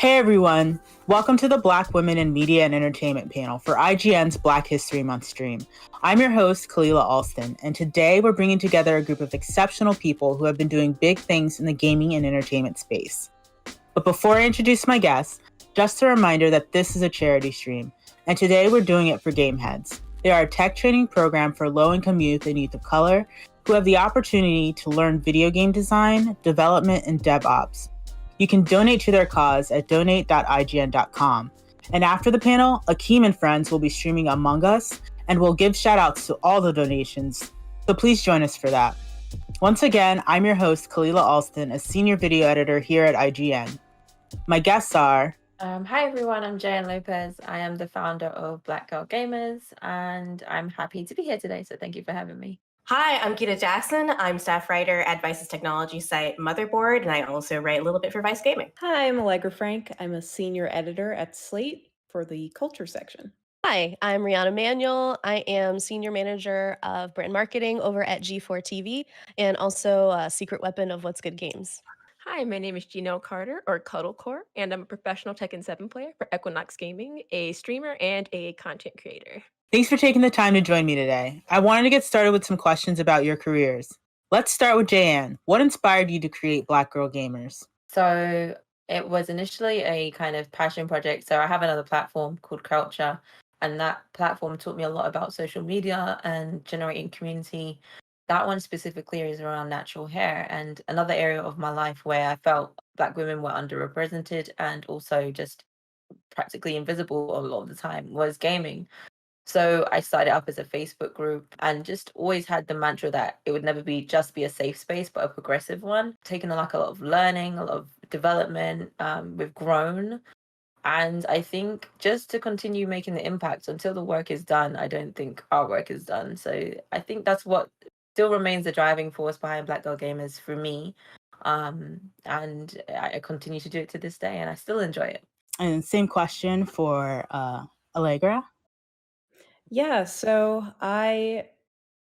Hey everyone, welcome to the Black Women in Media and Entertainment panel for IGN's Black History Month stream. I'm your host, Kalila Alston, and today we're bringing together a group of exceptional people who have been doing big things in the gaming and entertainment space. But before I introduce my guests, just a reminder that this is a charity stream, and today we're doing it for Gameheads. They are a tech training program for low-income youth and youth of color who have the opportunity to learn video game design, development, and DevOps. You can donate to their cause at donate.ign.com. And after the panel, Akeem and friends will be streaming Among Us, and we'll give shout-outs to all the donations. So please join us for that. Once again, I'm your host, Kalila Alston, a senior video editor here at IGN. My guests are... Hi everyone, I'm Jayan Lopez. I am the founder of Black Girl Gamers, and I'm happy to be here today, so thank you for having me. Hi, I'm Gita Jackson. I'm staff writer at Vice's technology site Motherboard, and I also write a little bit for Vice Gaming. Hi, I'm Allegra Frank. I'm a senior editor at Slate for the culture section. Hi, I'm Rihanna Manuel. I am senior manager of brand marketing over at G4 TV and also a secret weapon of What's Good Games. Hi, my name is Janelle Carter, or Cuddlecore, and I'm a professional Tekken 7 player for Equinox Gaming, a streamer and a content creator. Thanks for taking the time to join me today. I wanted to get started with some questions about your careers. Let's start with Jayan. What inspired you to create Black Girl Gamers? So it was initially a kind of passion project. So I have another platform called Culture, and that platform taught me a lot about social media and generating community. That one specifically is around natural hair, and another area of my life where I felt Black women were underrepresented and also just practically invisible a lot of the time was gaming. So I started up as a Facebook group and just always had the mantra that it would never be a safe space, but a progressive one. Taken a lot of learning, a lot of development. We've grown. And I think just to continue making the impact until the work is done, I don't think our work is done. So I think that's what still remains the driving force behind Black Girl Gamers for me. And I continue to do it to this day, and I still enjoy it. And same question for Allegra. Yeah, so I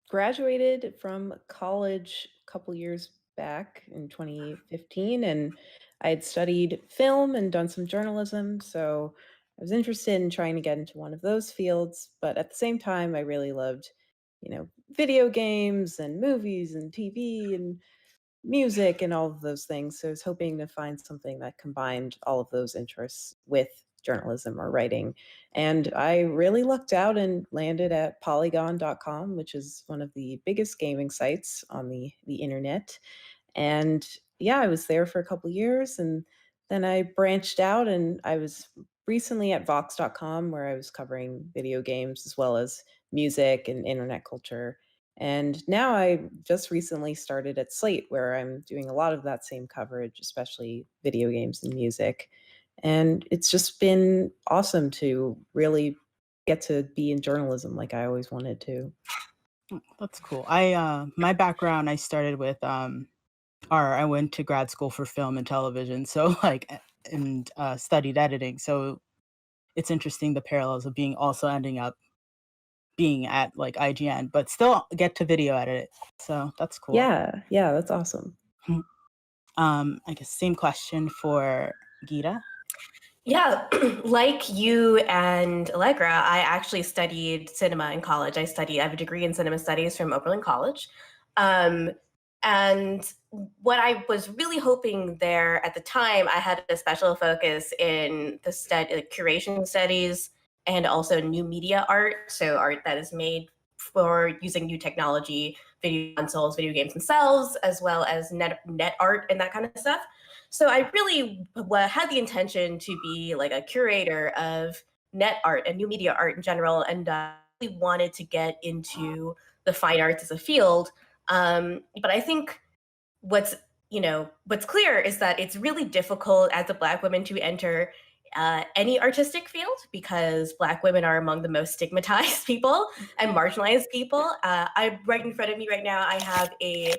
graduated from college a couple years back in 2015, and I had studied film and done some journalism, so I was interested in trying to get into one of those fields, but at the same time, I really loved, video games and movies and TV and music and all of those things. So I was hoping to find something that combined all of those interests with journalism or writing. And I really lucked out and landed at polygon.com, which is one of the biggest gaming sites on the internet. And yeah, I was there for a couple years, and then I branched out, and I was recently at vox.com, where I was covering video games as well as music and internet culture. And now I just recently started at Slate, where I'm doing a lot of that same coverage, especially video games and music. And it's just been awesome to really get to be in journalism like I always wanted to. That's cool. My background, I started with I went to grad school for film and television, so and studied editing. So it's interesting the parallels of ending up being at IGN, but still get to video edit it. So that's cool. Yeah, that's awesome. I guess same question for Gita. Yeah, like you and Allegra, I actually studied cinema in college. I have a degree in cinema studies from Oberlin College. And what I was really hoping there at the time, I had a special focus in the curation studies and also new media art. So art that is made for using new technology, video consoles, video games themselves, as well as net art and that kind of stuff. So I really had the intention to be like a curator of net art and new media art in general, and really wanted to get into the fine arts as a field. But I think what's clear is that it's really difficult as a Black woman to enter any artistic field, because Black women are among the most stigmatized people and marginalized people. Right in front of me right now, I have a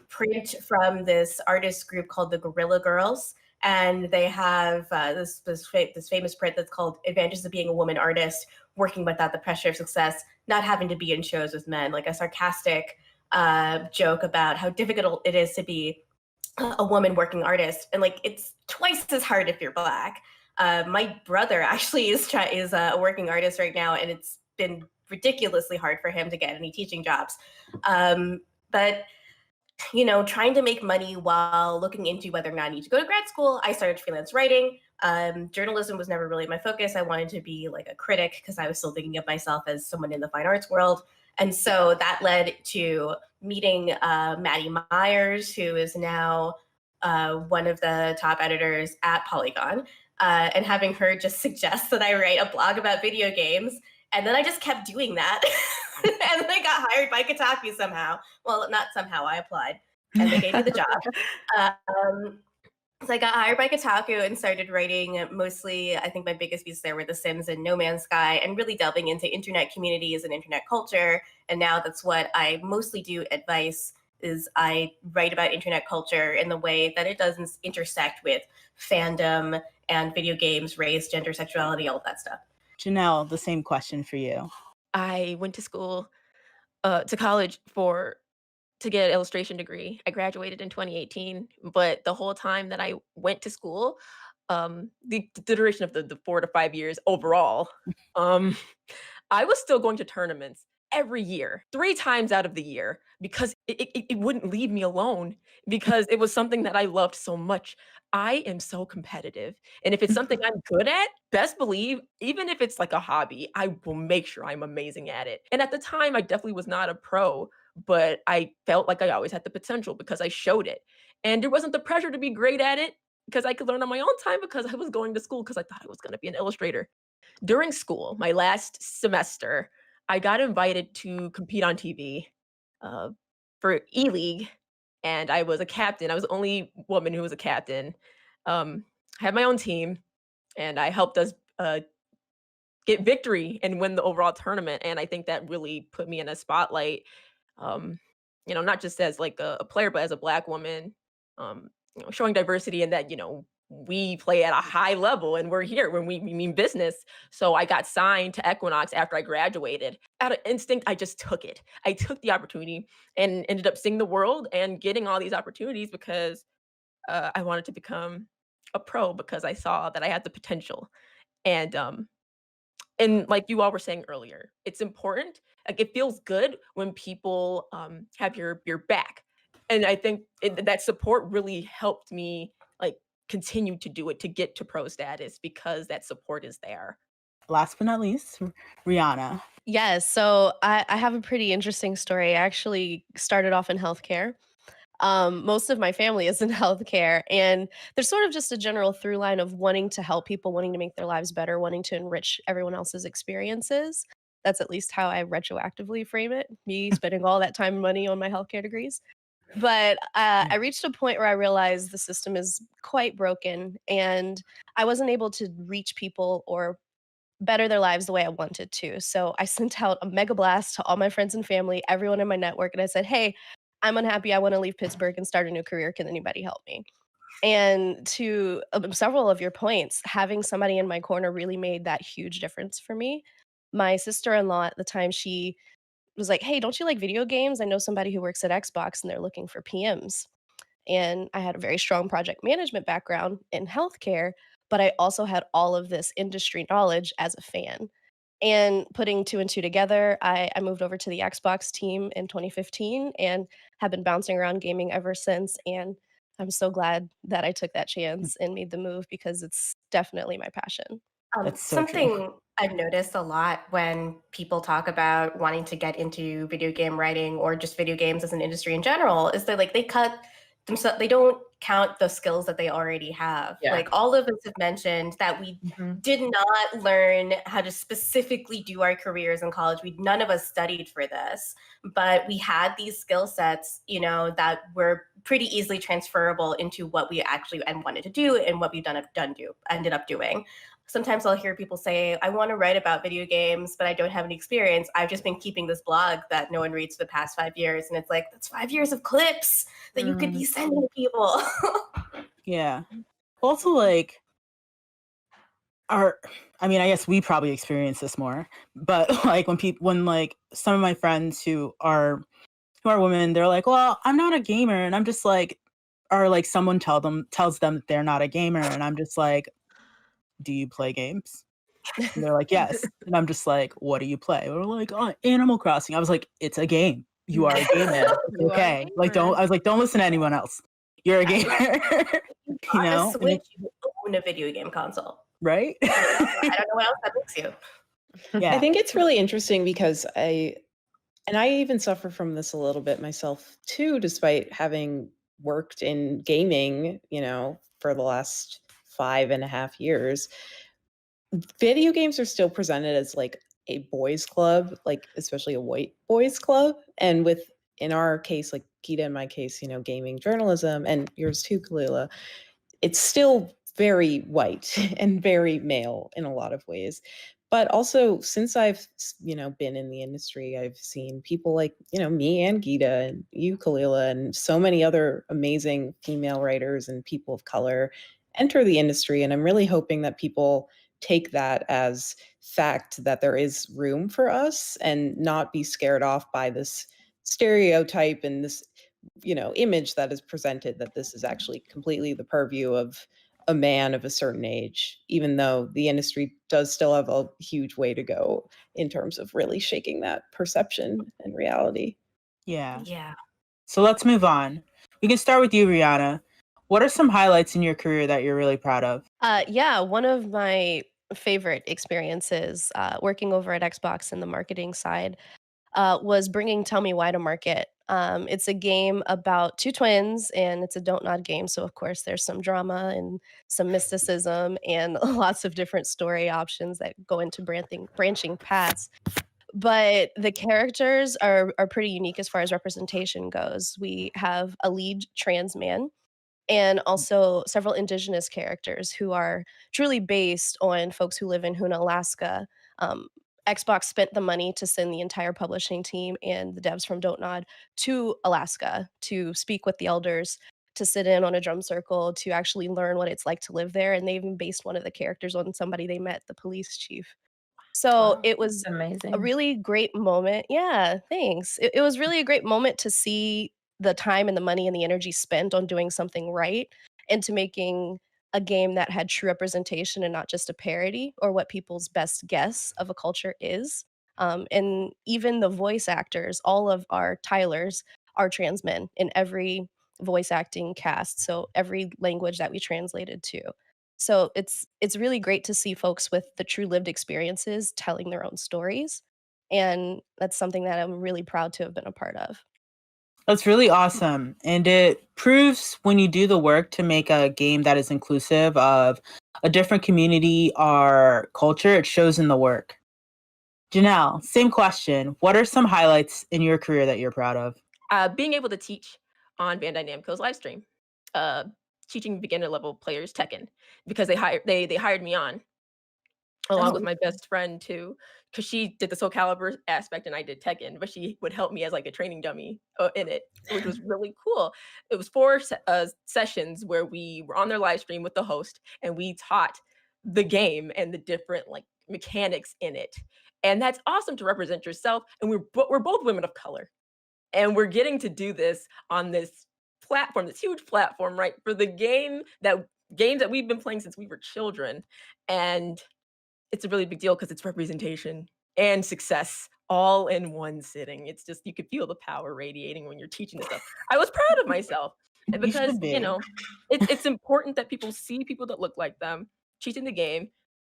print from this artist group called the Guerrilla Girls, and they have this famous print that's called "Advantages of Being a Woman Artist: Working Without the Pressure of Success, Not Having to Be in Shows with Men," like a sarcastic joke about how difficult it is to be a woman working artist, and it's twice as hard if you're Black. My brother actually is a working artist right now, and it's been ridiculously hard for him to get any teaching jobs. But trying to make money while looking into whether or not I need to go to grad school, I started freelance writing. Journalism was never really my focus. I wanted to be like a critic because I was still thinking of myself as someone in the fine arts world. And so that led to meeting Maddie Myers, who is now one of the top editors at Polygon, and having her just suggest that I write a blog about video games. And then I just kept doing that. And then I got hired by Kotaku somehow. Well, not somehow, I applied and they gave me the job. So I got hired by Kotaku and started writing mostly, I think my biggest pieces there were The Sims and No Man's Sky, and really delving into internet communities and internet culture. And now that's what I mostly do at Vice, is I write about internet culture in the way that it doesn't intersect with fandom and video games, race, gender, sexuality, all of that stuff. Janelle, the same question for you. I went to school, to college to get an illustration degree. I graduated in 2018, but the whole time that I went to school, the duration of the 4 to 5 years overall, I was still going to tournaments every year, 3 times out of the year, because it wouldn't leave me alone, because it was something that I loved so much. I am so competitive, and if it's something I'm good at, best believe, even if it's like a hobby, I will make sure I'm amazing at it. And at the time, I definitely was not a pro, but I felt like I always had the potential because I showed it. And there wasn't the pressure to be great at it because I could learn on my own time, because I was going to school because I thought I was going to be an illustrator. During school, my last semester, I got invited to compete on TV for E-League, and I was a captain. I was the only woman who was a captain. I had my own team, and I helped us get victory and win the overall tournament. And I think that really put me in a spotlight, not just as like a player, but as a Black woman, showing diversity, and that, we play at a high level and we're here when we mean business. So I got signed to Equinox after I graduated. Out of instinct, I just took it. I took the opportunity and ended up seeing the world and getting all these opportunities because I wanted to become a pro, because I saw that I had the potential. And like you all were saying earlier, it's important. Like, it feels good when people have your back, and I think that support really helped me like continue to do it, to get to pro status, because that support is there. Last but not least, Rihanna. Yes, so I have a pretty interesting story. I actually started off in healthcare. Most of my family is in healthcare, and there's sort of just a general through line of wanting to help people, wanting to make their lives better, wanting to enrich everyone else's experiences. That's at least how I retroactively frame it, me spending all that time and money on my healthcare degrees. But I reached a point where I realized the system is quite broken, and I wasn't able to reach people or better their lives the way I wanted to. So I sent out a mega blast to all my friends and family, everyone in my network, and I said, "Hey, I'm unhappy. I want to leave Pittsburgh and start a new career. Can anybody help me?" And to several of your points, having somebody in my corner really made that huge difference for me. My sister-in-law at the time, she was like, "Hey, don't you like video games? I know somebody who works at Xbox and they're looking for PMs." And I had a very strong project management background in healthcare, but I also had all of this industry knowledge as a fan. And putting 2 and 2 together, I moved over to the Xbox team in 2015 and have been bouncing around gaming ever since. And I'm so glad that I took that chance and made the move, because it's definitely my passion. That's so Something true. I've noticed a lot when people talk about wanting to get into video game writing or just video games as an industry in general is that like they cut themselves, they don't count the skills that they already have. Yeah. Like all of us have mentioned that we did not learn how to specifically do our careers in college. None of us studied for this, but we had these skill sets, that were pretty easily transferable into what we actually wanted to do and what we've ended up doing. Sometimes I'll hear people say, "I want to write about video games, but I don't have any experience. I've just been keeping this blog that no one reads for the past 5 years." And it's like, that's 5 years of clips that you could be sending to people. Yeah. Also, like, I guess we probably experience this more, but like when like some of my friends who are women, they're like, "Well, I'm not a gamer," and I'm just like, or like someone tells them that they're not a gamer, and I'm just like, do you play games? And they're like, yes. And I'm just like, what do you play? We're like, oh, Animal Crossing. I was like, it's a game. You are a gamer. It's You are a okay. Like, gamer. I was like, don't listen to anyone else. You're a gamer. You On a know? And Switch, you own a video game console. right? I don't know what else that makes you. Yeah. I think it's really interesting because I even suffer from this a little bit myself too, despite having worked in gaming, for the last 5.5 years. Video games are still presented as like a boys club, like especially a white boys club. And in our case, like Gita, in my case, gaming journalism, and yours too, Kalila, it's still very white and very male in a lot of ways. But also, since I've been in the industry, I've seen people like me and Gita and you, Kalila, and so many other amazing female writers and people of color enter the industry. And I'm really hoping that people take that as fact, that there is room for us and not be scared off by this stereotype and this image that is presented, that this is actually completely the purview of a man of a certain age, even though the industry does still have a huge way to go in terms of really shaking that perception and reality. Yeah. Yeah. So let's move on. We can start with you, Rihanna. What are some highlights in your career that you're really proud of? Yeah, one of my favorite experiences working over at Xbox in the marketing side was bringing Tell Me Why to market. It's a game about two twins, and it's a don't nod game. So, of course, there's some drama and some mysticism and lots of different story options that go into branching paths. But the characters are pretty unique as far as representation goes. We have a lead trans man and also several indigenous characters who are truly based on folks who live in Hoona, Alaska. Um, Xbox spent the money to send the entire publishing team and the devs from Don't Nod to Alaska to speak with the elders, to sit in on a drum circle, to actually learn what it's like to live there. And they even based one of the characters on somebody they met, the police chief. So Wow, it was that's amazing. a really great moment. Yeah, thanks. It was really a great moment to see the time and the money and the energy spent on doing something right and to making a game that had true representation and not just a parody or what people's best guess of a culture is. And even the voice actors, all of our Tylers are trans men in every voice acting cast. So every language that we translated to. So it's really great to see folks with the true lived experiences telling their own stories. And that's something that I'm really proud to have been a part of. That's really awesome. And it proves when you do the work to make a game that is inclusive of a different community or culture, it shows in the work. Janelle, same question. What are some highlights in your career that you're proud of? Being able to teach on Bandai Namco's live stream, teaching beginner level players Tekken, because they hired me on along with my best friend too, because she did the Soul Calibur aspect and I did Tekken, but she would help me as like a training dummy in it, which was really cool. It was 4 sessions where we were on their live stream with the host and we taught the game and the different like mechanics in it. And that's awesome to represent yourself. And we're both women of color. And we're getting to do this on this platform, this huge platform, right? For the games that we've been playing since we were children. And it's a really big deal because it's representation and success all in one sitting. It's just, you could feel the power radiating when you're teaching this stuff. I was proud of myself. And You because, should be. it's important that people see people that look like them teaching the game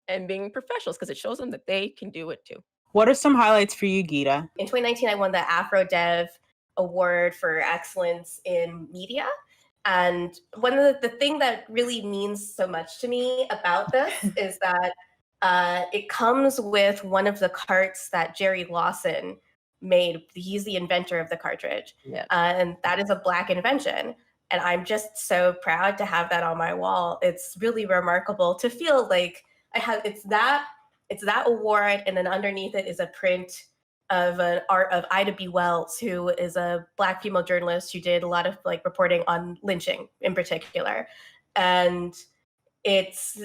and being professionals because it shows them that they can do it too. What are some highlights for you, Gita? In 2019, I won the Afro Dev Award for Excellence in Media. And one of the thing that really means so much to me about this is that it comes with one of the carts that Jerry Lawson made. He's the inventor of the cartridge. Yeah. And that is a Black invention. And I'm just so proud to have that on my wall. It's really remarkable to feel like it's that award, and then underneath it is a print of an art of Ida B. Wells, who is a Black female journalist who did a lot of like reporting on lynching in particular. And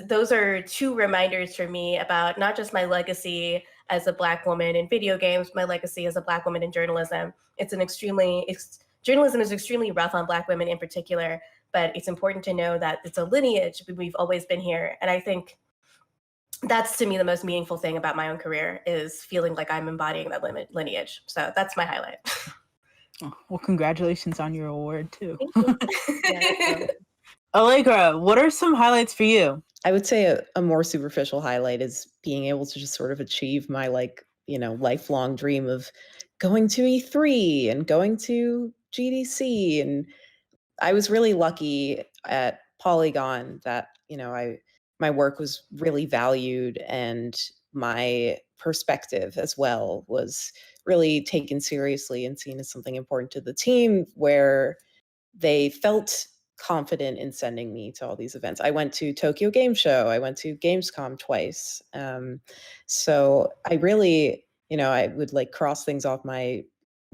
those are 2 reminders for me about not just my legacy as a Black woman in video games, my legacy as a Black woman in journalism. Journalism is extremely rough on Black women in particular, but it's important to know that it's a lineage. We've always been here. And I think that's to me the most meaningful thing about my own career, is feeling like I'm embodying that lineage. So that's my highlight. Oh, well, congratulations on your award too. Thank you. Allegra, what are some highlights for you? I would say a more superficial highlight is being able to just sort of achieve my lifelong dream of going to E3 and going to GDC. And I was really lucky at Polygon that, my work was really valued, and my perspective as well was really taken seriously and seen as something important to the team, where they felt confident in sending me to all these events. I went to Tokyo Game Show. I went to Gamescom twice. So I really, I would like cross things off my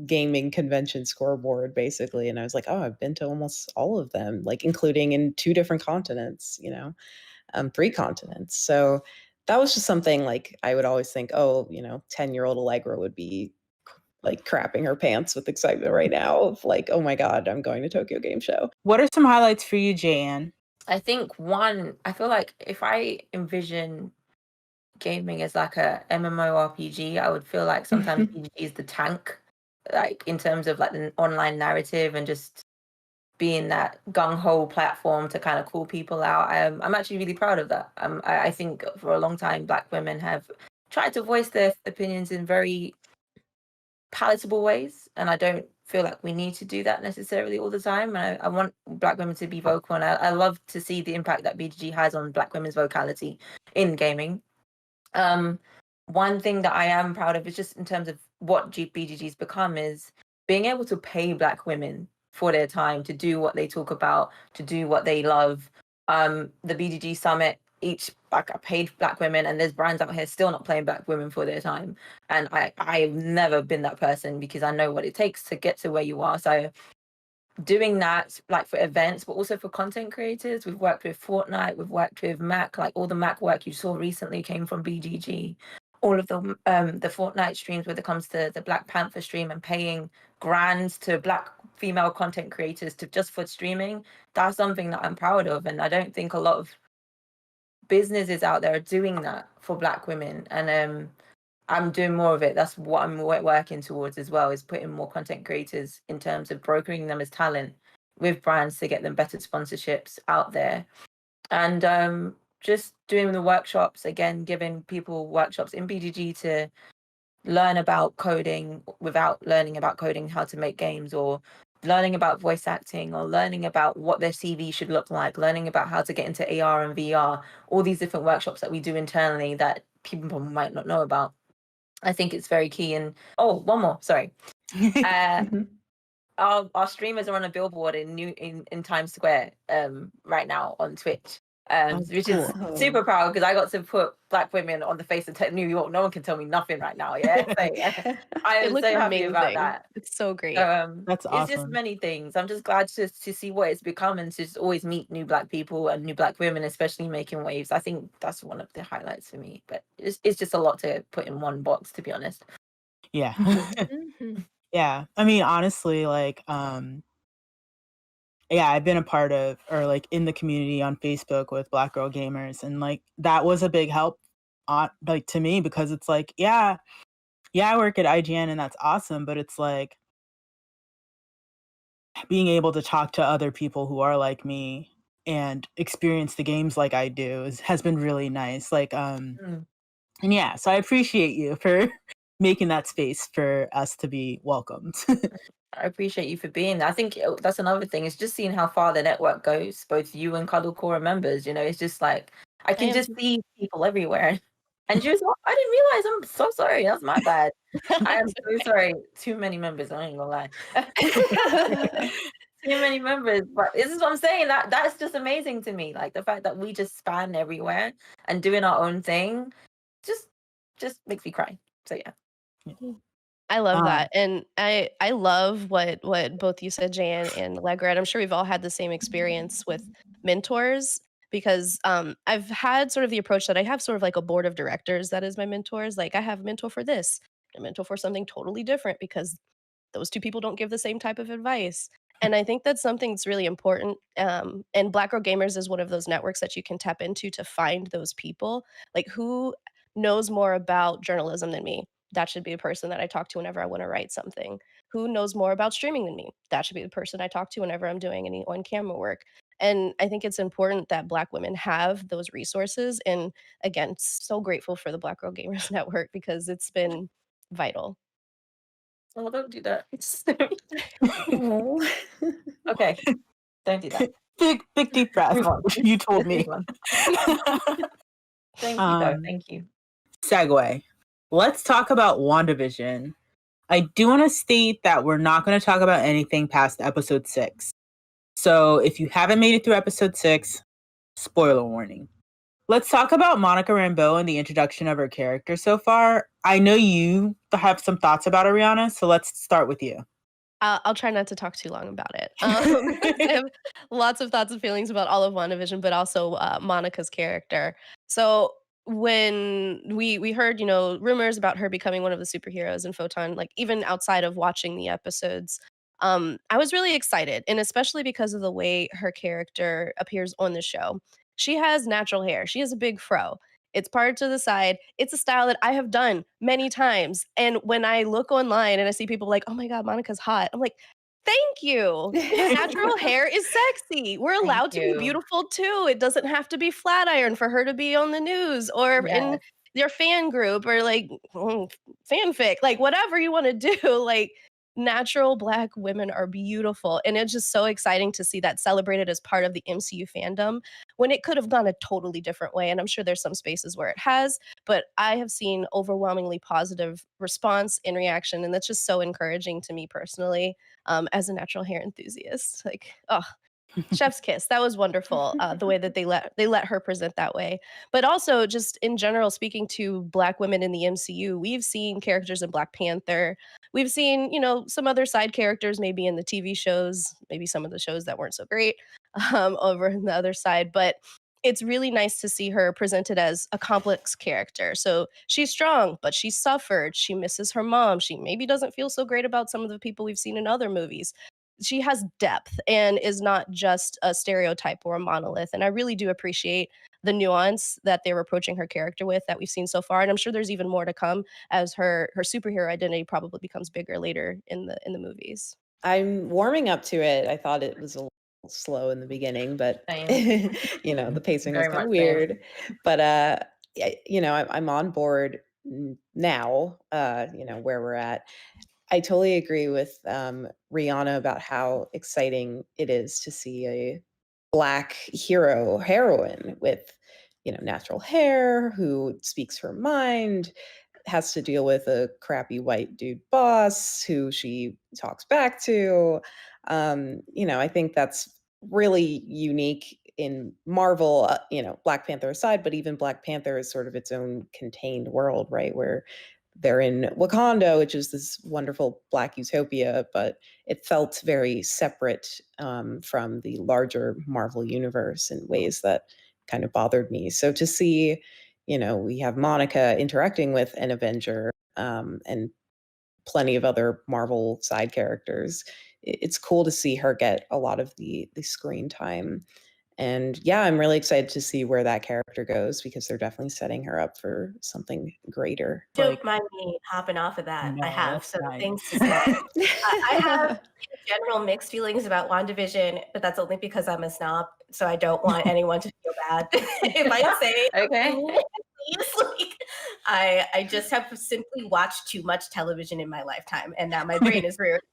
gaming convention scoreboard basically. And I was like, oh, I've been to almost all of them, like including in 2 different continents, 3 continents. So that was just something like I would always think, oh, 10-year-old Allegra would be like crapping her pants with excitement right now of like, oh my God, I'm going to Tokyo Game Show. What are some highlights for you, Jan? I think one, I feel like if I envision gaming as like a MMORPG, I would feel like sometimes PG is the tank, like in terms of like the online narrative and just being that gung-ho platform to kind of call people out. I'm actually really proud of that. I think for a long time, Black women have tried to voice their opinions in very palatable ways, and I don't feel like we need to do that necessarily all the time. And I want Black women to be vocal, and I love to see the impact that BGG has on Black women's vocality in gaming. One thing that I am proud of is just in terms of what BGG's become is being able to pay Black women for their time to do what they talk about, to do what they love. The BGG Summit, each like I paid Black women, and there's brands out here still not paying Black women for their time. And I've never been that person because I know what it takes to get to where you are. So doing that, like for events, but also for content creators, we've worked with Fortnite, we've worked with Mac, like all the Mac work you saw recently came from BGG. All of the Fortnite streams, when it comes to the Black Panther stream and paying grands to Black female content creators to just for streaming, that's something that I'm proud of. And I don't think a lot of businesses out there are doing that for Black women. And I'm doing more of it. That's what I'm working towards as well, is putting more content creators in terms of brokering them as talent with brands to get them better sponsorships out there. And just doing the workshops, again, giving people workshops in BGG to learn about coding without learning about coding, how to make games, or learning about voice acting, or learning about what their CV should look like, learning about how to get into AR and VR, all these different workshops that we do internally that people might not know about. I think it's very key. And one more, sorry. Our streamers are on a billboard in Times Square right now on Twitch. Which is super proud because I got to put Black women on the face of New York. No one can tell me nothing right now. Yeah, so, yeah. I am so happy about that. It's so great. That's awesome. It's just many things. I'm just glad to see what it's become and to just always meet new Black people and new Black women, especially making waves. I think that's one of the highlights for me. But it's just a lot to put in one box, to be honest. Yeah. Yeah. I mean, honestly, like, yeah, I've been a part of, or like in the community on Facebook with Black Girl Gamers, and like that was a big help like to me, because it's like, yeah, I work at IGN and that's awesome, but it's like being able to talk to other people who are like me and experience the games like I do has been really nice. Like, and yeah, so I appreciate you for making that space for us to be welcomed. I appreciate you for being there. I think that's another thing. It's just seeing how far the network goes, both you and Cuddle Core members. It's just like I can just see people everywhere. And she was like, I didn't realize. I'm so sorry. That's my bad. I am so sorry. Too many members. I ain't gonna lie. Too many members. But this is what I'm saying. That's just amazing to me. Like the fact that we just span everywhere and doing our own thing, just makes me cry. So yeah. I love that. And I love what both you said, Jan and Allegra. And I'm sure we've all had the same experience with mentors, because I've had sort of the approach that I have sort of like a board of directors that is my mentors. Like I have a mentor for this, a mentor for something totally different, because those two people don't give the same type of advice. And I think that's something that's really important. And Black Girl Gamers is one of those networks that you can tap into to find those people. Like, who knows more about journalism than me? That should be the person that I talk to whenever I want to write something. Who knows more about streaming than me? That should be the person I talk to whenever I'm doing any on camera work. And I think it's important that Black women have those resources. And again, so grateful for the Black Girl Gamers Network because it's been vital. Oh, don't do that. Oh. Okay, don't do that. Big deep breath. Move on. You told Let's me. move on. Thank you, though. Thank you. Segue. Let's talk about WandaVision. I do want to state that we're not going to talk about anything past episode 6. So if you haven't made it through episode 6, spoiler warning. Let's talk about Monica Rambeau and the introduction of her character so far. I know you have some thoughts about Ariana, so let's start with you. I'll try not to talk too long about it. I have lots of thoughts and feelings about all of WandaVision, but also Monica's character. So when we heard, rumors about her becoming one of the superheroes in Photon, like even outside of watching the episodes, I was really excited, and especially because of the way her character appears on the show. She has natural hair. She has a big fro. It's parted to the side. It's a style that I have done many times. And when I look online and I see people like, oh my God, Monica's hot, I'm like, thank you. Natural hair is sexy. We're allowed to be you. beautiful too. It doesn't have to be flat iron for her to be on the news or in Yes. your fan group or like fanfic, like whatever you want to do. Like, natural Black women are beautiful. And it's just so exciting to see that celebrated as part of the MCU fandom when it could have gone a totally different way. And I'm sure there's some spaces where it has, but I have seen overwhelmingly positive response and reaction. And that's just so encouraging to me personally, as a natural hair enthusiast. Like, oh, chef's kiss. That was wonderful. The way that they let her present that way. But also just in general, speaking to Black women in the MCU, we've seen characters in Black Panther. We've seen, some other side characters maybe in the TV shows, maybe some of the shows that weren't so great, over on the other side. But it's really nice to see her presented as a complex character. So she's strong, but she suffered. She misses her mom. She maybe doesn't feel so great about some of the people we've seen in other movies. She has depth and is not just a stereotype or a monolith. And I really do appreciate the nuance that they're approaching her character with that we've seen so far. And I'm sure there's even more to come as her superhero identity probably becomes bigger later in the movies. I'm warming up to it. I thought it was a little slow in the beginning, but Same. the pacing was Very kind of much same. weird. But I'm on board now. Where we're at. I totally agree with Rihanna about how exciting it is to see a Black heroine with, natural hair, who speaks her mind, has to deal with a crappy white dude boss who she talks back to. I think that's really unique in Marvel, Black Panther aside, but even Black Panther is sort of its own contained world, right? Where they're in Wakanda, which is this wonderful Black utopia, but it felt very separate from the larger Marvel universe in ways that kind of bothered me. So to see, we have Monica interacting with an Avenger and plenty of other Marvel side characters, it's cool to see her get a lot of the screen time. And yeah, I'm really excited to see where that character goes because they're definitely setting her up for something greater. Don't mind me hopping off of that. No, I have that's some nice. things to say. I have in general mixed feelings about WandaVision, but that's only because I'm a snob. So I don't want anyone to feel bad if I say Okay. please. I just have simply watched too much television in my lifetime, and now my brain is ruined.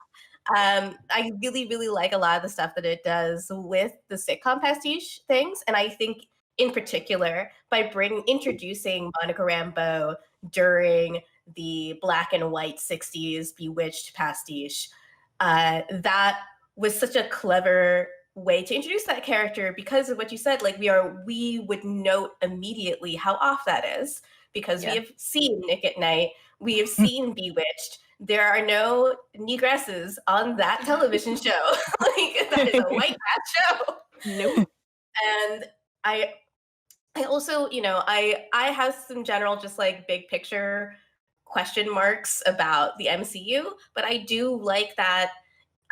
I really, really like a lot of the stuff that it does with the sitcom pastiche things. And I think in particular, by introducing Monica Rambeau during the black and white 60s Bewitched pastiche, that was such a clever way to introduce that character because of what you said. Like we would note immediately how off that is because we have seen Nick at Night, we have seen Bewitched. There are no negresses on that television show. Like that is a white ass show. Nope. And I also, I have some general just like big picture question marks about the MCU, but I do like that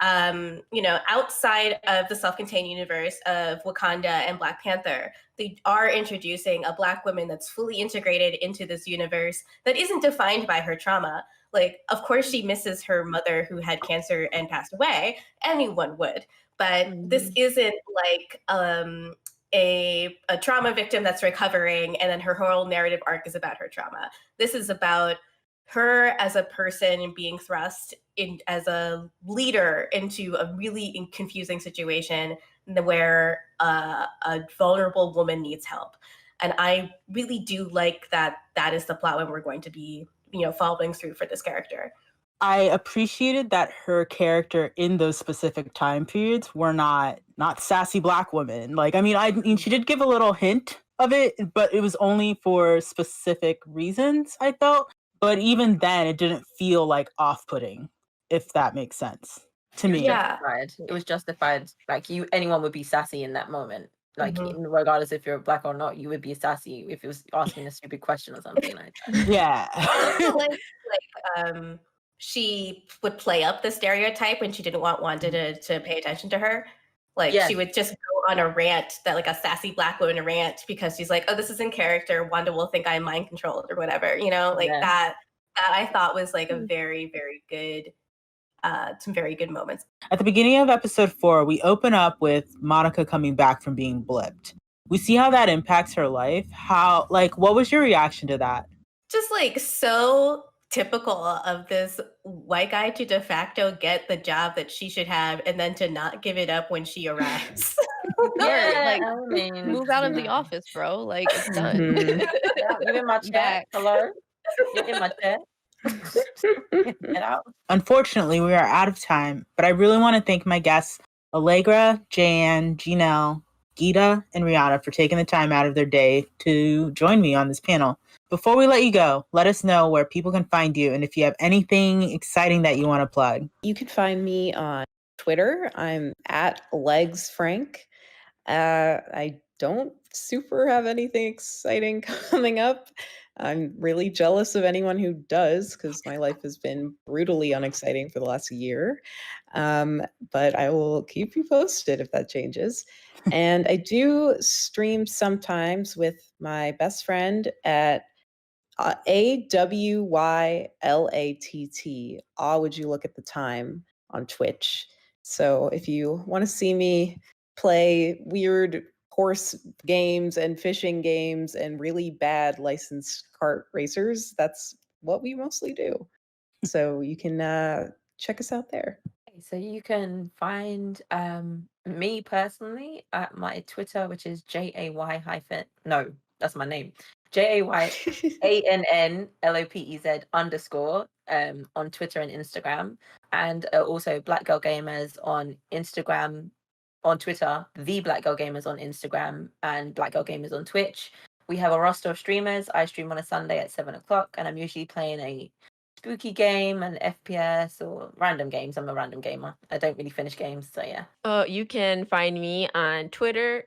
outside of the self-contained universe of Wakanda and Black Panther, they are introducing a Black woman that's fully integrated into this universe that isn't defined by her trauma. Like, of course, she misses her mother who had cancer and passed away. Anyone would. But this isn't like a trauma victim that's recovering and then her whole narrative arc is about her trauma. This is about her as a person being thrust in as a leader into a really confusing situation where a vulnerable woman needs help. And I really do like that is the plot when we're going to be, following through for this character. I appreciated that her character in those specific time periods were not sassy Black women. Like, I mean, she did give a little hint of it, but it was only for specific reasons, I felt. But even then, it didn't feel like off-putting, if that makes sense to me. Yeah. It was justified. Like, anyone would be sassy in that moment. Like, regardless if you're Black or not, you would be sassy if it was asking a stupid question or something like that. Yeah. She would play up the stereotype when she didn't want Wanda to pay attention to her. Like, she would just go on a rant, that like a sassy Black woman rant, because she's like, oh, this is in character. Wanda will think I'm mind controlled or whatever, that I thought was like a very, very good, some very good moments. At the beginning of episode 4, we open up with Monica coming back from being blipped. We see how that impacts her life. What was your reaction to that? Just like so typical of this white guy to de facto get the job that she should have and then to not give it up when she arrives. Move out of the office, bro. Like, it's done. You're in my chat. Hello? You're in my chat. Get out. Unfortunately, we are out of time, but I really want to thank my guests, Allegra, Jan, Janelle, Geeta, and Rihanna, for taking the time out of their day to join me on this panel. Before we let you go, let us know where people can find you and if you have anything exciting that you want to plug. You can find me on Twitter. I'm at LegsFrank. I don't super have anything exciting coming up. I'm really jealous of anyone who does, because my life has been brutally unexciting for the last year. But I will keep you posted if that changes. And I do stream sometimes with my best friend at AWYLATT. Would you look at the time on Twitch? So if you want to see me play weird horse games and fishing games and really bad licensed kart racers, that's what we mostly do. So you can check us out there. So you can find me personally at my Twitter, which is JAY- that's my name. JAYANNLOPEZ_ on Twitter and Instagram, and also Black Girl Gamers on Instagram, on Twitter, the Black Girl Gamers on Instagram, and Black Girl Gamers on Twitch. We have a roster of streamers. I stream on a Sunday at 7:00, and I'm usually playing a spooky game, an FPS, or random games. I'm a random gamer. I don't really finish games, so yeah. You can find me on Twitter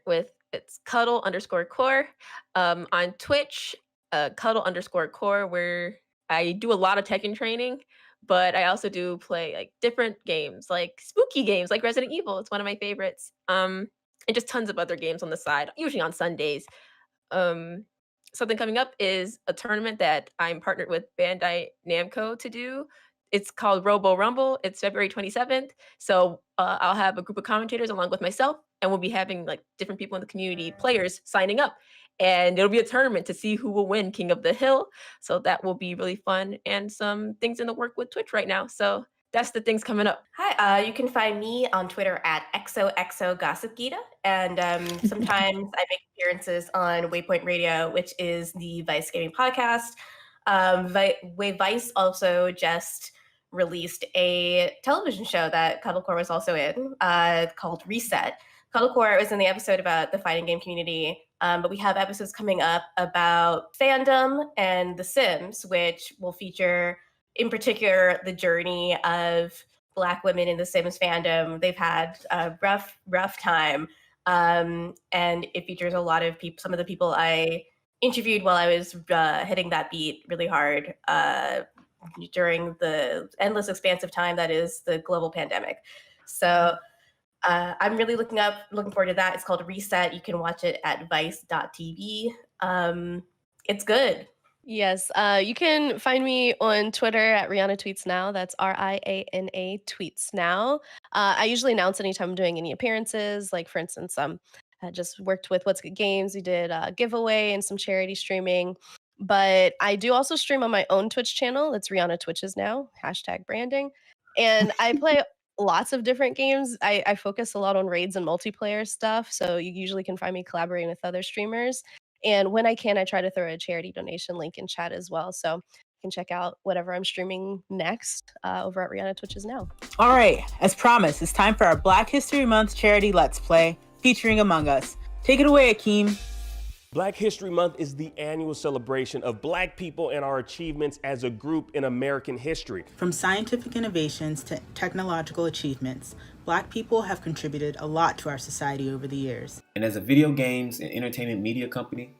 it's cuddle_core. On Twitch, cuddle_core, where I do a lot of Tekken training, but I also do play like different games, like spooky games, like Resident Evil. It's one of my favorites. And just tons of other games on the side, usually on Sundays. Something coming up is a tournament that I'm partnered with Bandai Namco to do. It's called Robo Rumble. It's February 27th. So I'll have a group of commentators along with myself, and we'll be having like different people in the community, players signing up. And it'll be a tournament to see who will win King of the Hill. So that will be really fun, and some things in the work with Twitch right now. So that's the things coming up. Hi, you can find me on Twitter at XOXOGossipGeeta, and sometimes I make appearances on Waypoint Radio, which is the Vice gaming podcast. Vice also just released a television show that Cuddlecore was also in, called Reset. Cuddlecore was in the episode about the fighting game community, but we have episodes coming up about fandom and The Sims, which will feature, in particular, the journey of Black women in the Sims fandom. They've had a rough time, and it features a lot of people. Some of the people I interviewed while I was hitting that beat really hard during the endless expansive time that is the global pandemic. So I'm really looking forward to that. It's called Reset. You can watch it at vice.tv. It's good. Yes, you can find me on Twitter at Rihanna Tweets Now. That's RIANA Tweets Now. I usually announce anytime I'm doing any appearances. Like, for instance, I just worked with What's Good Games. We did a giveaway and some charity streaming. But I do also stream on my own Twitch channel. It's Rihanna Twitches Now, #branding. And I play lots of different games. I focus a lot on raids and multiplayer stuff. So you usually can find me collaborating with other streamers. And when I can, I try to throw a charity donation link in chat as well. So you can check out whatever I'm streaming next over at Rihanna Twitches Now. All right, as promised, it's time for our Black History Month charity Let's Play featuring Among Us. Take it away, Akeem. Black History Month is the annual celebration of Black people and our achievements as a group in American history. From scientific innovations to technological achievements, Black people have contributed a lot to our society over the years. And as a video games and entertainment media company,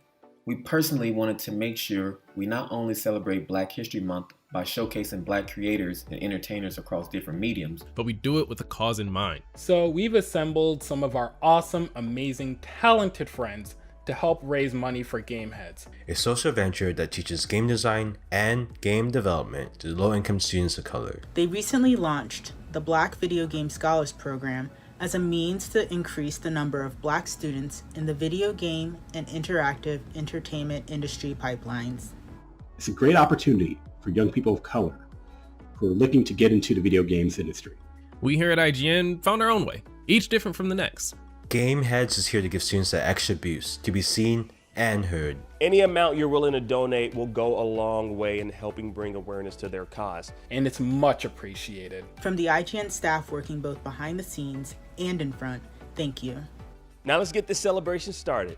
we personally wanted to make sure we not only celebrate Black History Month by showcasing Black creators and entertainers across different mediums, but we do it with a cause in mind. So we've assembled some of our awesome, amazing, talented friends to help raise money for Gameheads, a social venture that teaches game design and game development to low-income students of color. They recently launched the Black Video Game Scholars Program as a means to increase the number of Black students in the video game and interactive entertainment industry pipelines. It's a great opportunity for young people of color who are looking to get into the video games industry. We here at IGN found our own way, each different from the next. Gameheads is here to give students that extra boost to be seen and heard. Any amount you're willing to donate will go a long way in helping bring awareness to their cause. And it's much appreciated. From the IGN staff working both behind the scenes and in front, thank you. Now let's get this celebration started.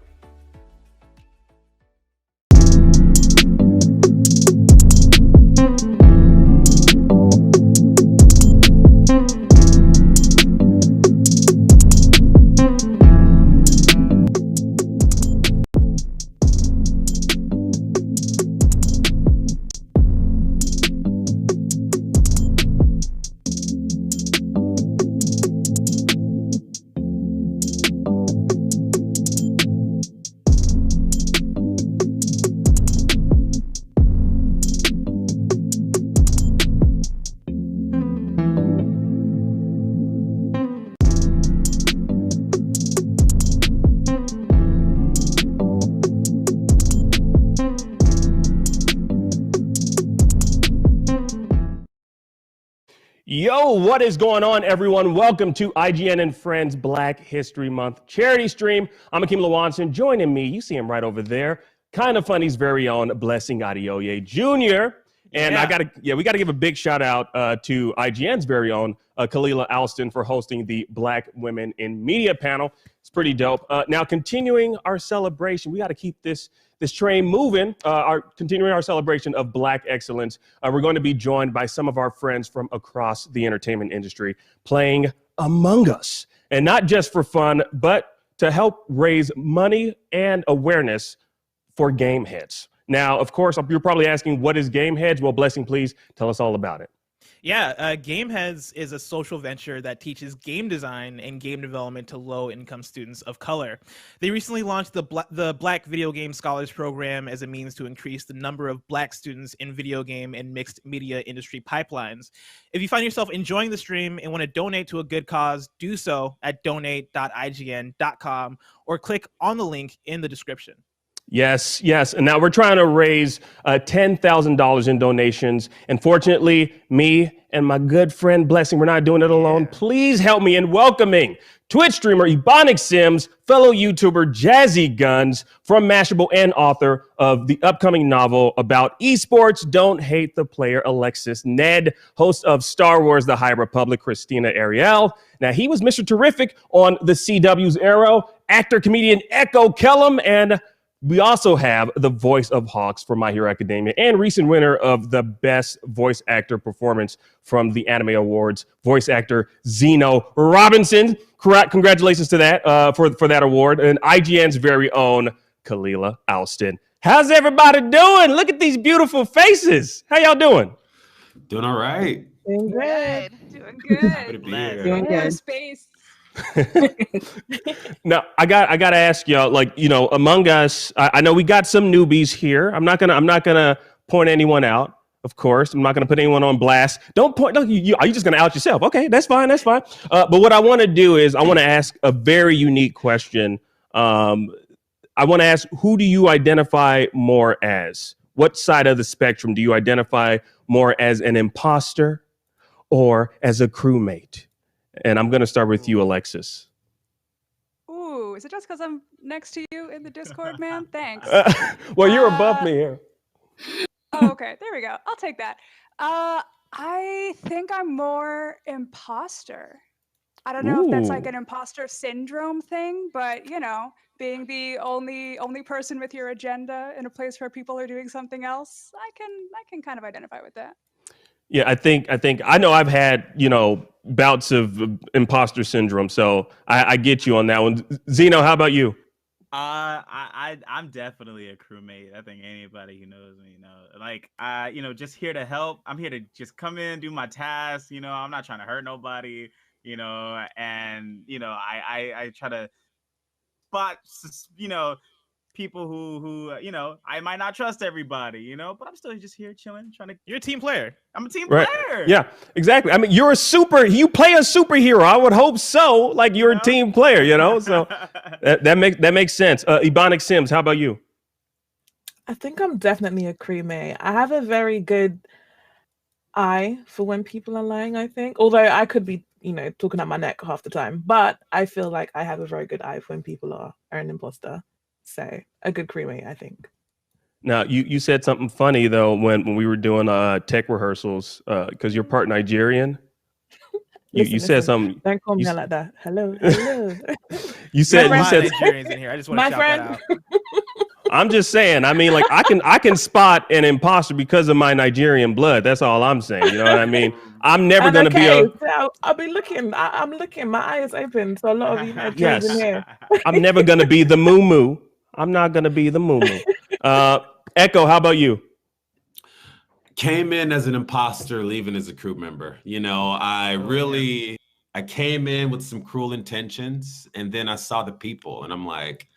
Yo, what is going on, everyone? Welcome to IGN and Friends Black History Month charity stream. I'm Akeem Lawanson. Joining me, you see him right over there, Kind of Funny's very own Blessing Adeoye Jr. And we gotta give a big shout out to IGN's very own Kalila Alston for hosting the Black Women in Media panel. It's pretty dope. Now, continuing our celebration, we got to keep this train moving. Continuing our celebration of Black excellence, we're going to be joined by some of our friends from across the entertainment industry playing Among Us, and not just for fun, but to help raise money and awareness for Gameheads. Now, of course, you're probably asking, what is Gameheads? Well, Blessing, please tell us all about it. Yeah, Gameheads is a social venture that teaches game design and game development to low-income students of color. They recently launched the Black Video Game Scholars Program as a means to increase the number of Black students in video game and mixed media industry pipelines. If you find yourself enjoying the stream and want to donate to a good cause, do so at donate.ign.com or click on the link in the description. Yes. And now we're trying to raise $10,000 in donations. And fortunately, me and my good friend Blessing, we're not doing it alone. Please help me in welcoming Twitch streamer Ebonic Sims, fellow YouTuber Jazzy Guns from Mashable and author of the upcoming novel about esports, Don't Hate the Player, Alexis Ned, host of Star Wars The High Republic, Christina Ariel. Now, he was Mr. Terrific on the CW's Arrow, actor, comedian Echo Kellum, and we also have the voice of Hawks from My Hero Academia and recent winner of the best voice actor performance from the Anime Awards, voice actor Zeno Robinson. Congratulations to that for that award. And IGN's very own Kalila Alston. How's everybody doing? Look at these beautiful faces. How y'all doing? Doing all right. Doing good. Doing Happy to good. be here. Doing More good. space. Now I got to ask y'all, like, among us, I know we got some newbies here. I'm not gonna point anyone out. Of course, I'm not gonna put anyone on blast. Don't point. No, are you just gonna out yourself? Okay, that's fine. But what I want to do is I want to ask a very unique question. I want to ask, who do you identify more as? What side of the spectrum do you identify more as, an imposter or as a crewmate? And I'm going to start with you, Alexis. Ooh, is it just because I'm next to you in the Discord, man? Thanks. Well, you're above me here. Oh, okay, there we go. I'll take that. I think I'm more imposter. I don't know if that's like Ooh. an imposter syndrome thing, but being the only person with your agenda in a place where people are doing something else, I can kind of identify with that. Yeah, I know I've had, bouts of imposter syndrome, so I get you on that one. Zeno, how about you? I'm definitely a crewmate. I think anybody who knows me, just here to help. I'm here to just come in, do my tasks. I'm not trying to hurt nobody. I try to spot, people who I might not trust everybody, but I'm still just here chilling, trying to. You're a team player. I'm a team Right. player. Yeah, exactly. I mean, you play a superhero. I would hope so. Like, you're a team player, so that makes sense. Ebonic Sims, how about you? I think I'm definitely a crewmate. I have a very good eye for when people are lying, I think. Although I could be, talking at my neck half the time. But I feel like I have a very good eye for when people are an imposter. So a good crewmate, I think. Now, you said something funny, though, when we were doing tech rehearsals, because you're part Nigerian. You said something. Don't call me like that. Hello. You said Nigerians in here. I just want to shout that out. I'm just saying. I mean, like, I can spot an imposter because of my Nigerian blood. That's all I'm saying. You know what I mean? I'm never going to be so I'll be looking. I'm looking. My eyes open. So a lot of you Nigerians in here. I'm never going to be the moo. I'm not going to be the moo. Echo, how about you? Came in as an imposter, leaving as a crew member. I came in with some cruel intentions, and then I saw the people, and I'm like,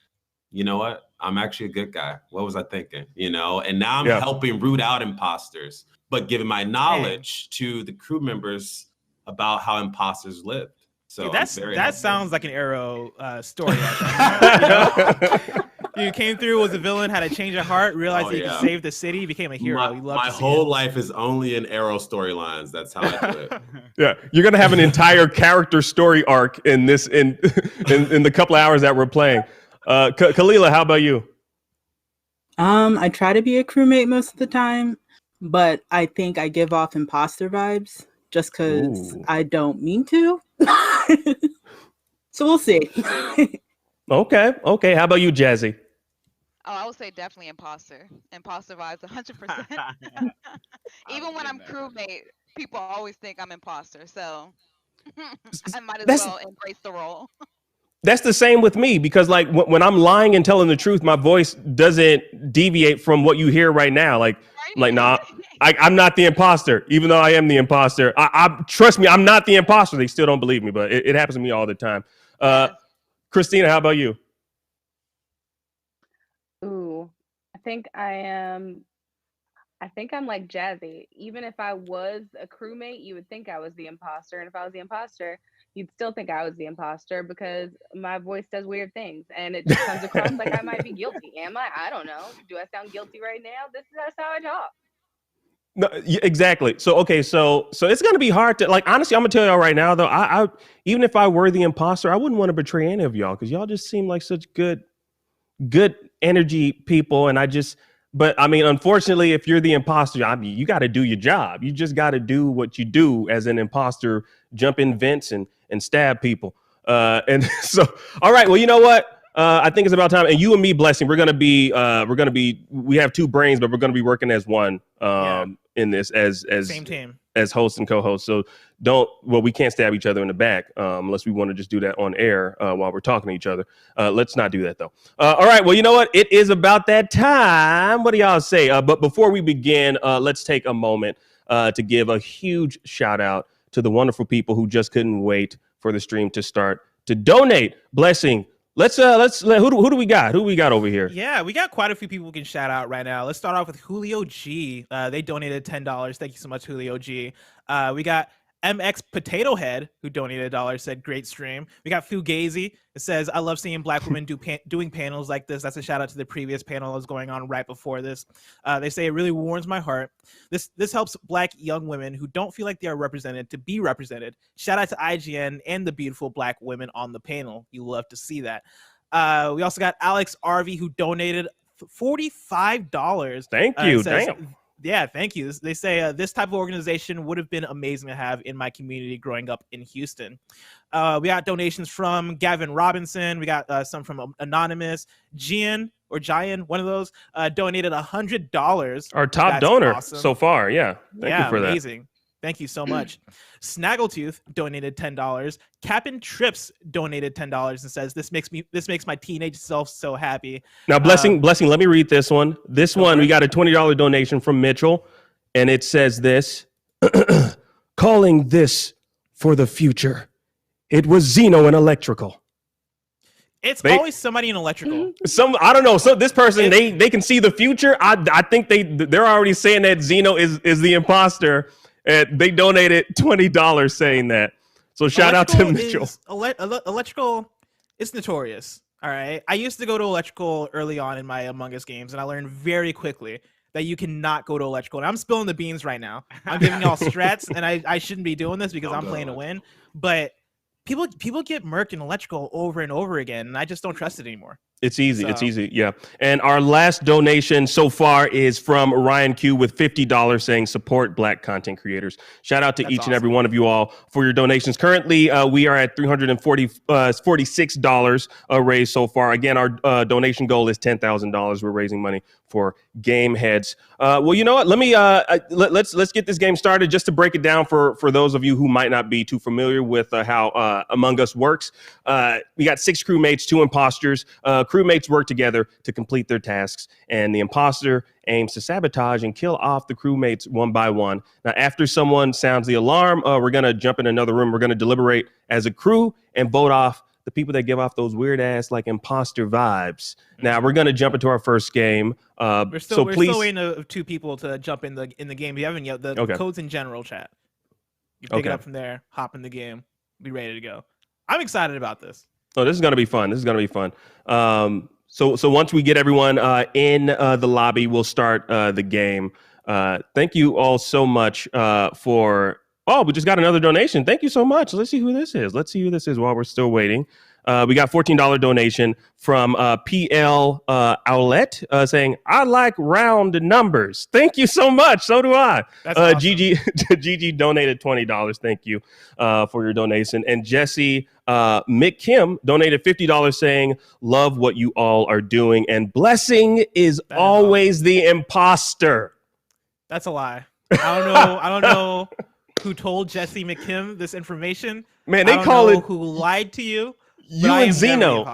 you know what? I'm actually a good guy. What was I thinking? And now I'm helping root out imposters, but giving my knowledge to the crew members about how imposters lived. So that sounds like an Arrow story. You came through, was a villain, had a change of heart, realized that you could save the city, became a hero. My whole life is only in Arrow storylines. That's how I do it. Yeah, you're gonna have an entire character story arc in this in the couple of hours that we're playing. Kalila, how about you? I try to be a crewmate most of the time, but I think I give off imposter vibes just because I don't mean to. So we'll see. Okay. How about you, Jazzy? Oh, I would say definitely imposter. Imposter vibes, 100%. Even when I'm crewmate, people always think I'm imposter. So I might as well embrace the role. That's the same with me, because like when I'm lying and telling the truth, my voice doesn't deviate from what you hear right now. Like, I'm like, nah, I'm not the imposter, even though I am the imposter. I trust me, I'm not the imposter. They still don't believe me, but it happens to me all the time. Christina, how about you? Ooh, I think I'm like Jazzy. Even if I was a crewmate, you would think I was the imposter. And if I was the imposter, you'd still think I was the imposter because my voice does weird things. And it just comes across like I might be guilty. Am I? I don't know. Do I sound guilty right now? That's how I talk. No, exactly. So, okay. So it's going to be hard to, like, honestly, I'm going to tell y'all right now, though, I even if I were the imposter, I wouldn't want to betray any of y'all because y'all just seem like such good energy people. And but I mean, unfortunately, if you're the imposter, I mean, you got to do your job. You just got to do what you do as an imposter, jump in vents and stab people. And so, all right, well, you know what? I think it's about time. And you and me, Blessing, we have two brains, but we're going to be working as one in this as same team, as host and co-host. So we can't stab each other in the back unless we want to just do that on air while we're talking to each other. Let's not do that, though. All right. Well, you know what? It is about that time. What do y'all say? But before we begin, let's take a moment to give a huge shout out to the wonderful people who just couldn't wait for the stream to start to donate. Blessing. Who do we got? Who we got over here? Yeah, we got quite a few people we can shout out right now. Let's start off with Julio G. They donated $10. Thank you so much, Julio G. We got MX Potato Head, who donated $1, said great stream. We got Fugazi. It says, I love seeing Black women doing panels like this. That's a shout out to the previous panel that was going on right before this. They say it really warms my heart. This helps Black young women who don't feel like they are represented to be represented. Shout out to IGN and the beautiful Black women on the panel. You love to see that. We also got Alex RV, who donated $45. Thank you. Says, Damn. Yeah, thank you. They say this type of organization would have been amazing to have in my community growing up in Houston. We got donations from Gavin Robinson. We got some from Anonymous. Gian, one of those, donated $100. Our top That's donor awesome. so far. Yeah. Thank you for amazing. Thank you so much. Snaggletooth donated $10. Captain Trips donated $10 and says, "This makes my teenage self so happy." Now, blessing. Let me read this one. This one, we got a $20 donation from Mitchell, and it says this: calling this for the future. It was Xeno and Electrical. It's always somebody in electrical. I don't know. So this person, they can see the future. I think they're already saying that Xeno is the imposter. And they donated $20 saying that. So shout out to Mitchell. Electrical is notorious. All right. I used to go to electrical early on in my Among Us games, and I learned very quickly that you cannot go to electrical. And I'm spilling the beans right now. I'm giving y'all strats, and I shouldn't be doing this because I'm playing to win. But people get murked in electrical over and over again, and I just don't trust it anymore. It's easy. It's easy. Yeah. And our last donation so far is from Ryan Q with $50 saying support Black content creators. Shout out to each and every one of you all for your donations. Currently, we are at $346 raised so far. Again, our donation goal is $10,000. We're raising money for Gameheads. Well, you know what? Let me let's get this game started. Just to break it down for those of you who might not be too familiar with how Among Us works. We got 6 crewmates, 2 imposters. Crewmates work together to complete their tasks, and the imposter aims to sabotage and kill off the crewmates one by one. Now, after someone sounds the alarm, we're going to jump in another room. We're going to deliberate as a crew and vote off the people that give off those weird ass like imposter vibes. Now, we're going to jump into our first game. We're still waiting for 2 people to jump in the game. You haven't yet. The codes in general chat. You pick it up from there, hop in the game, be ready to go. I'm excited about this. Oh, this is going to be fun. So once we get everyone in the lobby, we'll start the game. Thank you all so much for... Oh, we just got another donation. Thank you so much. Let's see who this is. While we're still waiting. We got $14 donation from PL Owlette saying, I like round numbers. Thank you so much. So do I. Awesome. Gigi donated $20. Thank you for your donation. And Jesse Mick Kim donated $50 saying, love what you all are doing. And Blessing is always the imposter. That's a lie. I don't know who told Jesse McKim this information. Man, they call it who lied to you. You and Xeno.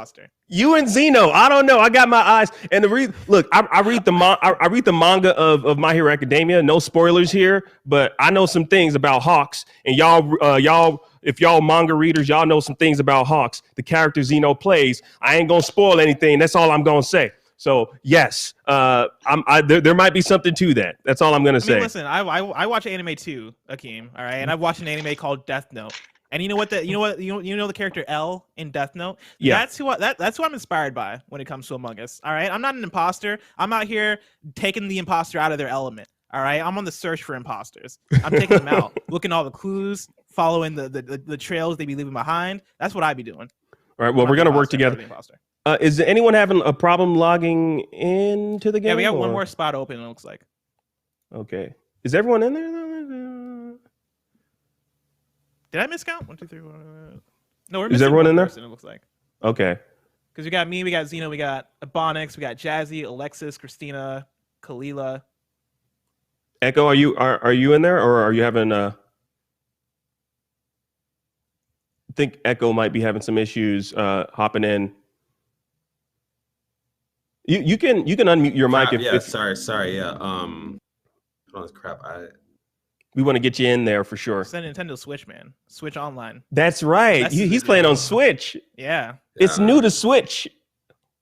I don't know. I got my eyes. And look, I read the manga of My Hero Academia. No spoilers here, but I know some things about Hawks. And y'all, if y'all manga readers, y'all know some things about Hawks. The character Xeno plays. I ain't gonna spoil anything. That's all I'm gonna say. So yes, there might be something to that. That's all I'm gonna say. Listen, I watch anime too, Akeem. All right, and I've watched an anime called Death Note. And you know the character L in Death Note? Yeah. That's who I'm inspired by when it comes to Among Us. All right. I'm not an imposter. I'm out here taking the imposter out of their element. All right. I'm on the search for imposters. I'm taking them out, looking at all the clues, following the trails they be leaving behind. That's what I be doing. All right. Well, we're gonna work together. Is anyone having a problem logging into the game? Yeah, we got one more spot open, it looks like. Okay. Is everyone in there? Did I miscount? 1, 2, 3, 4. No, we're missing. Is everyone in there? Person, it looks like. Okay. Because we got me, we got Xeno, we got Ebonix, we got Jazzy, Alexis, Christina, Kalila. Echo, are you in there, or are you having I think Echo might be having some issues hopping in. You can unmute your mic sorry. Yeah. Oh, crap. we want to get you in there for sure. It's a Nintendo Switch, man. Switch Online. That's right. He's playing on Switch. Yeah. It's new to Switch.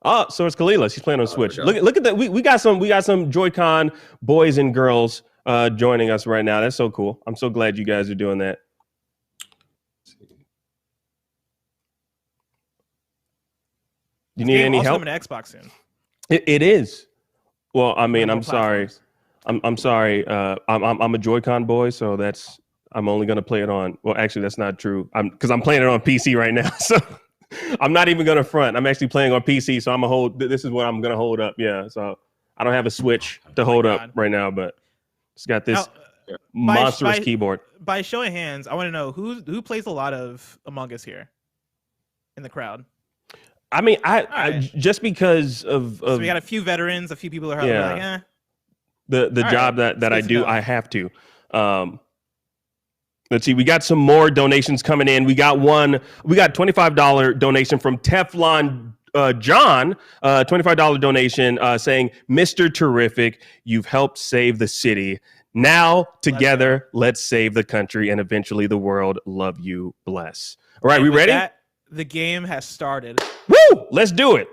Oh, so it's Kalila. She's playing on Switch. Look at that. We got some Joy-Con boys and girls joining us right now. That's so cool. I'm so glad you guys are doing that. You need any help? Coming to Xbox soon. It is. Well, I mean, I'm sorry. I'm sorry. I'm a Joy-Con boy, so I'm only gonna play it on. Well, actually, that's not true. Because I'm playing it on PC right now, so I'm not even gonna front. I'm actually playing on PC, so this is what I'm gonna hold up. Yeah, so I don't have a Switch to hold up right now, but it's got this monstrous keyboard. By show of hands, I want to know who plays a lot of Among Us here in the crowd. I mean, I just because of so we got a few veterans, a few people who are like, eh. The job that I do, I have to. Let's see, we got some more donations coming in. We got $25 donation from Teflon John, $25 donation saying, Mr. Terrific, you've helped save the city. Now, together, let's save the country and eventually the world. Love you, bless. All right, we ready? The game has started. Woo! Let's do it.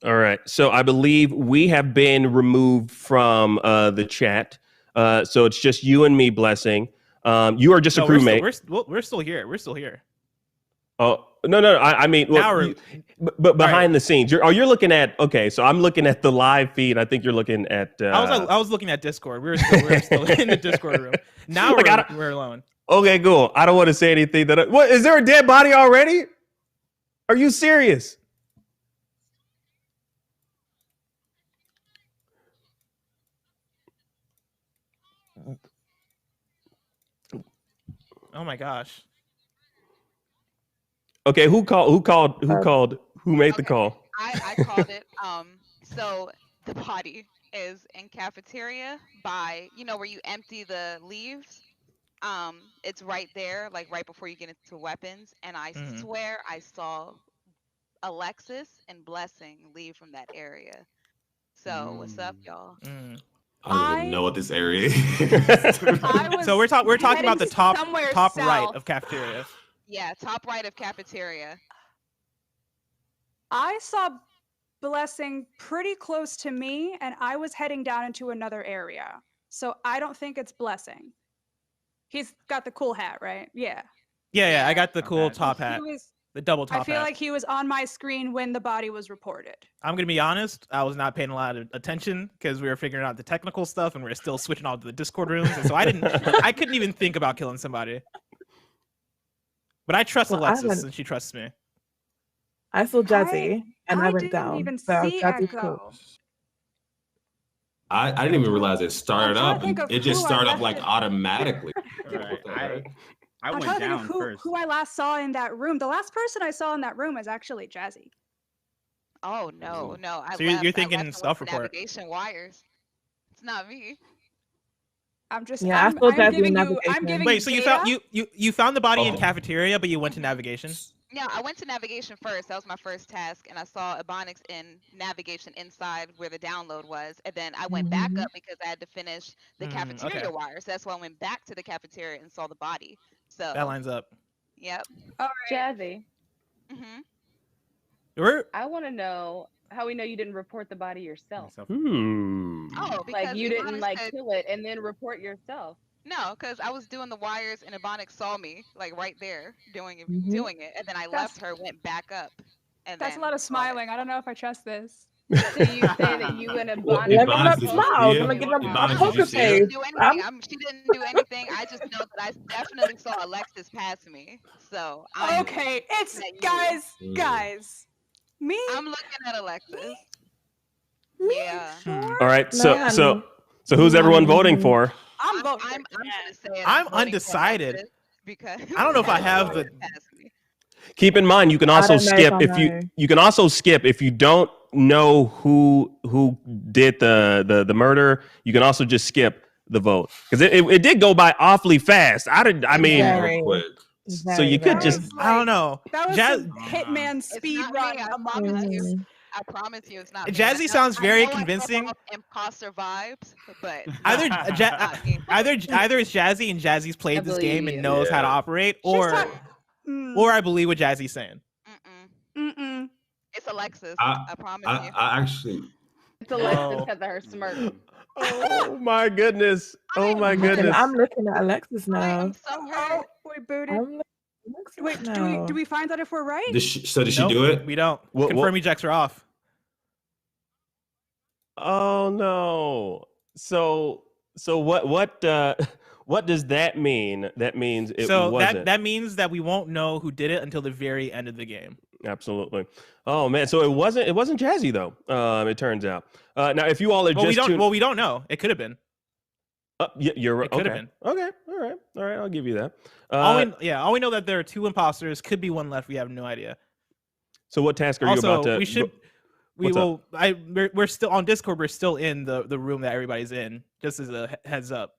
All right. So I believe we have been removed from the chat. So it's just you and me, Blessing. You are just a crewmate. We're still here. We're still here. Oh, no. I mean, but behind the scenes, you're looking at. Okay, so I'm looking at the live feed. I think you're looking at. I was looking at Discord. We're still in the Discord room. Now we're alone. Okay, cool. I don't want to say anything what is there a dead body already? Are you serious? Oh my gosh. Okay, who made the call? I called it. So the body is in cafeteria by, where you empty the leaves. It's right there, like right before you get into weapons. And I swear I saw Alexis and Blessing leave from that area. So what's up, y'all? I don't even know what this area is. So we're talking about the top right of cafeteria. Yeah, top right of cafeteria. I saw Blessing pretty close to me, and I was heading down into another area. So I don't think it's Blessing. He's got the cool hat, right? Yeah. Yeah, I got the cool top hat. The double top hat. I feel like he was on my screen when the body was reported. I'm going to be honest. I was not paying a lot of attention because we were figuring out the technical stuff and we're still switching all to the Discord rooms. And so I couldn't even think about killing somebody. But I trust Alexis and she trusts me. I saw Jazzy and I went down. Even so see Echo. I didn't even realize it started up. It just started up like automatically. I went down first. Who I last saw in that room. The last person I saw in that room is actually Jazzy. Oh no! So you're thinking self-report. Navigation wires. It's not me. I'm just. Yeah, I saw Jazzy in navigation. Wait, so you found the body in cafeteria, but you went to navigation? No, I went to navigation first. That was my first task, and I saw Ebonics in navigation inside where the download was, and then I went back up because I had to finish the cafeteria wires. That's why I went back to the cafeteria and saw the body. So that lines up. Yep. All right. Jazzy. I want to know how we know you didn't report the body yourself. Oh, because like you didn't kill it and then report yourself. No, because I was doing the wires and Ebonics saw me like right there doing it, and then I left her, went back up. And that's a lot of smiling. I don't know if I trust this. So you say that you and Ebonics. She didn't do anything. I just know that I definitely saw Alexis pass me. So okay, it's guys. Me? I'm looking at Alexis. Yeah. All right. So who's everyone voting for? I'm undecided because I don't know if I have the. Keep in mind, you can also skip if you don't know who did the murder. You can also just skip the vote because it did go by awfully fast. So you could just I don't know. That was some Hitman speed run Among Us. I promise you, it's not me. Jazzy I sounds know very I throw convincing. off imposter vibes, but Either not me. either it's Jazzy and Jazzy's played this game and knows how to operate, or I believe what Jazzy's saying. Mm-mm. It's Alexis. I I promise you. I actually. It's Alexis Oh. because of her smirk. Oh my goodness. Oh my Listen, goodness. I'm looking at Alexis now. Oh, we booted. I'm looking at Alexis Wait, now. do we find out if we're right? Did she Nope, do it? We don't. What- Confirm ejects are off. Oh no. So what does that mean? That means it So wasn't. that means that we won't know who did it until the very end of the game. Absolutely. Oh man, so it wasn't Jazzy though. It turns out. Now if you all are We don't know. It could have been. You're right. It could Okay. have been. Okay. All right. I'll give you that. All we know that there are 2 imposters. Could be 1 left. We have no idea. So what task are you Also, about to? we should. What's up? We're still on Discord. We're still in the room that everybody's in. Just as a heads up.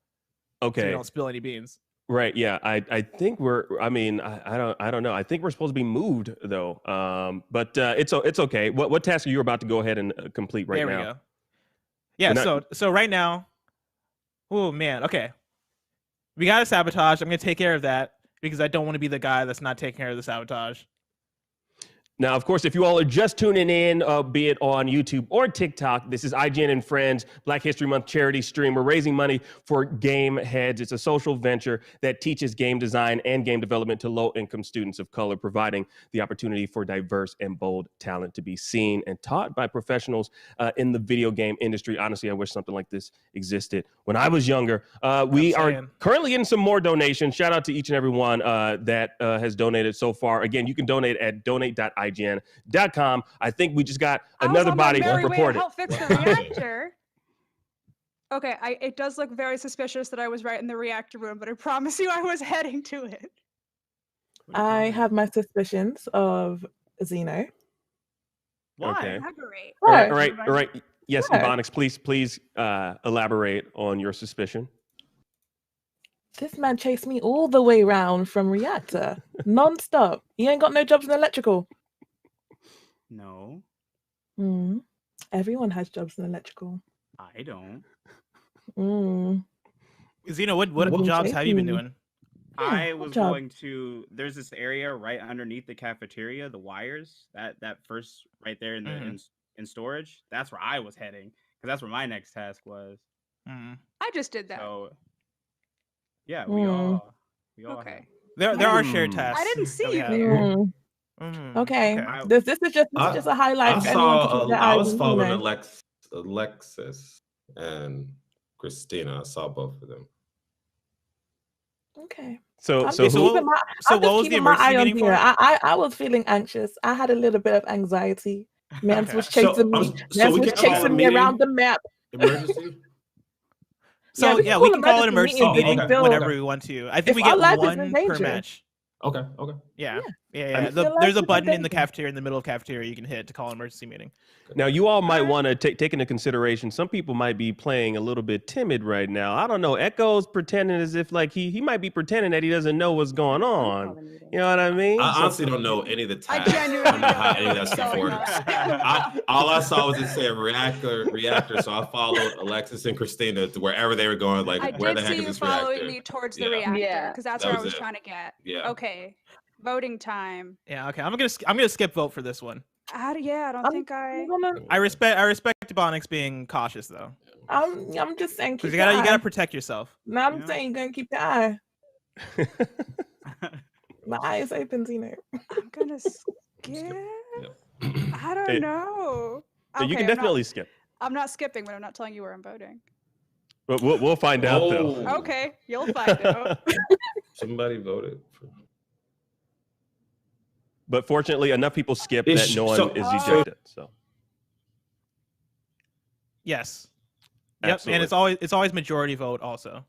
So Okay. we don't spill any beans. Right. Yeah. I think we're. I mean, I don't know. I think we're supposed to be moved though. But it's okay. What task are you about to go ahead and complete right There now? we go. Yeah. You're not- So right now. Oh man. Okay. We got a sabotage. I'm gonna take care of that because I don't want to be the guy that's not taking care of the sabotage. Now, of course, if you all are just tuning in, be it on YouTube or TikTok, this is IGN and Friends Black History Month charity stream. We're raising money for Gameheads. It's a social venture that teaches game design and game development to low-income students of color, providing the opportunity for diverse and bold talent to be seen and taught by professionals in the video game industry. Honestly, I wish something like this existed when I was younger. We are currently getting some more donations. Shout out to each and every one that has donated so far. Again, you can donate at donate.ign.com. I think we just got another body reported. Help fix the reactor. Okay, it does look very suspicious that I was right in the reactor room, but I promise you I was heading to it. I have my suspicions of Xeno. Why? Okay. Elaborate. All right. Yes, Why? Ebonix, please elaborate on your suspicion. This man chased me all the way round from reactor, non-stop. He ain't got no jobs in electrical. No, Everyone has jobs in electrical. I don't. Zeno, what jobs have you been doing? I what was job? going to. There's this area right underneath the cafeteria, the wires. That first right there in the in storage. That's where I was heading because that's where my next task was. I just did that. So yeah, we all. Okay. There are shared tasks. I didn't see that we you have. there. Okay. This is just a highlight. I for anyone to saw. keep their I eyes was on, following Alexis and Christina. I saw both of them. Okay. So I'm so just who? keeping my, so I'm what just was the keeping my emergency eye on meeting here. for? I was feeling anxious. I had a little bit of anxiety. Man was chasing me. so Man we was can call a chasing me meeting? around the map. Emergency. So we yeah, can we call can call it emergency emergency meeting meeting if we feel- whenever we want to. I think if we our get life is in one per danger. match. Okay. Yeah. I mean, There's a button in the cafeteria, in the middle of cafeteria, you can hit to call an emergency meeting. Now, you all might want to take into consideration. Some people might be playing a little bit timid right now. I don't know. Echo's pretending as if like he might be pretending that he doesn't know what's going on. You know what I mean? I honestly don't know any of the I tasks. genuinely don't know how any of that what's stuff going works. on. All I saw was it said reactor, so I followed Alexis and Christina to wherever they were going. Like, I where did the heck see is you this following reactor? me towards the Yeah. reactor Yeah. because that's That where I was was it. trying to get. Yeah. Okay. Voting time. Yeah, okay. I'm gonna skip vote for this one. I don't think I. I respect Ebonix being cautious though. I'm just saying. Because Keep you your gotta eye. protect yourself. No, I'm saying you're gonna keep your eye. My eye is open, Zeno. I'm gonna skip. I don't Hey, know. You Okay, can I'm definitely not, skip, I'm not skipping, but I'm not telling you where I'm voting. but we'll find out though. Oh. Okay, you'll find out. Somebody voted. But fortunately, enough people skip Is that she- no one so- is so- ejected. So Yes. Yep, Absolutely. and it's always majority vote also.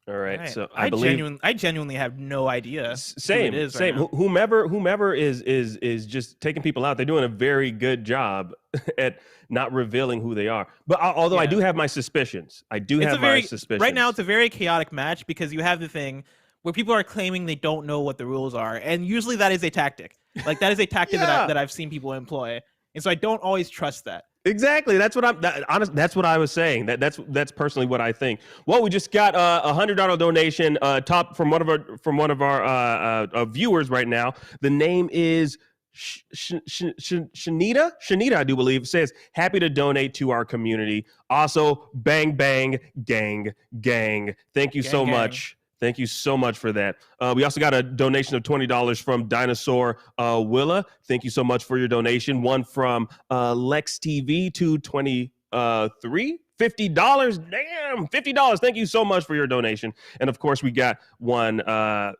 all right. Right. So I believe I genuinely have no idea. who same. it is Same. Right now. Whomever is just taking people out. They're doing a very good job at not revealing who they are. But although I Yeah. do have my suspicions, my suspicions. Right now, it's a very chaotic match because you have the thing where people are claiming they don't know what the rules are, and usually that is a tactic. Like that is a tactic Yeah. that I've seen people employ, and so I don't always trust that. Exactly. That's what that's what I was saying. That's personally what I think. Well, we just got a $100 donation top from one of our viewers right now. The name is Shanita. Shanita, I do believe, says happy to donate to our community. Also, bang bang gang gang. Thank you Gang, so gang. much. Thank you so much for that. We also got a donation of $20 from Dinosaur Willa. Thank you so much for your donation. One from Lex TV 223. $50. Damn, $50. Thank you so much for your donation. And of course, we got another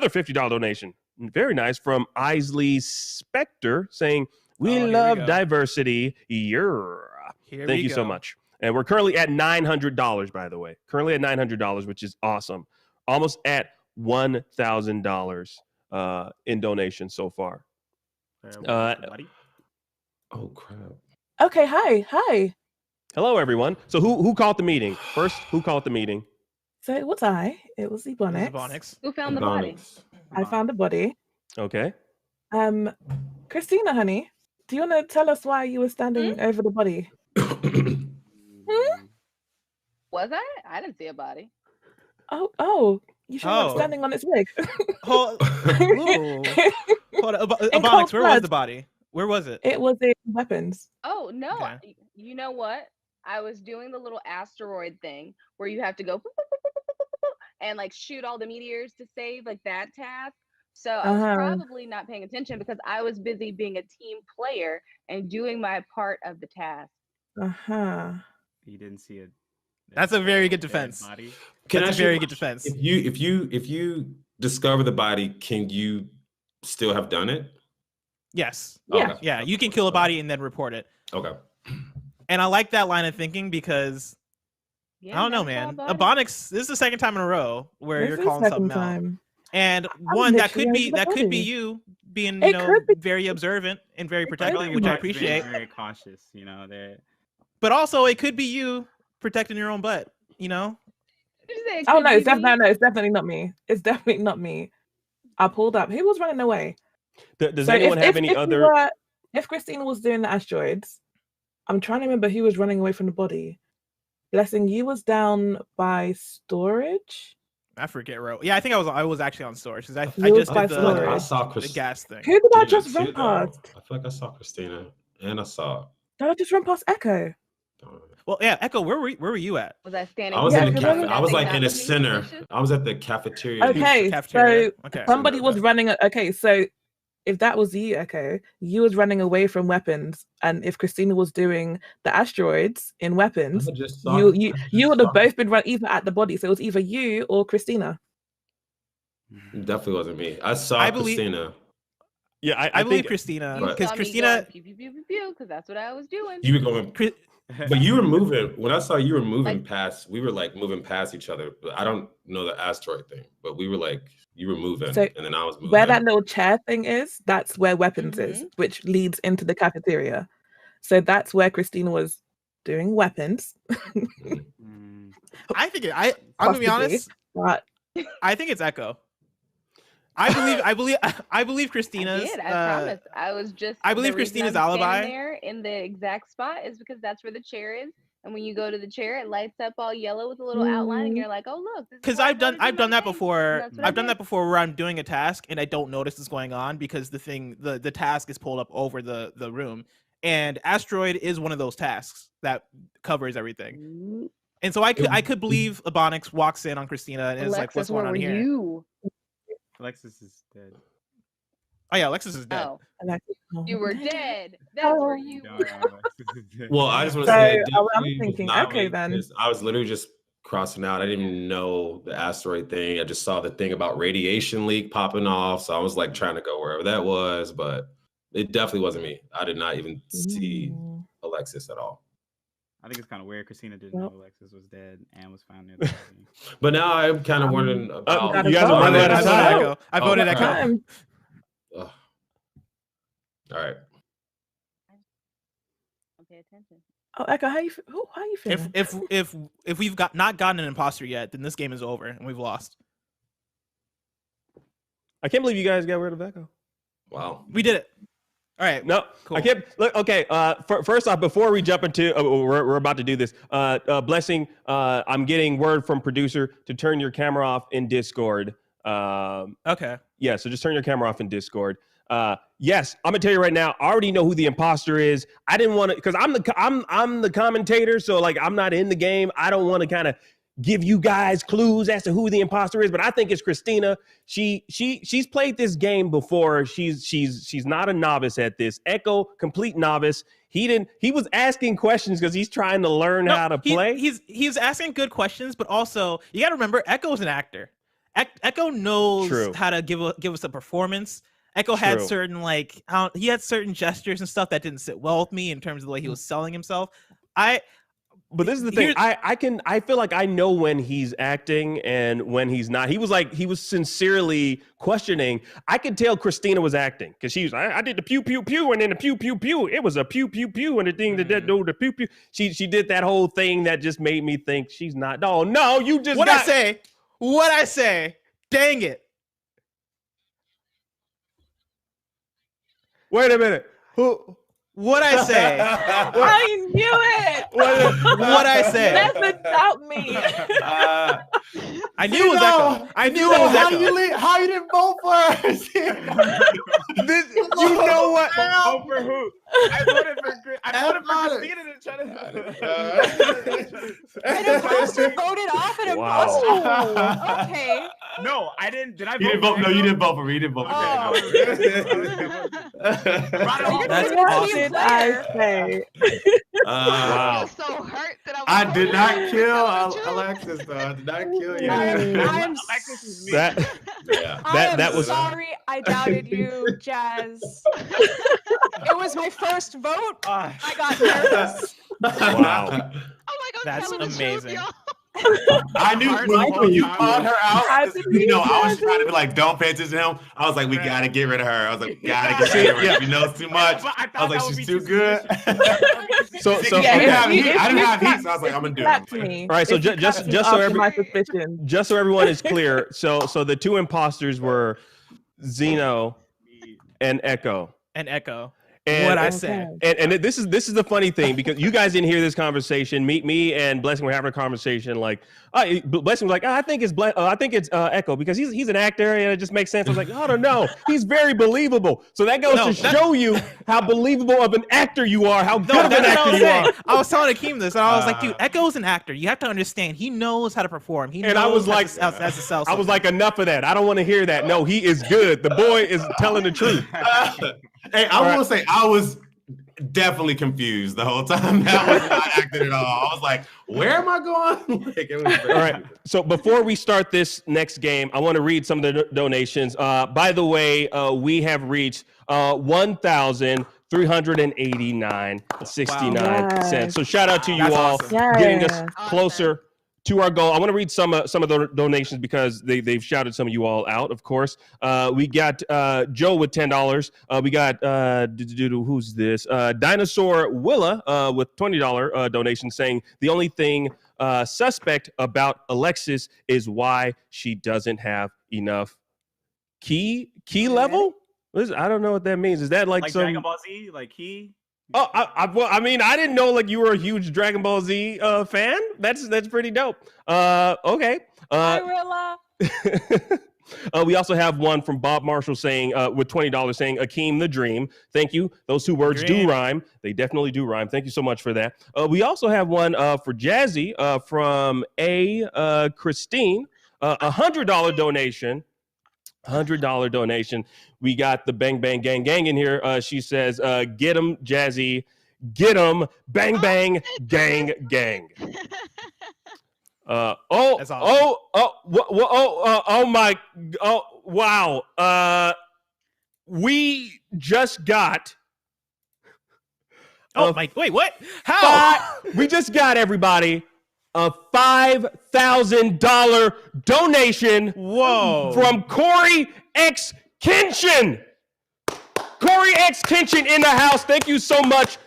$50 donation. Very nice, from Isley Spector saying, we love diversity. Here Thank we you so go. much. And we're currently at $900, by the way. Currently at $900, which is awesome. Almost at $1,000 in donations so far. Oh crap! Okay, hi. Hello, everyone. So who called the meeting first? Who called the meeting? So it was I. It was Ebonics. Ebonics. Who found the body? I found the body. Okay. Christina, honey, do you want to tell us why you were standing over the body? Was I? I didn't see a body. Oh, you sure weren't standing on its leg? Hold on. In Ebonics, cold where was blood. the body? Where was it? It was in weapons. Oh no! Okay. You know what? I was doing the little asteroid thing where you have to go and like shoot all the meteors to save, like that task. So I was probably not paying attention because I was busy being a team player and doing my part of the task. You didn't see it. That's a very good defense. That's a very good defense. If you discover the body, can you still have done it? Yes. Okay. Yeah, you can kill a body and then report it. Okay. And I like that line of thinking because I don't know, man. Ebonics, this is the second time in a row where This you're is calling second something out. time. And I'm one that literally could over the be body. you being, It you know, could be. very observant and very I feel protective, like which I Ebonics is appreciate. Very cautious, you know. But also, it could be you protecting your own butt, you know? Oh no, it's definitely not me. It's definitely not me. I pulled up. He was running away. Does So anyone have any if other? if Christina was doing the asteroids, I'm trying to remember who was running away from the body. Blessing, you was down by storage. I forget, yeah, I think I was actually on storage because I You just was by did storage. I saw the gas thing. Who did I Christina just run too, though. past? I feel like I saw Christina and I saw. Did I just run past Echo? Well, yeah, Echo, where were you at? Was I standing? I was in the because cafe. I was like in the center. I was at the cafeteria. Okay, Cafeteria. so Okay. somebody was running. Okay, so if that was you, Echo, you was running away from weapons, and if Christina was doing the asteroids in weapons, you would have both been either at the body. So it was either you or Christina. It definitely wasn't me. I saw Christina. Yeah, I believe Christina because Christina. Because that's what I was doing. You were going, but you were moving. When I saw you were moving past, we were like moving past each other. But I don't know the asteroid thing, but we were like, you were moving, So and then I was moving. where that little chair thing is, that's where weapons is, which leads into the cafeteria. So that's where Christina was doing weapons. I think I'm gonna be honest. But I think it's Echo. I believe Christina's. I promise. I was just. I believe the reason Christina's I'm standing alibi. there in the exact spot is because that's where the chair is, and when you go to the chair, it lights up all yellow with a little outline, and you're like, "Oh look." Because I've done that before. I've done that before where I'm doing a task and I don't notice what's going on because the task is pulled up over the room, and asteroid is one of those tasks that covers everything. And so I could believe Ebonics walks in on Christina and is like, "What's going on here?" You? Alexis is dead. Oh yeah, Alexis is dead. Oh, you were dead. That's where you were. Well, I just want to say, I'm thinking, okay, then. I was literally just crossing out. I didn't even know the asteroid thing. I just saw the thing about radiation leak popping off. So I was like trying to go wherever that was, but it definitely wasn't me. I did not even see Alexis at all. I think it's kind of weird. Christina didn't know Alexis was dead and was found near the body. But now I'm kind of wondering about. You guys are running out of time. I voted Echo. All right. Don't pay attention. Oh, Echo, how you feeling? If we've not gotten an imposter yet, then this game is over and we've lost. I can't believe you guys got rid of Echo. Wow. We did it. All right. No, cool. I can't. Look, okay. First off, before we jump into, we're about to do this. Blessing. I'm getting word from producer to turn your camera off in Discord. Okay. Yeah. So just turn your camera off in Discord. Yes, I'm gonna tell you right now. I already know who the imposter is. I didn't want to, because I'm the commentator. So like, I'm not in the game. I don't want to kind of give you guys clues as to who the imposter is, but I think it's Christina. She's played this game before. She's not a novice at this. Echo, complete novice. He was asking questions because he's trying to learn how to play. He's asking good questions, but also you got to remember, Echo's an actor. Echo knows how to give us a performance. Echo had certain he had certain gestures and stuff that didn't sit well with me in terms of the way he was selling himself. But this is the thing. I feel like I know when he's acting and when he's not. He was sincerely questioning. I could tell Christina was acting because she was. I did the pew pew pew and then the pew pew pew. It was a pew pew pew and the thing that do the pew pew. She did that whole thing that just made me think she's not. No, you just. What I say? Dang it! Wait a minute. Who? What I say? I knew it. What I say? Never doubt me. I knew it was Echo. I knew it was Echo. How you didn't vote for her? You know what? Vote for who? I voted for Christina to try to. An imposter voted off an imposter. Okay. No, I didn't. Did I vote? You didn't vote. No, you didn't vote for me. You didn't vote for me. That's awesome. Did I say? Wow. I was so hurt that I did not kill Alexis, though. I did not kill you. I'm that was sorry. I doubted you, Jazz. It was my first vote. I got nervous. Wow. Oh my God, that's amazing. I knew when you called her out, I was trying to be like, don't pay attention to him. I was like, we gotta get rid of her. I was like, we gotta get rid of her. She knows too much. I was like, she's too good. So I didn't have heat, so I was like, I'm gonna do it. All right, so just so everyone is clear, so the two imposters were Zeno and Echo. And what I said. And this is the funny thing, because you guys didn't hear this conversation. Me and Blessing were having a conversation. Like, Blessing was like, I think it's Echo because he's an actor and it just makes sense. I was like, I don't know. He's very believable. So that goes to show you how believable of an actor you are. How good of an actor you are. I was telling Akeem this, and I was like, dude, Echo's an actor. You have to understand. He knows how to perform. He knows and I was like, as a sell. I was like, enough of that. I don't want to hear that. No, he is good. The boy is telling the truth. Hey, I will say I was definitely confused the whole time. That was not acting at all. I was like, where am I going? Like, it was all right. So before we start this next game, I want to read some of the donations. By the way, we have reached 1,389.69 cents. So shout out to you all, getting us closer to our goal. I want to read some of the donations because they've shouted some of you all out, of course. We got Joe with $10. We got who's this? Dinosaur Willa with $20 donation, saying the only thing suspect about Alexis is why she doesn't have enough key level. I don't know what that means. Is that like some Dragon Ball Z, like key? Oh, I mean, I didn't know like you were a huge Dragon Ball Z fan. That's pretty dope. Okay. We also have one from Bob Marshall saying, with $20, saying Akeem the Dream. Thank you. Those two words do rhyme. They definitely do rhyme. Thank you so much for that. We also have one for Jazzy from Christine, $100 donation. $100 donation. We got the Bang Bang Gang Gang in here. She says, get 'em, Jazzy. Get 'em. Bang Bang Gang Gang. Wow. We just got. Wait, what? How? We just got, everybody, a $5,000 donation. Whoa. From Corey X Kenshin. Corey X Kenshin in the house. Thank you so much.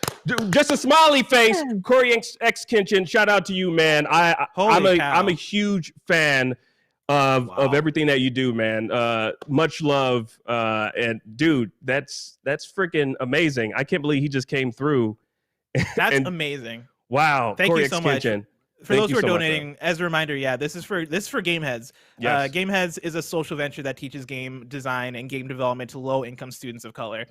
Just a smiley face. Corey X Kenshin. Shout out to you, man. I'm a huge fan of everything that you do, man. Much love. And dude, that's freaking amazing. I can't believe he just came through. That's amazing. Wow. Thank Corey you so much. Extension. For those who are donating, as a reminder, this is for Gameheads. Yes. Gameheads is a social venture that teaches game design and game development to low-income students of color.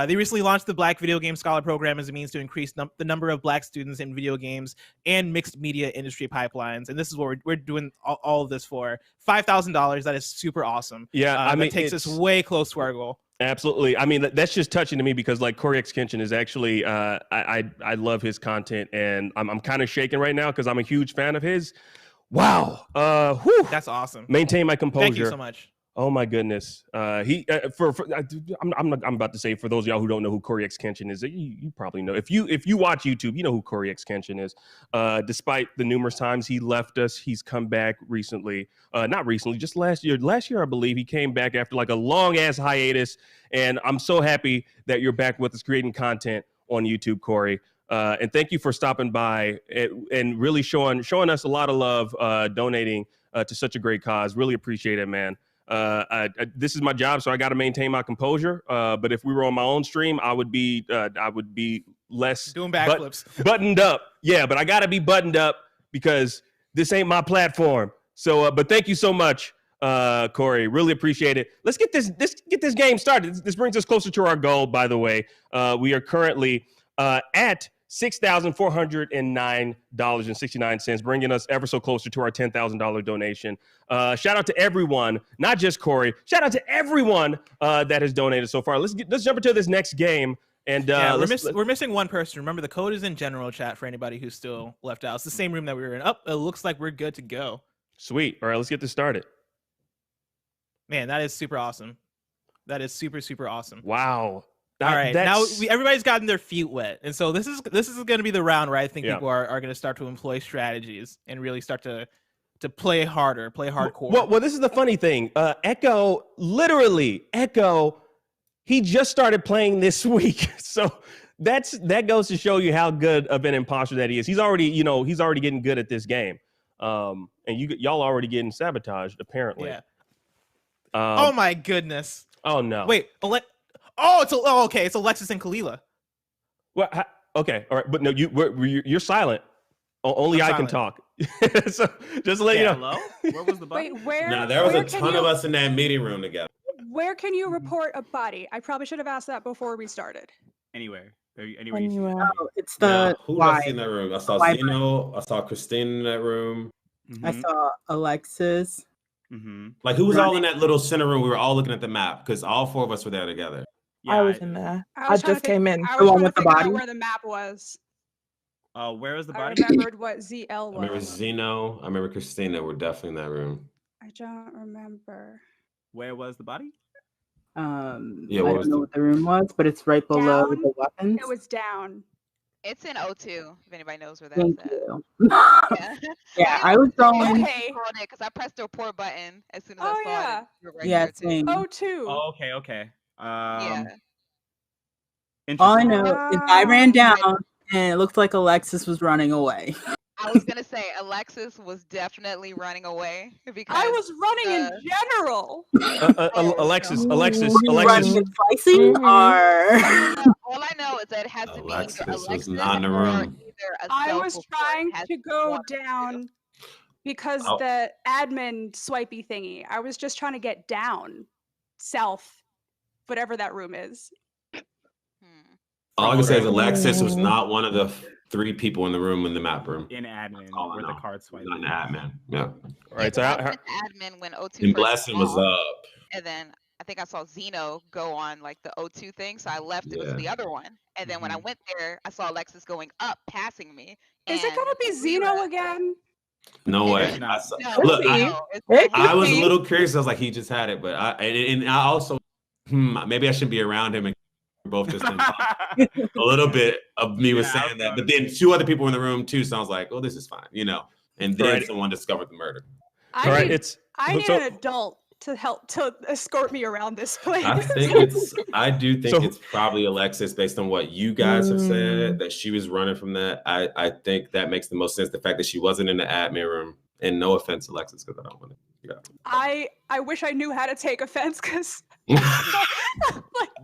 They recently launched the Black Video Game Scholar Program as a means to increase the number of Black students in video games and mixed media industry pipelines. And this is what we're doing all of this for. $5,000. That is super awesome. Yeah, I mean, that takes us way close to our goal. Absolutely. I mean, that's just touching to me because like Corey Extension is actually, I love his content, and I'm kind of shaking right now because I'm a huge fan of his. Wow. That's awesome. Maintain my composure. Thank you so much. Oh my goodness. I'm about to say, for those of y'all who don't know who Corey Extension is, you probably know. If you watch YouTube, you know who Corey Extension is. Despite the numerous times he left us, he's come back recently. Not recently, just last year. Last year, I believe he came back after like a long ass hiatus, and I'm so happy that you're back with us creating content on YouTube, Corey. And thank you for stopping by and really showing us a lot of love, donating to such a great cause. Really appreciate it, man. This is my job, so I got to maintain my composure. But if we were on my own stream, I would be less doing backflips, buttoned up. Yeah, but I got to be buttoned up because this ain't my platform. So, but thank you so much, Corey. Really appreciate it. Let's get this game started. This brings us closer to our goal. By the way, we are currently at $6,409.69, bringing us ever so closer to our $10,000 donation. Shout out to everyone, not just Corey. Shout out to everyone that has donated so far. Let's jump into this next game. And we're missing one person. Remember, the code is in general chat for anybody who's still left out. It's the same room that we were in. It looks like we're good to go. Sweet. All right, let's get this started. Man, that is super awesome. That is super, super awesome. Wow. All right, now everybody's gotten their feet wet, and so this is going to be the round where I think people are going to start to employ strategies and really start to play harder, play hardcore. Well, this is the funny thing. Echo, he just started playing this week, so that goes to show you how good of an imposter that he is. He's already getting good at this game, and y'all already getting sabotaged apparently. Yeah. Oh my goodness. Oh no. Wait. Okay. It's Alexis and Kalila. Well, okay, all right, but no, you're silent. Only I can talk. So just to let you know. Hello? Where was the body? Wait, where? Now there was a ton of us in that meeting room together. Where can you report a body? I probably should have asked that before we started. Anywhere you see. Oh, it's the who did I see in that room? I saw Zeno. I saw Christine in that room. I saw Alexis. Like, who was all in that little center room? We were all looking at the map because all four of us were there together. I was in there. I was trying just to came in. I was trying to figure out where the map was. Where was the I body? remembered what ZL I remember was. Zeno. I remember Christina. We're definitely in that room. I don't remember. Where was the body? Yeah, I don't know what the room was, but it's right below Down? the weapons. It was down. It's in O2, if anybody knows where that's Thank at. you. Yeah, Yeah, I was going. Okay. Because I pressed the report button as soon as Oh I saw yeah. it. You were right Yeah, there, too. same. O2. Oh, okay. Yeah. All I Interesting. know is I ran down, and it looked like Alexis was running away. I was gonna say Alexis was definitely running away because I was running in general. Alexis. Running and slicing, or all I know is that it has to be either Alexis was Alexis not in the or room. either a I was self-report trying has to be go one of the two. down because Oh. the admin swipey thingy. I was just trying to get down south, whatever that room is. All I can say is Alexis was not one of the three people in the room in the map room. In admin, all I where know. the card swipe. Not in admin. Yeah. All right, so I how, was in admin when O2 And first Blessing came was off, up. and then I think I saw Zeno go on like the O2 thing, so I left. It was Yeah. the other one, and then when I went there, I saw Alexis going up, passing me. Is it and gonna be Zeno again? No way. It's not. Look, It I could was a be. little curious. I was like, he just had it, but I also maybe I should be around him and both just a little bit of me was saying that, but then two other people in the room too. So I was like, oh, this is fine, And then Right. someone discovered the murder. I need an adult to help to escort me around this place. I do think it's probably Alexis based on what you guys have said that she was running from that. I think that makes the most sense. The fact that she wasn't in the admin room, and no offense, Alexis, because I don't want to I wish I knew how to take offense because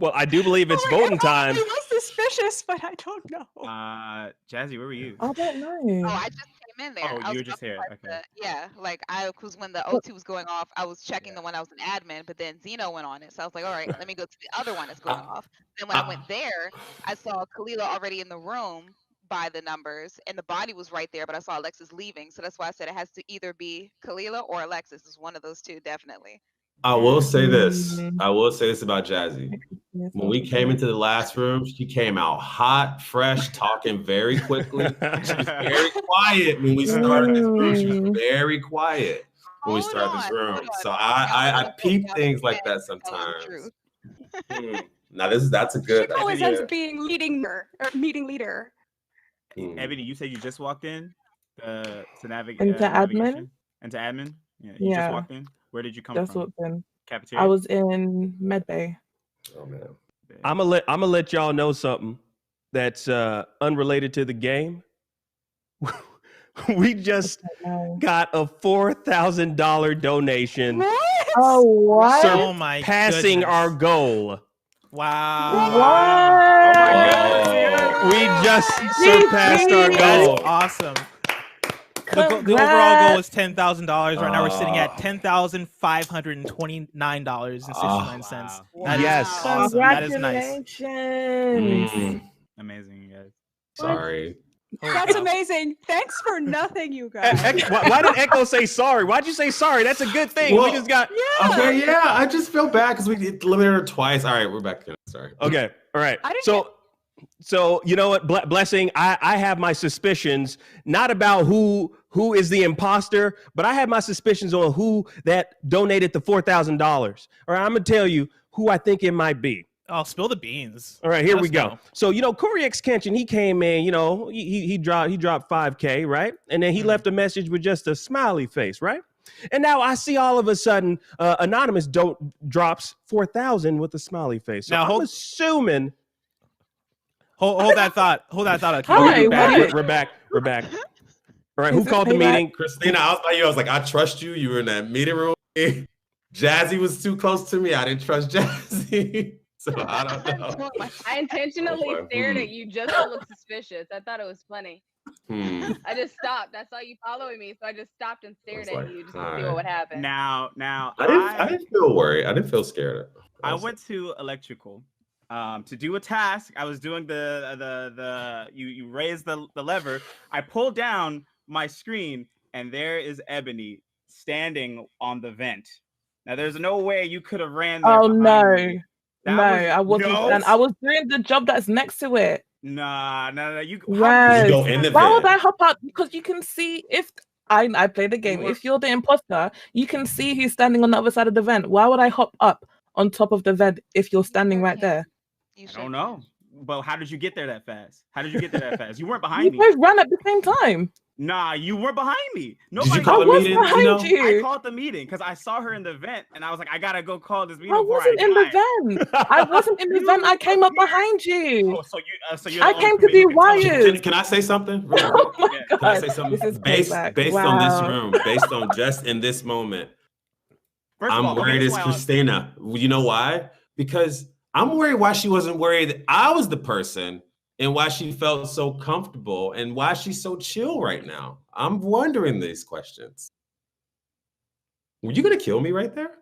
Well, I do believe it's voting time. I was suspicious, but I don't know. Jazzy, where were you? I don't know. Oh, I just came in there. Oh, I you was were just about to here. press Okay. yeah, like because when the O2 was going off, I was checking the one I was an admin, but then Zeno went on it, so I was like, all right, let me go to the other one that's going off. Then when I went there, I saw Kalila already in the room by the numbers, and the body was right there, but I saw Alexis leaving, so that's why I said it has to either be Kalila or Alexis. It's one of those two, definitely. I will say this. I will say this about Jazzy. When we came into the last room, she came out hot, fresh, talking very quickly. She was very quiet when we started this room. She was very quiet when we started this room. So I peep things like that sometimes. Now that's a good. She always ends up being meeting leader. Ebony, you said you just walked in to navigate Into admin. Into admin. Yeah, you just walked in. Where did you come Just from? walked in. Cafeteria. I was in Medbay. Oh man. I'm gonna let y'all know something that's unrelated to the game. We just got a $4,000 donation. What? Oh what? Oh my Passing goodness. our goal. Wow. Oh my God. We just surpassed our goal. That's awesome. The overall goal is $10,000. Right now we're sitting at $10,529.69. That is awesome. That is nice. Congratulations. Amazing, guys. Sorry. That's amazing. Thanks for nothing, you guys. Why did Echo say sorry? Why'd you say sorry? That's a good thing. Well, We just got. Okay, yeah. I just feel bad because we eliminated her twice. All right, we're back again. Sorry. Okay. All right. So you know what, Blessing, I have my suspicions, not about who is the imposter, but I have my suspicions on who that donated the $4,000. All right, I'm gonna tell you who I think it might be. I'll spill the beans. All right, here Let we us go. know. So Corey X Kenshin, he came in, he dropped $5K, right? And then he left a message with just a smiley face, right? And now I see all of a sudden Anonymous drops 4,000 with a smiley face. So I'm assuming. Hold that thought. Hold that thought. We're back. All right, who called the meeting? Christina, I was by you. I was like, I trust you. You were in that meeting room. Jazzy was too close to me. I didn't trust Jazzy. So I don't know. I intentionally stared at you just to look suspicious. I thought it was funny. I just stopped. I saw you following me, so I just stopped and stared at you just to see what would happen. Now, I didn't feel worried. I didn't feel scared. I went to electrical to do a task. I was doing you raise the lever. I pulled down my screen, and there is Ebony standing on the vent. Now, there's no way you could have ran there. Oh no, I wasn't. I was doing the job that's next to it. Nah. You Yes. go in the Why vent? would I hop up? Because you can see if I play the game. If you're the imposter, you can see who's standing on the other side of the vent. Why would I hop up on top of the vent if you're standing right there? I don't know. But how did you get there that fast? You weren't behind me. You both ran at the same time. Nah, you weren't behind me. Did you call the meeting? I called the meeting because I saw her in the vent, and I was like, I gotta go call this meeting. I wasn't in the vent. I wasn't in the vent. I came up behind you. Oh, so you're I came to do wires. Can I say something? Oh my God. Can I say something? This is Based payback. on this Wow. room, based on just in this moment, First of I'm all, worried here's it's why Christina. You know why? Because I'm worried why she wasn't worried that I was the person and why she felt so comfortable and why she's so chill right now. I'm wondering these questions. Were you going to kill me right there?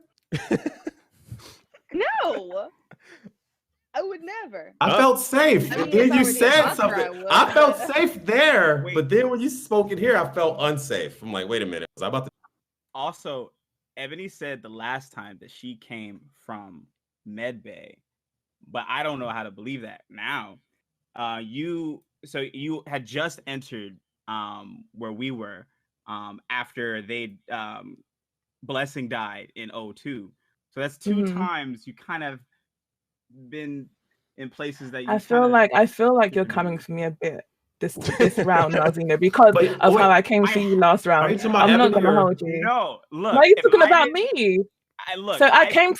No, I would never. I felt safe. I mean, But then if I you were the said imposter, I something. would, I felt but- safe there. But then when you spoke it here, I felt unsafe. I'm like, wait a minute. Was I about to? Also, Ebony said the last time that she came from Medbay, but I don't know how to believe that now. You had just entered where we were after they Blessing died in 02. So that's two times you kind of been in places that you I feel like you're coming for me a bit this round, Nazina, because of how I came for you last round. I'm not gonna hold you. No, look. No, you're if talking I about didn't- me. I came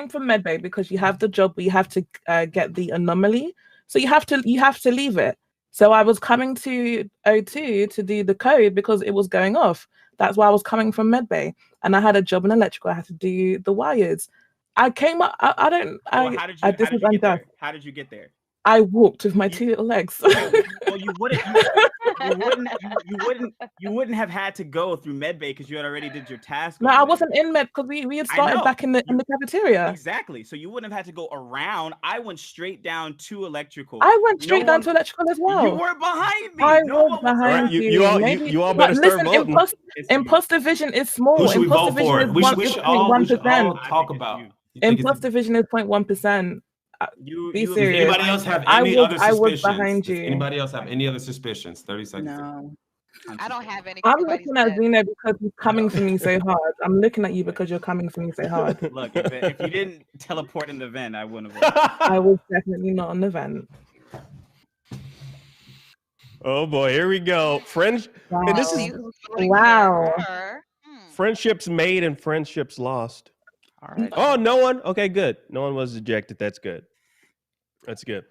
from Medbay because you have the job where you have to get the anomaly. So you have to leave it. So I was coming to O2 to do the code because it was going off. That's why I was coming from medbay, and I had a job in electrical. I had to do the wires. I came up. I don't. How did you get there? How did you get there? I walked with my 2 little legs. Well, you wouldn't have had to go through medbay because you had already did your task. No, I wasn't in med because we had started back in the cafeteria. Exactly. So you wouldn't have had to go around. I went straight down to electrical. I went straight down to electrical as well. You were behind me. I was behind you. You all better start voting. Imposter vision is small. Who should we vote Imposter for? vision We is should all 0.1%. talk about. Imposter vision is 0.1%. Be serious. Anybody else have any other suspicions? I was behind you. Does anybody else have any other suspicions? 30 seconds. No. I don't have any. I'm looking at Zeno because you're coming for me so hard. I'm looking at you because you're coming for me so hard. Look, if you didn't teleport in the vent, I wouldn't have. I was definitely not on the vent. Oh boy, here we go. Wow. And this is friendships made and friendships lost. All right. Oh, no one. Okay, good. No one was ejected. That's good. That's good.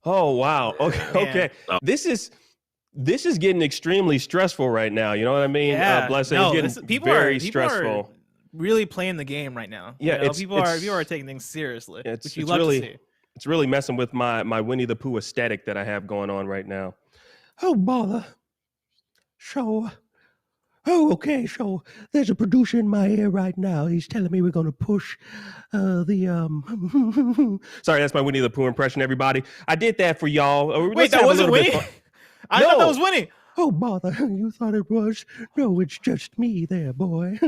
Oh wow. Okay. Okay. This is getting extremely stressful right now. You know what I mean? Yeah. Blessing. No, It's getting people very are stressful. really playing the game right now. Yeah, You know, people are taking things seriously, which you love really, to see. It's really messing with my Winnie the Pooh aesthetic that I have going on right now. Oh bother. So, okay. So there's a producer in my ear right now. He's telling me we're going to push the Sorry, that's my Winnie the Pooh impression. Everybody, I did that for y'all. Wait, that wasn't Winnie? I thought that was Winnie. Oh, bother. You thought it was? No, it's just me there, boy.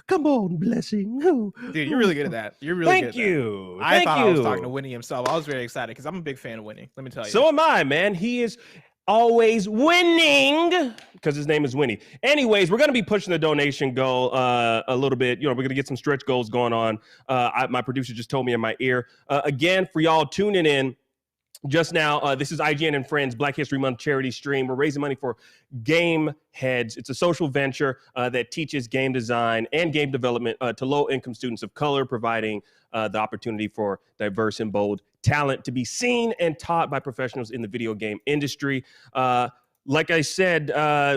Come on, Blessing. Dude, you're really good at that. You're really Thank good at you. that. I thought I was you. talking to Winnie himself. I was very excited because I'm a big fan of Winnie. Let me tell you. So am I, man. He is always winning because his name is Winnie. Anyways, we're going to be pushing the donation goal a little bit. You know, we're going to get some stretch goals going on. My producer just told me in my ear. Again, for y'all tuning in just now, this is IGN and Friends Black History Month charity stream. We're raising money for Gameheads. It's a social venture that teaches game design and game development to low-income students of color, providing the opportunity for diverse and bold talent to be seen and taught by professionals in the video game industry. Like I said,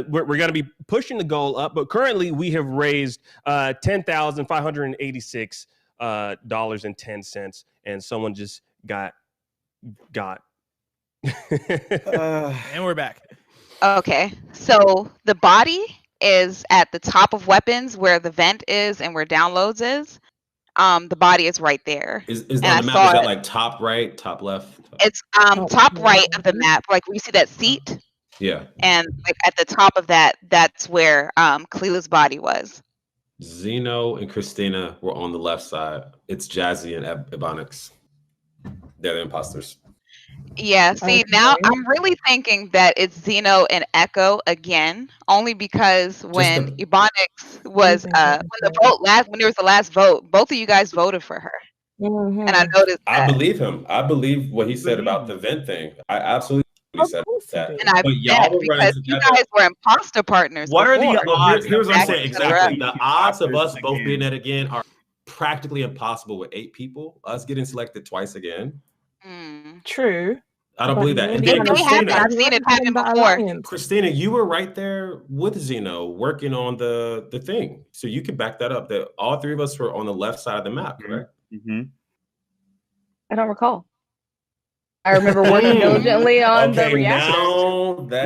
we're going to be pushing the goal up, but currently we have raised $10,586.10, and someone just got. And we're back. Okay, so the body is at the top of weapons where the vent is and where downloads is. The body is right there. Is that the map? Is that like top right, top left? It's top right of the map. Like we see that seat, Yeah. and like at the top of that, that's where Kalila's body was. Zeno and Christina were on the left side. It's Jazzy and Ebonics. They're the imposters. Yeah, see, now I'm really thinking that it's Zeno and Echo again, only because when Ebonics was when there was the last vote, both of you guys voted for her. And I noticed that. I believe him. I believe what he said about the vent thing. I absolutely said that. And I bet because you guys were imposter partners. What are the before. odds? Here's what I'm saying. Exactly. Exactly. The odds of us both being that again are practically impossible with 8 people. Us getting selected twice again. True. I don't believe that. And They then happen. I've seen it happen before. Christina, you were right there with Zeno working on the thing. So you can back that up that all 3 of us were on the left side of the map, correct? Mm-hmm. I don't recall. I remember working diligently on the reactor.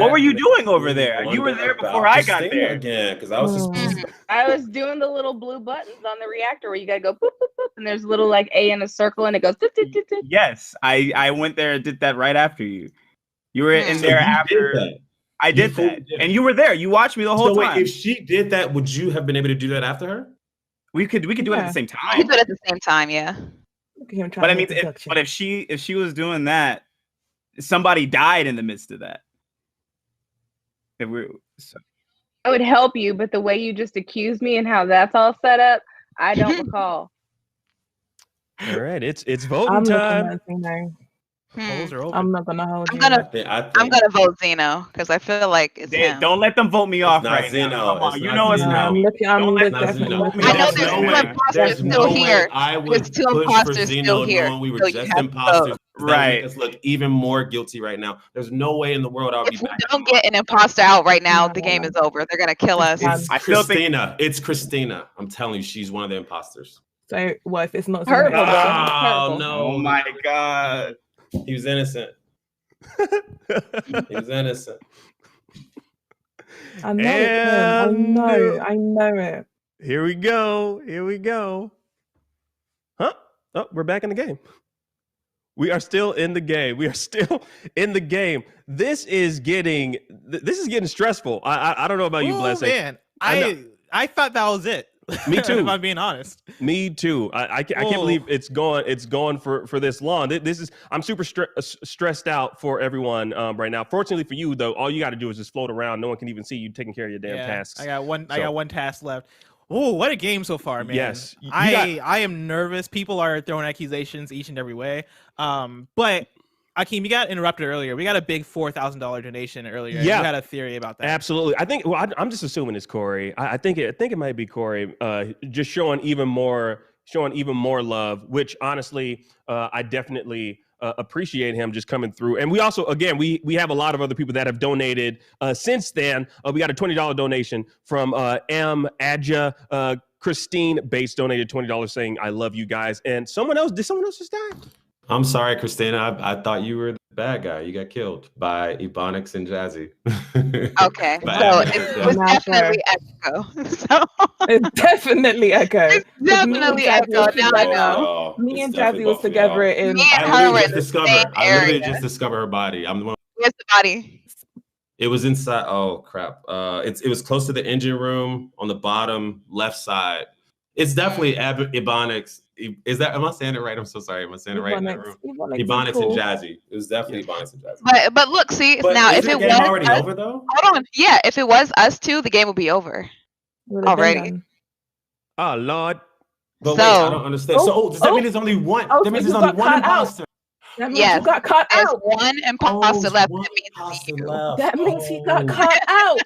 What were you doing over there? You were there before I got there. Again, because I was just. I was doing the little blue buttons on the reactor where you gotta go boop, boop, boop, and there's a little like A in a circle and it goes. Doop, doop, doop, doop. Yes, I went there and did that right after you. You were in there after. I did that, and you were there. You watched me the whole time. Wait, if she did that, would you have been able to do that after her? We could do it at the same time. We could do it at the same time, yeah. But I mean, if she was doing that, somebody died in the midst of that. If we, so. I would help you, but the way you just accused me and how that's all set up, I don't recall. All right, it's voting time. Polls are open. I'm not gonna hold I'm you. gonna I think I'm gonna vote Zeno because I feel like it's him. Don't let them vote me off not right Zeno. now. Come on, It's you not know it's Zeno. me. I'm looking. I'm Don't let Not definitely Zeno. looking. I know There's there's no two way. imposters There's still no way here. I There's would two push for imposters Zeno still here, knowing we were so you just have to imposters. vote. That would make Right. us look even more guilty right now. There's no way in the world I would be If we back. don't get an imposter out right now, the No. game is over. They're gonna kill us. It's I still think Christina. It's Christina. I'm telling you, she's one of the imposters. So what if it's not Purple, Zeno? bro. Oh Purple. no! oh my god. He was innocent. He was innocent. I know it's him. I know it. Here we go. Here we go. Huh? Oh, we're back in the game. We are still in the game. We are still in the game. This is getting stressful. I don't know about you, Oh Blessing. man, I thought that was it. Me too. If I'm being honest. Me too. I can't believe it's gone for this long. I'm super stressed out for everyone right now. Fortunately for you though, all you got to do is just float around. No one can even see you taking care of your damn tasks. I got one task left. Oh, what a game so far, man. Yes. I am nervous. People are throwing accusations each and every way. But Akeem, you got interrupted earlier. We got a big $4,000 donation earlier. Yeah. You had a theory about that. Absolutely. I think. Well, I'm just assuming it's Corey. I think it might be Corey. Just showing even more love. Which honestly, I definitely appreciate him just coming through. And we also, again, we have a lot of other people that have donated since then. We got a $20 donation from M Adja. Christine Bates donated $20 saying, "I love you guys." And did someone else just die? I'm sorry, Christina. I thought you were the bad guy. You got killed by Ebonics and Jazzy. Okay, so it was definitely Echo. So It's definitely Echo. it's definitely Echo. Now I know. Me and Jazzy was together in. Me and I her were literally in just the discovered. same I literally area. just discovered her body. I'm the one. Where's the body? It was inside. Oh crap! It was close to the engine room on the bottom left side. It's definitely Ebonics. Am I saying it right? I'm so sorry. Am I saying it right in that room? Ebonics cool. and Jazzy. It was definitely Ebonics and Jazzy. But look, see But now if isn't it the game was already us, over though? hold on, yeah, if it was us two, the game would be over already. Oh Lord. But So- wait, I don't understand. Does that mean there's only one? That means there's only one imposter. That means Yes, you got caught there's out. one imposter left. One That means imposter you. left. That means he got Oh. caught out.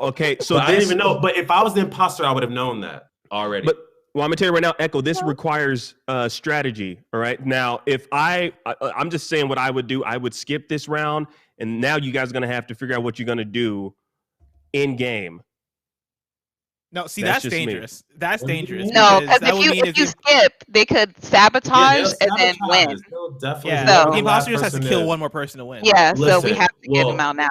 Okay, so But I didn't even know. But if I was the imposter, I would have known that already. But well, I'm gonna tell you right now, Echo. This requires strategy. All right. Now, if I'm just saying what I would do. I would skip this round, and now you guys are gonna have to figure out what you're gonna do in game. No, see, That's that's just me. dangerous. That's dangerous. No, because because that would mean if you skip, they could sabotage and then win. Yeah, So- the imposter just has to kill one more person to win. Yeah, so we Listen, have to get well, him out now.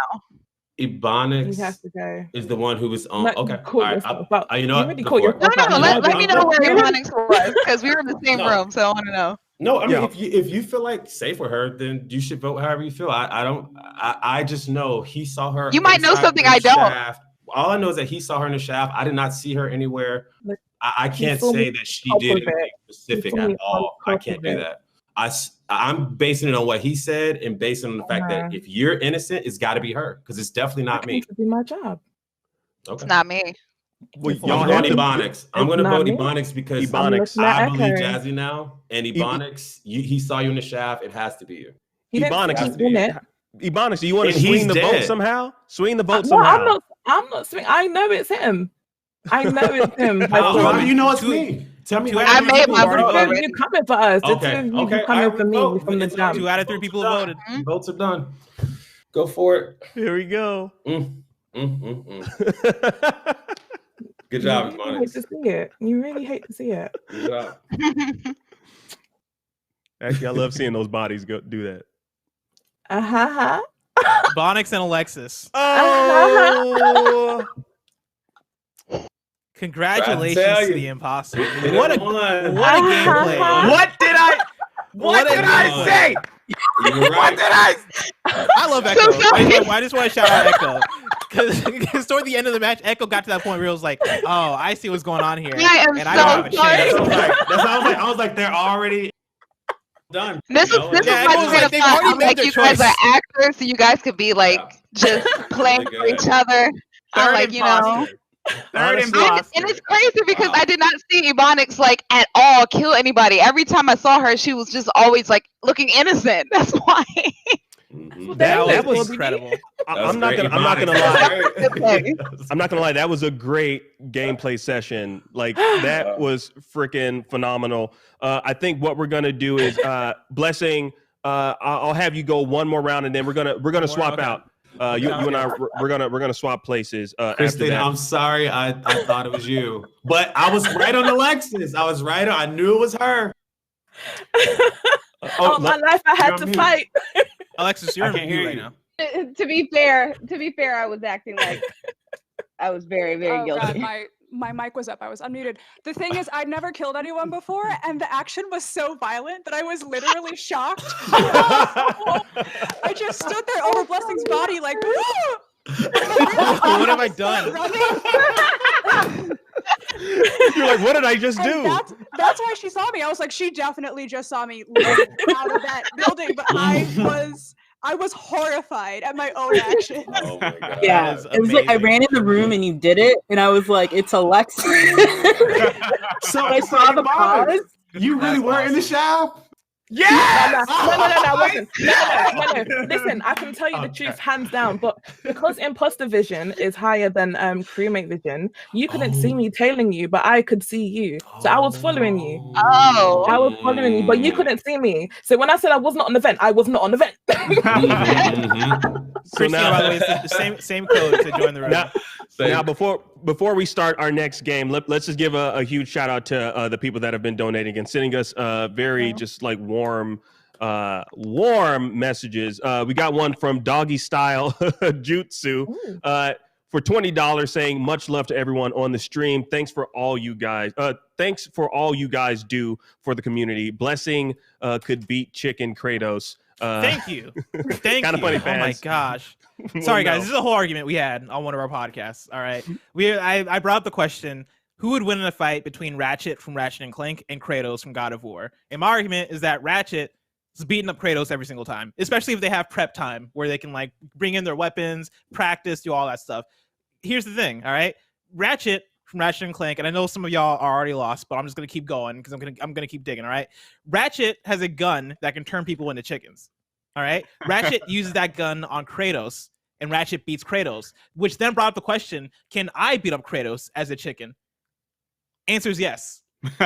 Ebonics You have to go. is the one who was on. No, Okay, you caught all yourself right. out. You know You what? already Go caught for it. yourself No, let me know where You're- Ebonics was because we were in the same No. room, so I want to know. No, I mean, Yeah. if you feel like safe with her, then you should vote however you feel. I just know he saw her. You might know inside something the I don't. shaft. All I know is that he saw her in the shaft. I did not see her anywhere. I can't saw say me that she top did of anything it. specific He saw me at all. on I top can't of do it. that. I'm basing it on what he said and basing on the fact that if you're innocent, it's got to be her because it's definitely not me. It should be my job. Okay. It's not me. Well, I'm y'all going have to- Ebonics. I'm going to not vote me. Ebonics because Ebonics. I Not believe Echo. Jazzy now. And Ebonics, he saw you in the shaft. It has to be you. He didn't Ebonics, say he was in it. Ebonics, do you want to And he's swing the vote dead. somehow? Swing the vote No, somehow. I'm not swinging. I know it's him. I know it's him. How do you know it's me? Tell me. I made my vote You're already. coming for us. The Okay, two of you okay. coming for me vote. from the It's jump. 2 out of 3 people Votes are voted. done. Votes are done. Go for it. Here we go. Good job, You really hate Ebonics. to see it. You really hate to see it. Good job. Actually, I love seeing those bodies do that. Bonix and Alexis. Oh, Congratulations I tell to you. the imposter. Hit What it a one. gameplay. What did I? What What a did I gameplay. say? You're What right. did I? I love Echo. I just want to shout out Echo because toward the end of the match, Echo got to that point where it was like, "Oh, I see what's going on here," I am and I don't have a so chance. That's what I was like, they're already done. This is You know? this Yeah, is my it was train like of they've thought. already I'm made like, their you guys choice. are actors, so you guys could be like just playing Really for each good. other. I'm Third like, you know, imposter. Third And imposter. it's crazy because I did not see Ebonics like at all kill anybody. Every time I saw her, she was just always like looking innocent. That's why. That was incredible. I'm not gonna lie. I'm not gonna lie. That was a great gameplay session. Like that was freaking phenomenal. I think what we're gonna do is Blessing. I'll have you go one more round, and then we're gonna swap out. You and I we're gonna swap places. Kristen, I'm sorry. I thought it was you, but I was right on Alexis. I was right. I knew it was her. All my life I had to fight. Alexis, you're on mute right now. To be fair, I was acting like I was very, very guilty. God, my mic was up. I was unmuted. The thing is, I'd never killed anyone before, and the action was so violent that I was literally shocked. I just stood there over Blessing's body like, what have I done? You're like, what did I just do? That's why she saw me. I was like, she definitely just saw me leap out of that building, but I was horrified at my own action. Oh my God. Yeah, it was like I ran in the room and you did it, and I was like, "It's Alexa." So I saw the pause. You really were in the shaft? Yes! No. Listen, I can tell you the truth hands down, but because imposter vision is higher than crewmate vision, you couldn't see me tailing you, but I could see you. So I was following you. Oh. I was following you, but you couldn't see me. So when I said I was not on the vent, I was not on the vent. So now, by the way, it's the same code to join the room. Now, before we start our next game, let's just give a huge shout out to the people that have been donating and sending us very just like warm messages. We got one from Doggy Style Jutsu for $20 saying much love to everyone on the stream. Thanks for all you guys. Thanks for all you guys do for the community. Blessing could beat Chicken Kratos. Thank you. Thank kind of you. funny fans. Oh my gosh. Sorry guys, this is a whole argument we had on one of our podcasts. All right. I brought up the question, who would win in a fight between Ratchet from Ratchet and Clank and Kratos from God of War? And my argument is that Ratchet is beating up Kratos every single time, especially if they have prep time where they can like bring in their weapons, practice, do all that stuff. Here's the thing, all right? Ratchet from Ratchet and Clank, and I know some of y'all are already lost, but I'm just gonna keep going because I'm gonna keep digging. All right, Ratchet has a gun that can turn people into chickens. All right, Ratchet uses that gun on Kratos, and Ratchet beats Kratos, which then brought up the question: can I beat up Kratos as a chicken? Answer is yes.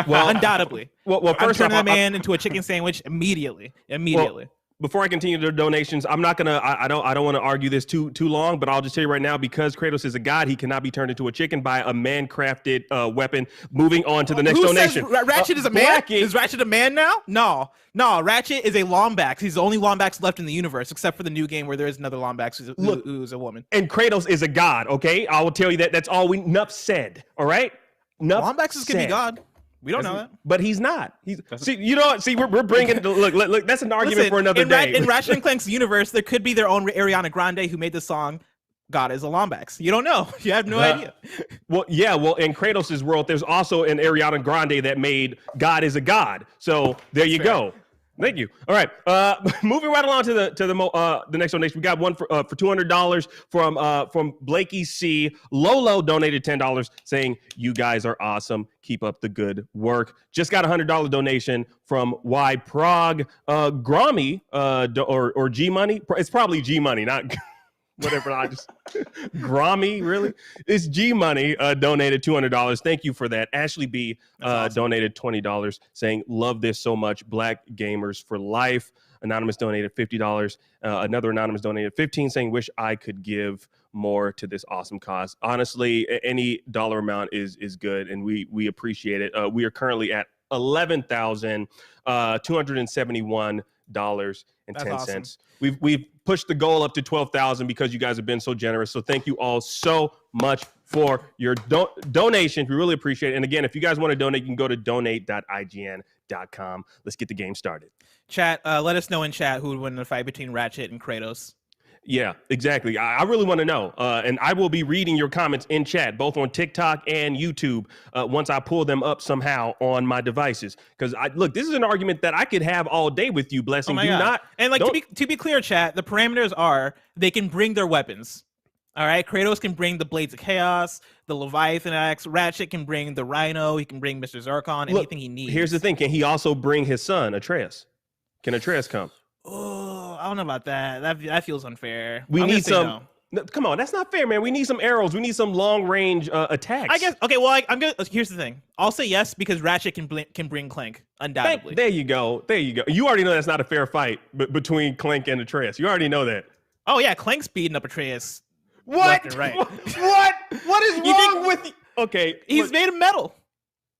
Well, undoubtedly. Well, I'm first turning off, that man into a chicken sandwich immediately. Well, before I continue the donations, I'm not gonna. I don't want to argue this too long, but I'll just tell you right now, because Kratos is a god, he cannot be turned into a chicken by a man-crafted weapon. Moving on to the next donation. Ratchet is a man. Is Ratchet a man now? No. Ratchet is a Lombax. He's the only Lombax left in the universe, except for the new game where there is another Lombax who's a woman. And Kratos is a god. Okay, I will tell you that. That's all we. Nuff said. All right. Lombaxes can be god. We don't know that, but he's not. We're bringing look. That's an argument for another day. In Ratchet and Clank's universe, there could be their own Ariana Grande who made the song "God is a Lombax." You don't know. You have no idea. Well, yeah. Well, in Kratos' world, there's also an Ariana Grande that made "God is a God." So there you go. Thank you. All right. Moving right along to the next donation. We got one for $200 from Blakey C. Lolo donated $10 saying, "You guys are awesome. Keep up the good work." Just got a $100 donation from Y Prague. Grommy or G Money. It's probably G Money, not whatever. I just Grommy, really? It's G Money donated $200. Thank you for that. Ashley B donated $20 saying, "Love this so much. Black gamers for life." Anonymous donated $50. Another anonymous donated $15 saying, "Wish I could give more to this awesome cause." Honestly, any dollar amount is good, and we appreciate it. We are currently at $11,271.10. Awesome. We've pushed the goal up to 12,000 because you guys have been so generous. So thank you all so much for your donation. We really appreciate it. And again, if you guys want to donate, you can go to donate.ign.com. Let's get the game started. Chat, let us know in chat who would win the fight between Ratchet and Kratos. Yeah, exactly. I really want to know. And I will be reading your comments in chat, both on TikTok and YouTube, once I pull them up somehow on my devices. Because look, this is an argument that I could have all day with you, Blessing. Oh my God. And like to be clear, chat, the parameters are they can bring their weapons. All right, Kratos can bring the Blades of Chaos, the Leviathan Axe. Ratchet can bring the Rhino. He can bring Mr. Zircon. Anything he needs. Here's the thing: can he also bring his son Atreus? Can Atreus come? Oh, I don't know about that. That feels unfair. We I'm need gonna say some. no. No, come on, that's not fair, man. We need some arrows. We need some long range attacks. I guess. Okay, well, I'm gonna. Here's the thing. I'll say yes because Ratchet can bring Clank undoubtedly. There you go. There you go. You already know that's not a fair fight between Clank and Atreus. You already know that. Oh yeah, Clank's beating up Atreus. What? Left and right. What is wrong with you? Okay, he's made of metal.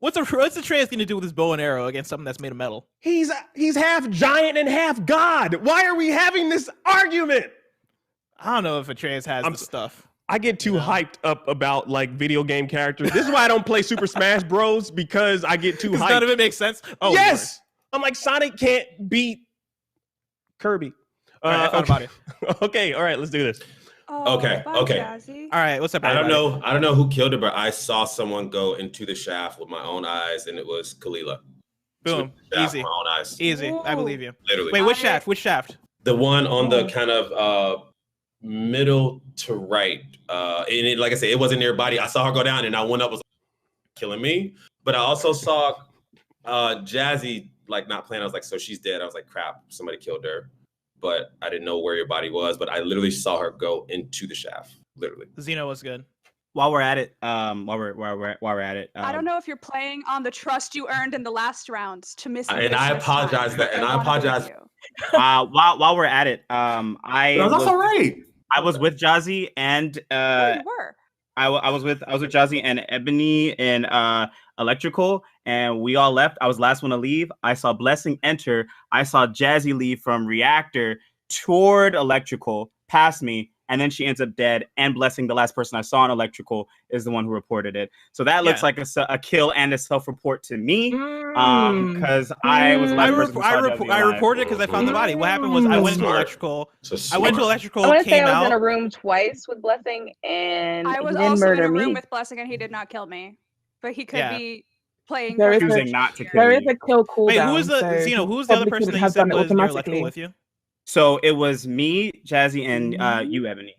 What's Atreus gonna do with his bow and arrow against something that's made of metal? He's half giant and half god. Why are we having this argument? I don't know if Atreus has the stuff. I get too hyped up about like video game characters. This is why I don't play Super Smash Bros. Because I get too hyped. None of it makes sense. Oh yes, Lord. I'm like Sonic can't beat Kirby. All right, I thought about it. Okay, all right, let's do this. Okay. All right, what's up? I don't know who killed her, but I saw someone go into the shaft with my own eyes, and it was Kalila. Boom, easy. With my own eyes. Easy. I believe you. Literally. Wait, which shaft? Which shaft? The one on the kind of middle to right. And it, like I said, it wasn't near her body. I saw her go down, and I went up, was killing me. But I also saw Jazzy like not playing. I was like, so she's dead. I was like, crap, somebody killed her. But I didn't know where your body was. But I literally saw her go into the shaft. Literally. Zeno was good. While we're at it, while we're at it, I don't know if you're playing on the trust you earned in the last round to miss. And I apologize that. And I apologize. While we're at it, that's all right. I was with Jazzy and you were. I was with Jazzy and Ebony in electrical, and we all left. I was the last one to leave. I saw Blessing enter. I saw Jazzy leave from reactor toward electrical, past me, and then she ends up dead. And Blessing, the last person I saw in electrical, is the one who reported it. So that looks like a kill and a self-report to me, because I was the last person who saw Jazzy alive. I reported because I found the body. What happened was I went into electrical. I want to say I was in a room twice with Blessing, and I was he didn't also in murder a room me. with Blessing, and he did not kill me, but he could be playing. There is choosing not to kill there is you. a kill cooldown. Wait, who was the so Zeno? Who was he the other probably person that couldn't you have said done it was near automatically. electrical with you? So it was me, Jazzy, and you, Ebony.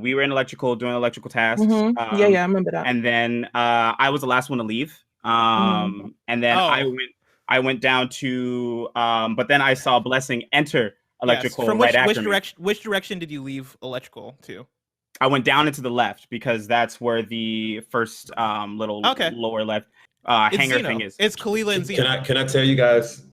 We were in electrical doing electrical tasks. Yeah, I remember that. And then I was the last one to leave. And then I went down to but then I saw Blessing enter electrical From right after me. which direction did you leave electrical to? I went down into the left because that's where the first little lower left hangar Zeno. thing is. It's Kalila and Zeno. Can I tell you guys?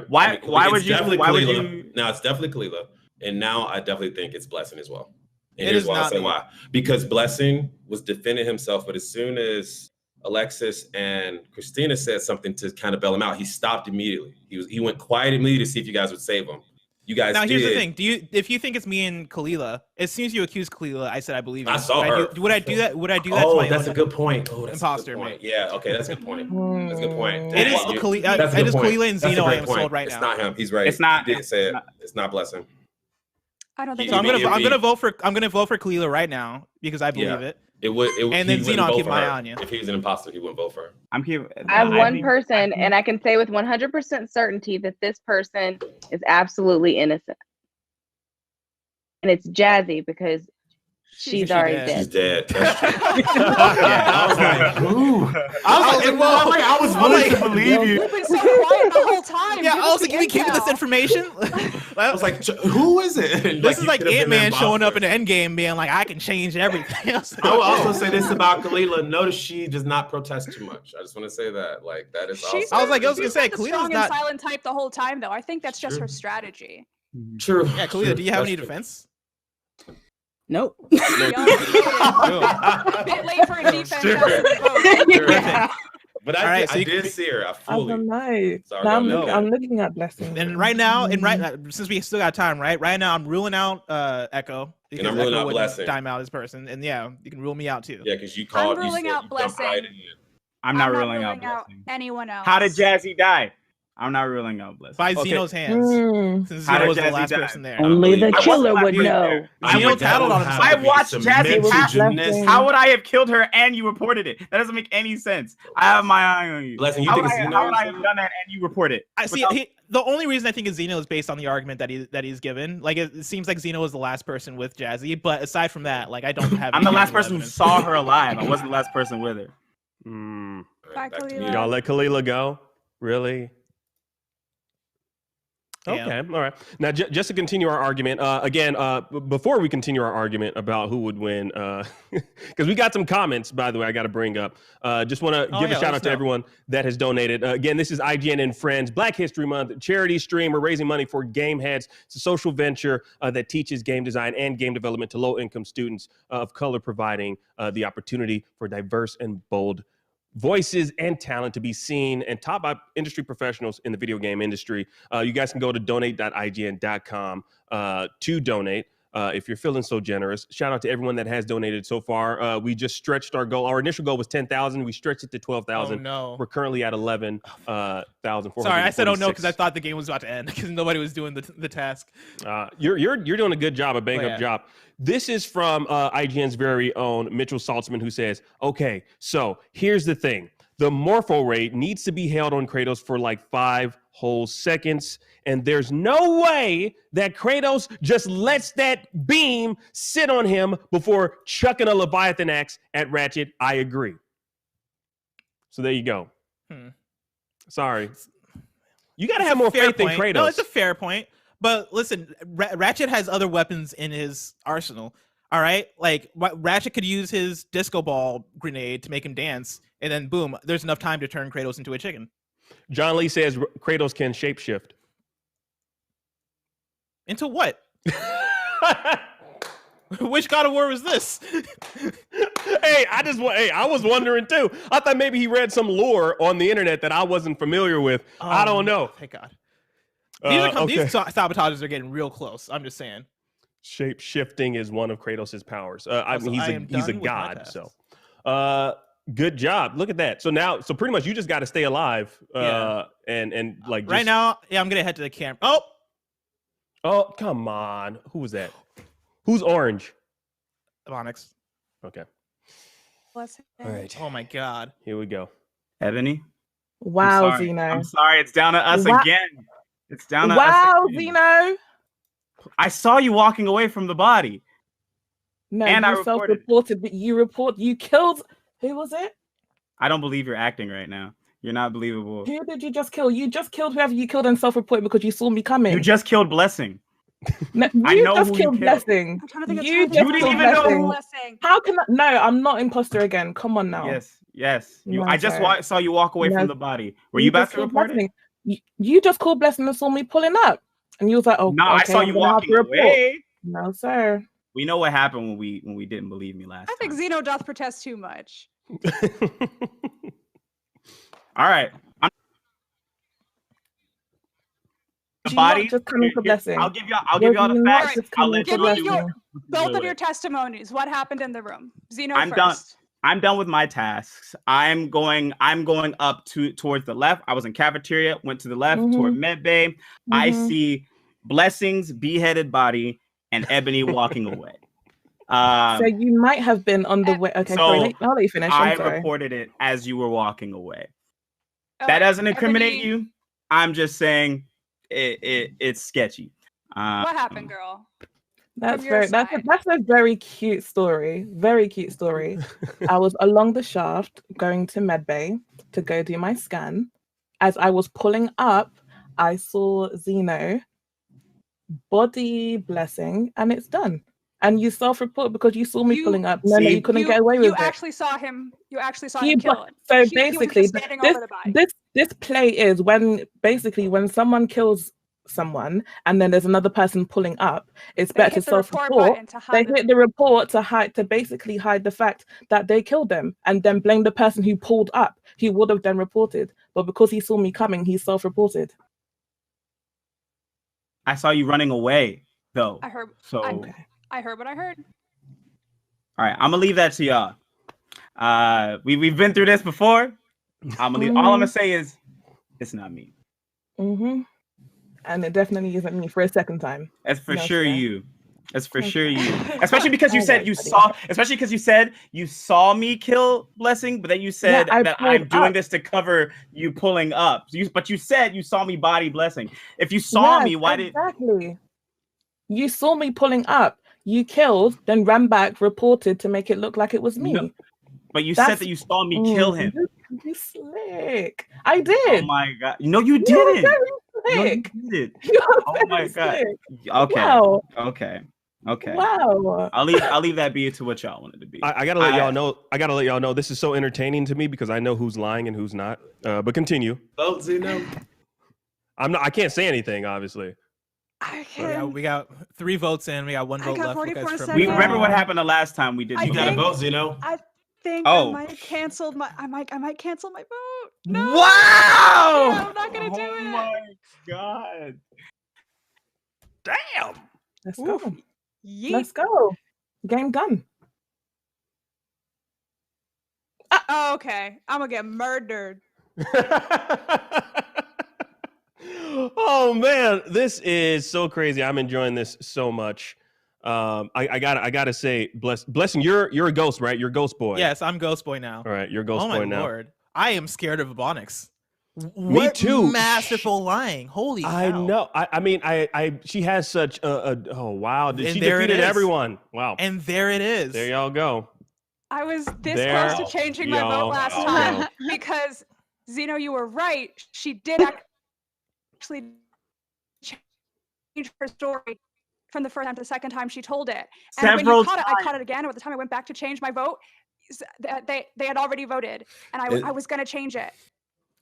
Why would it's you? definitely Why would Kalila. you? Now it's definitely Kalila, and now I definitely think it's Blessing as well. And It here's is why. I'll not say me. why. Because Blessing was defending himself, but as soon as Alexis and Christina said something to kind of bail him out, he stopped immediately. He went quiet immediately to see if you guys would save him. You guys Now did. here's the thing: if you think it's me and Kalila, as soon as you accuse Kalila, I said I believe you. I saw her. Would I do that? Would I do that? Oh, to my that's own a good point. Oh, that's imposter, a good point. mate. Yeah, okay, that's a good point. That's a good point. It is Dang, you- Kalila. that's a It good is point. Kalila and That's a Zeno. I great am point. sold right It's now. not him. He's right. It's not. He did say it. It's not Blessing. I don't think. So I'm You gonna mean- vote for Kalila right now because I believe it. It would. And then he wouldn't Zeno, I'll vote keep for my her. eye on you. If he was an imposter, he wouldn't vote for her. I have one person, and I can say with 100% certainty that this person is absolutely innocent. And it's Jazzy because she's already dead. She's dead. That's true. I was like, ooh. I was willing to believe you. You've been so quiet the whole time. Yeah, Give I us was like, the can we keep this intel. information? I was like, who is it? And This is he like could have been Ant-Man the showing imposter. up in the Endgame being like, I can change everything. I will also say this about Kalila. Notice she does not protest too much. I just want to say that. Like, that is She's also. been the strong and silent type the whole time, though. I think that's just her strategy. True. Yeah, Kalila, do you have any defense? Nope. Bit late for a defense. But All right, I so you did can- see her. I I fully. don't know. Sorry Now about that. I'm looking at Blessing. And right now, since we still got time, right now I'm ruling out Echo. And I'm ruling Echo out wouldn't Blessing. Time out his person, and yeah, you can rule me out too. Yeah, because you called. I'm ruling you said out you jumped Blessing. right in. I'm not ruling out Blessing. anyone else. How did Jazzy die? I'm not ruling out Blessing. By Zeno's hands. Since How Zeno did was the Jazzy last die? person there. Only the I killer wasn't would there. know. Zeno tattled on himself. I watched Jazzy. How would I have killed her and you reported it? That doesn't make any sense. I have my eye on you. Blessing, you how think would it's I, Zeno how would I or have done that and you report it? I see. The only reason I think is Zeno is based on the argument that he's given. Like it seems like Zeno was the last person with Jazzy, but aside from that, like I don't have. I'm the last person who saw her alive. I wasn't the last person with her. Bye, Kalila. Y'all let Kalila go? Really? Okay, all right. Now, just to continue our argument, again, before we continue our argument about who would win, because we got some comments, by the way, I got to bring up. Just want to give a shout out to everyone that has donated. Again, this is IGN and Friends Black History Month charity stream. We're raising money for Gameheads. It's a social venture that teaches game design and game development to low-income students of color, providing the opportunity for diverse and bold voices and talent to be seen and taught by industry professionals in the video game industry. You guys can go to donate.ign.com to donate if you're feeling so generous. Shout out to everyone that has donated so far. We just stretched our goal. Our initial goal was 10,000. We stretched it to 12,000. Oh, no. We're currently at 11,400. Sorry, I said oh no because I thought the game was about to end because nobody was doing the task. You're doing a good job, a bang up job. This is from IGN's very own Mitchell Saltzman, who says, okay, so here's the thing. The morpho rate needs to be held on Kratos for like 5 whole seconds. And there's no way that Kratos just lets that beam sit on him before chucking a Leviathan axe at Ratchet. I agree. So there you go. Sorry. You got to have more faith in Kratos. No, it's a fair point. But listen, Ratchet has other weapons in his arsenal. All right? Like, Ratchet could use his disco ball grenade to make him dance. And then, boom, there's enough time to turn Kratos into a chicken. John Lee says Kratos can shapeshift. Into what? Which God of War was this? I was wondering too. I thought maybe he read some lore on the internet that I wasn't familiar with. I don't know. Thank God. These sabotages are getting real close. I'm just saying. Shape shifting is one of Kratos' powers. I mean, he's a god. So, good job. Look at that. So pretty much you just got to stay alive. And like just... right now, I'm gonna head to the camp. Oh, come on. Who was that? Who's orange? Onyx. Okay. Bless him. All right. Oh my God. Here we go. Ebony. Wow, Zeno. I'm sorry. It's down to us again. It's down to us. Wow, again. Zeno. I saw you walking away from the body. No, and you self-reported, but you killed. Who was it? I don't believe you're acting right now. You're not believable. Who did you just kill? You just killed whoever you killed and self-reported because you saw me coming. You just killed Blessing. No, I know just who killed you killed. Blessing. You didn't even know. How can I? No, I'm not imposter again. Come on now. Yes. No, I just saw you walk away from the body. Were you about to report it? You just called Blessing and saw me pulling up, and you was like, "Oh, no, okay, I saw you walking away." No, sir. We know what happened when we didn't believe me last I think Zeno doth protest too much. All right. The body. Just coming for Blessing. I'll give y'all the facts. I'll let Give you me both of your testimonies. What happened in the room? Zeno I'm first. done. I'm done with my tasks. I'm going up towards the left. I was in cafeteria, went to the left toward med bay. I see Blessing's beheaded body and Ebony walking away. So you might have been on the way. Okay, sorry, I'll let you finish. I I'm sorry. reported it as you were walking away. That doesn't incriminate you. I'm just saying it's sketchy. What happened, girl? That's a very cute story. Very cute story. I was along the shaft going to medbay to go do my scan. As I was pulling up, I saw Zeno body Blessing, and it's done. And you self-report because you saw me pulling up. No, you couldn't get away with it. You actually saw him kill him. So He was basically, just standing over the body. this play is when someone kills someone and then there's another person pulling up, it's better to self-report. They hit the report to basically hide the fact that they killed them and then blame the person who pulled up. He would have then reported, but because he saw me coming, he self-reported. I saw you running away, though. I heard. So I heard what I heard. all right, I'm gonna leave that to y'all. We've been through this before. I'm gonna leave. All I'm gonna say is, it's not me. And it definitely isn't me for a second time. That's for No, sure sir. you. That's for Okay. sure you. Especially because you All said right, you buddy. saw. Especially because you said you saw me kill Blessing, but then you said I that pulled I'm doing up. this to cover you pulling up. But you said you saw me body Blessing. If you saw me, why did? Exactly. You saw me pulling up. You killed, then ran back, reported to make it look like it was me. No, but you said that you saw me kill him. You slick. I Oh did. my god! No, you You're didn't. very No, you slick. didn't. You're Oh very my god. slick. Okay. Wow. Okay. Okay. Wow. I'll leave that be to what y'all wanted to be. I gotta let y'all know. I gotta let y'all know this is so entertaining to me because I know who's lying and who's not. But continue. Vote Zeno. I'm not. I can't say anything, obviously. We got 3 votes in. We got 1 vote got left. 44 We remember what happened the last time we did. You gotta vote, Zeno. I think Oh. I might have canceled my. I might cancel my vote. Wow! Yeah, I'm not gonna do it. Oh my god! Damn! Let's go. Yeet. Let's go. Game done. Oh, okay. I'm gonna get murdered. Oh man, this is so crazy. I'm enjoying this so much. I gotta say, Blessing, you're a ghost, right? You're Ghost Boy. Yes, I'm Ghost Boy now. All right, you're Ghost Oh Boy my now. lord. I am scared of Ebonics. Me too. Masterful lying. Holy cow. I know. I mean, she has such oh wow. And She there it defeated is. everyone. Wow. And there it is. There y'all go. I was this There close to changing my y'all vote last go. time because Zeno, you were right. She did actually change her story from the first time to the second time she told it. And when Several you caught it, I caught it again. And by the time I went back to change my vote, they had already voted, and I was gonna change it.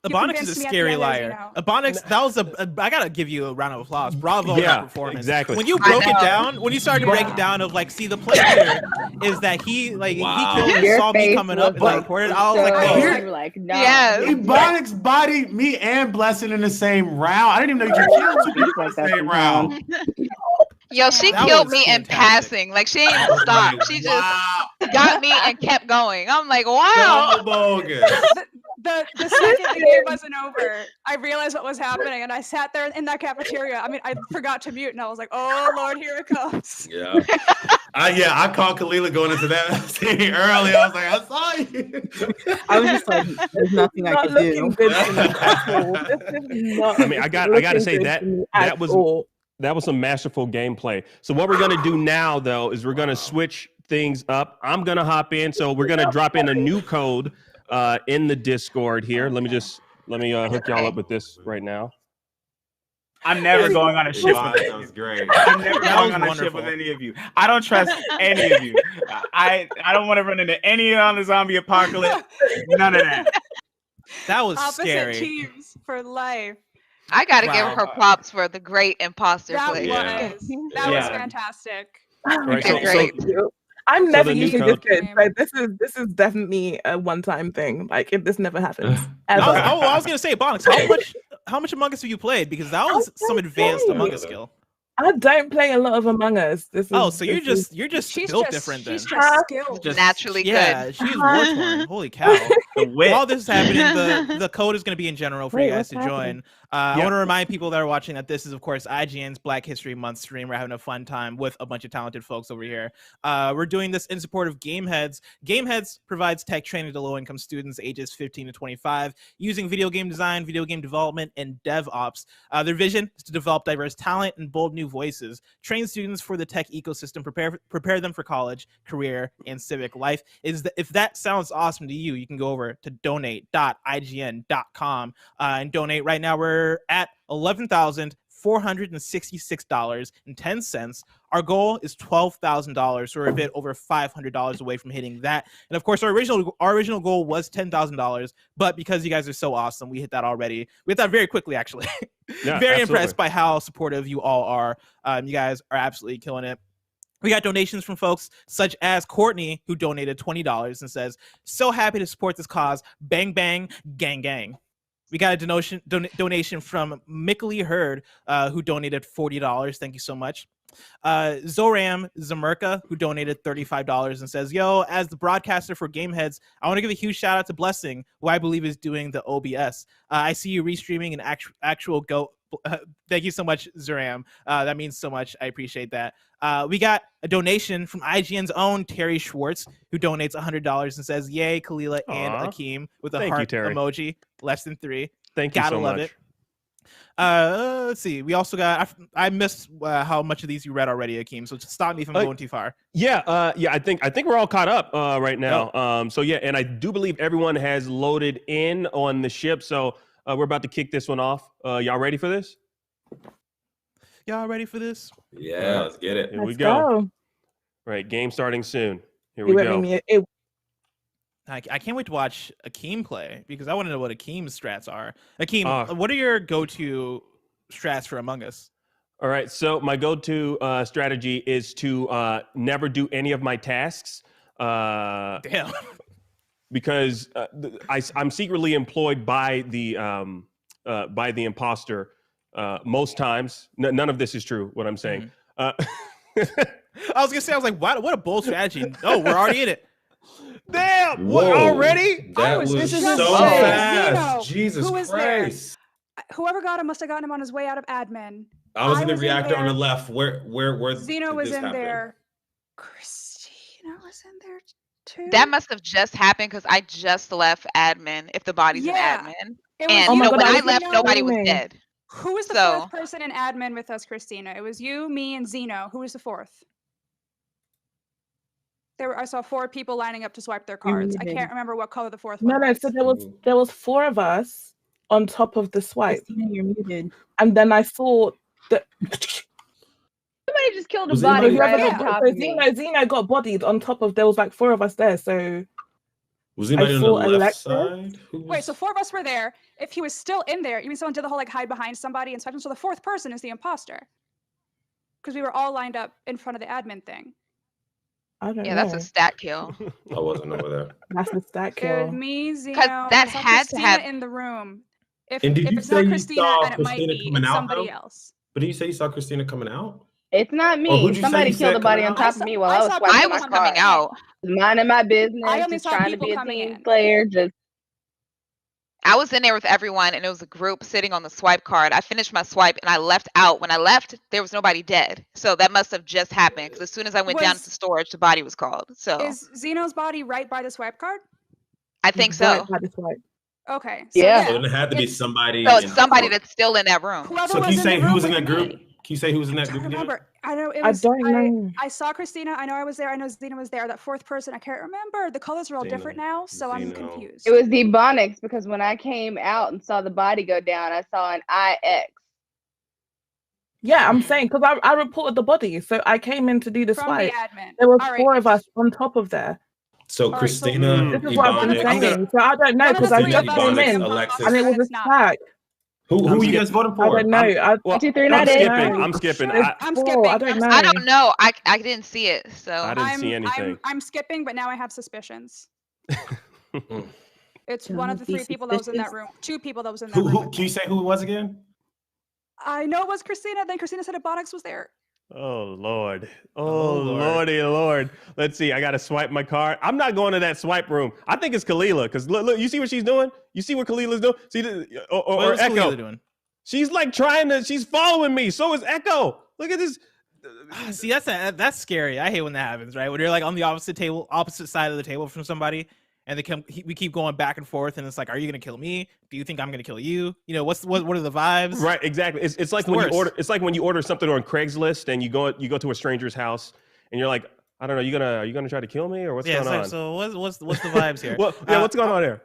You Ebonics is a convinced me at the scary end there, liar. Zeno. Ebonics, that was I gotta give you a round of applause. Bravo on Yeah, that performance. exactly. When you I broke it know. down, when you started to break it down of like, see, the play here is that he Wow. killed and Your saw me face coming up and like was reported. I was like, so- whoa. you were like, no. Yes. Ebonics bodied me and Blessing in the same round. I didn't even know you could kill 2 people in the same round. Yo, she That killed was me in fantastic. passing. Like she didn't even stop. She just Wow. got me and kept going. I'm like, wow. So bogus. The second the game wasn't over, I realized what was happening, and I sat there in that cafeteria. I mean, I forgot to mute, and I was like, "Oh Lord, here it comes." Yeah. I called Kalila going into that scene early. I was like, I saw you. I was just like, there's nothing I Not can looking do. good to me at all. This is not I mean, I gotta looking say good that to me that at was all. that was some masterful gameplay. So what we're gonna do now, though, is we're gonna switch things up. I'm gonna hop in. So we're gonna drop in a new code in the Discord here. Let me hook y'all up with this right now. I'm never going on a ship Wow, with that any was of you. great. I'm never That going was on a ship wonderful. with any of you. I don't trust any of you. I don't want to run into any on the zombie apocalypse. None of that. That was Opposite scary. teams for life. I gotta give Wow. her props for the great imposter That play. Yeah. was that was Yeah. fantastic. Right, Okay, great. I'm So never the new usually code- this good. Like this is definitely a one-time thing. Like this never happens I ever. was gonna say, Ebonics, how much Among Us have you played? Because that was some advanced Among Us skill. I don't play a lot of Among Us. This is, Oh, so you're this is- just She's built just different then. she's just skilled. Just Naturally Yeah, good. she's war torn. Holy cow. the wit. While this is happening, the code is going to be in general for Wait, you guys what's to happening? join. I want to remind people that are watching that this is, of course, IGN's Black History Month stream. We're having a fun time with a bunch of talented folks over here. We're doing this in support of Gameheads. Gameheads provides tech training to low-income students ages 15 to 25 using video game design, video game development, and DevOps. Their vision is to develop diverse talent and bold new voices, train students for the tech ecosystem, prepare them for college, career, and civic life. If that sounds awesome to you, you can go over to donate.ign.com and donate. Right now we're at $11,466.10. Our goal is $12,000, so we're a bit over $500 away from hitting that. And of course, our original goal was $10,000, but because you guys are so awesome, we hit that already. We hit that very quickly, actually. Yeah, Very absolutely. impressed by how supportive you all are. You guys are absolutely killing it. We got donations from folks such as Courtney, who donated $20 and says, "So happy to support this cause. Bang, bang, gang, gang." We got a donation from Mickley Hurd, who donated $40. Thank you so much. Zoram Zamerka, who donated $35 and says, yo, as the broadcaster for Gameheads, I want to give a huge shout out to Blessing, who I believe is doing the OBS. I see you restreaming an actual Go. Thank you so much, Zoram. That means so much. I appreciate that. We got a donation from IGN's own Terry Schwartz, who donates $100 and says, yay, Kalila and Aw. Akeem, with a Thank you, heart Terry. emoji, less than 3. Thank you Gotta so love much. it. Let's see. We also got. I missed how much of these you read already, Akeem. So just stop me if I'm going too far. Yeah, I think we're all caught up right now. So yeah, and I do believe everyone has loaded in on the ship. So we're about to kick this one off. Y'all ready for this? Y'all ready for this? Yeah, let's get it. Here we go. Right, game starting soon. Here we go. I can't wait to watch Akeem play because I want to know what Akeem's strats are. Akeem, what are your go-to strats for Among Us? All right, so my go-to strategy is to never do any of my tasks. Damn. Because I'm secretly employed by the imposter most times. None of this is true. What I'm saying. I was gonna say, I was like, what a bold strategy. No, we're already in it. Damn! What, already? That was just so saying. fast. Zeno, Jesus who is Christ. there? Whoever got him must have gotten him on his way out of admin. I was in the in reactor on there. the left. Where Zeno did was this in happen? there. Christina was in there too. That must have just happened because I just left admin. If the body's in Yeah. admin, It was and you. when I Zeno. left, nobody was dead. Who was the So- fourth person in admin with us, Christina? It was you, me, and Zeno. Who was the fourth? I saw 4 people lining up to swipe their cards. I can't remember what color the fourth one was. So there was 4 of us on top of the swipe. Christina, you're muted. And then I saw that Somebody just killed a body right on top of me. Zeno got bodied on top of. There was like 4 of us there. So was anybody on the saw left Alexis. side? Wait, so 4 of us were there. If he was still in there, even someone did the whole like hide behind somebody and swipe him. So the 4th person is the imposter. Because we were all lined up in front of the admin thing. I don't Yeah, know. that's a stat kill. I wasn't over there. That's a stat It kill. was me, Zeno. that I saw had to Christina have- in the room. If And did you it's say not you Christina, saw then it might Christina be coming out, somebody though? else. But did you say you saw Christina coming out? It's not Or me. who'd you say Somebody you killed said a body coming on out? top of me while I was saw swiping I my was card. coming out. Minding my business, I only just saw trying to people be a coming team in. player. Just I was in there with everyone, and it was a group sitting on the swipe card. I finished my swipe, and I left out. When I left, there was nobody dead. So that must have just happened, because as soon as I went down to storage, the body was called. So Is Zeno's body right by the swipe card? I think so. Right by the swipe. Okay. So Yeah. So then it had to be somebody. So in it's the somebody group. that's still in that room. Whoever So can you was say in the who room was in with that group? me. Can you say who was in that I group don't again? remember. I know it I was. don't know. I saw Christina. I know I was there. I know Zeno was there. That 4th person, I can't remember. The colors are all Zeno. different now, so I'm Zeno. confused. it was the Ebonics because when I came out and saw the body go down, I saw an IX. Yeah, I'm saying because I reported the body, so I came in to do the From swipe. the admin. There was All right. 4 of us on top of there. So right, so Christina, This is what I've been Ebonics. saying. So I don't know One of because the I three just of us came is in the Alexis. and it was imposter, a it's not. stack. Who you guys voting I for? don't know. I Well, 2, 3, I'm not it. skipping. I'm skipping. I'm 4. skipping. I don't know. I don't know. I didn't see it. So I didn't see anything. I'm skipping, but now I have suspicions. Mm. It's Don't one of the be 3 people that was in that suspicious. room. 2 people that was in that Who? room. Who? with Can you me. say who it was again? I know it was Christina. Then Christina said Ebonics was there. Oh Lord. Oh, Oh Lord. Lordy Lord. Let's see. I gotta swipe my card. I'm not going to that swipe room. I think it's Kalila, because look, you see what she's doing? You see what Kalila's doing? See or What was Echo. Kalila doing? She's like she's following me. So is Echo. Look at this. See, that's scary. I hate when that happens, right? When you're like on the opposite side of the table from somebody, and we keep going back and forth, and it's like, are you gonna kill me? Do you think I'm gonna kill you? You know, what are the vibes? Right, exactly. It's like the when you worst. order. It's like when you order something on Craigslist and you go to a stranger's house and you're like, I don't know, are you gonna try to kill me or what's going on? So what's the vibes here? Well, yeah, what's going on here?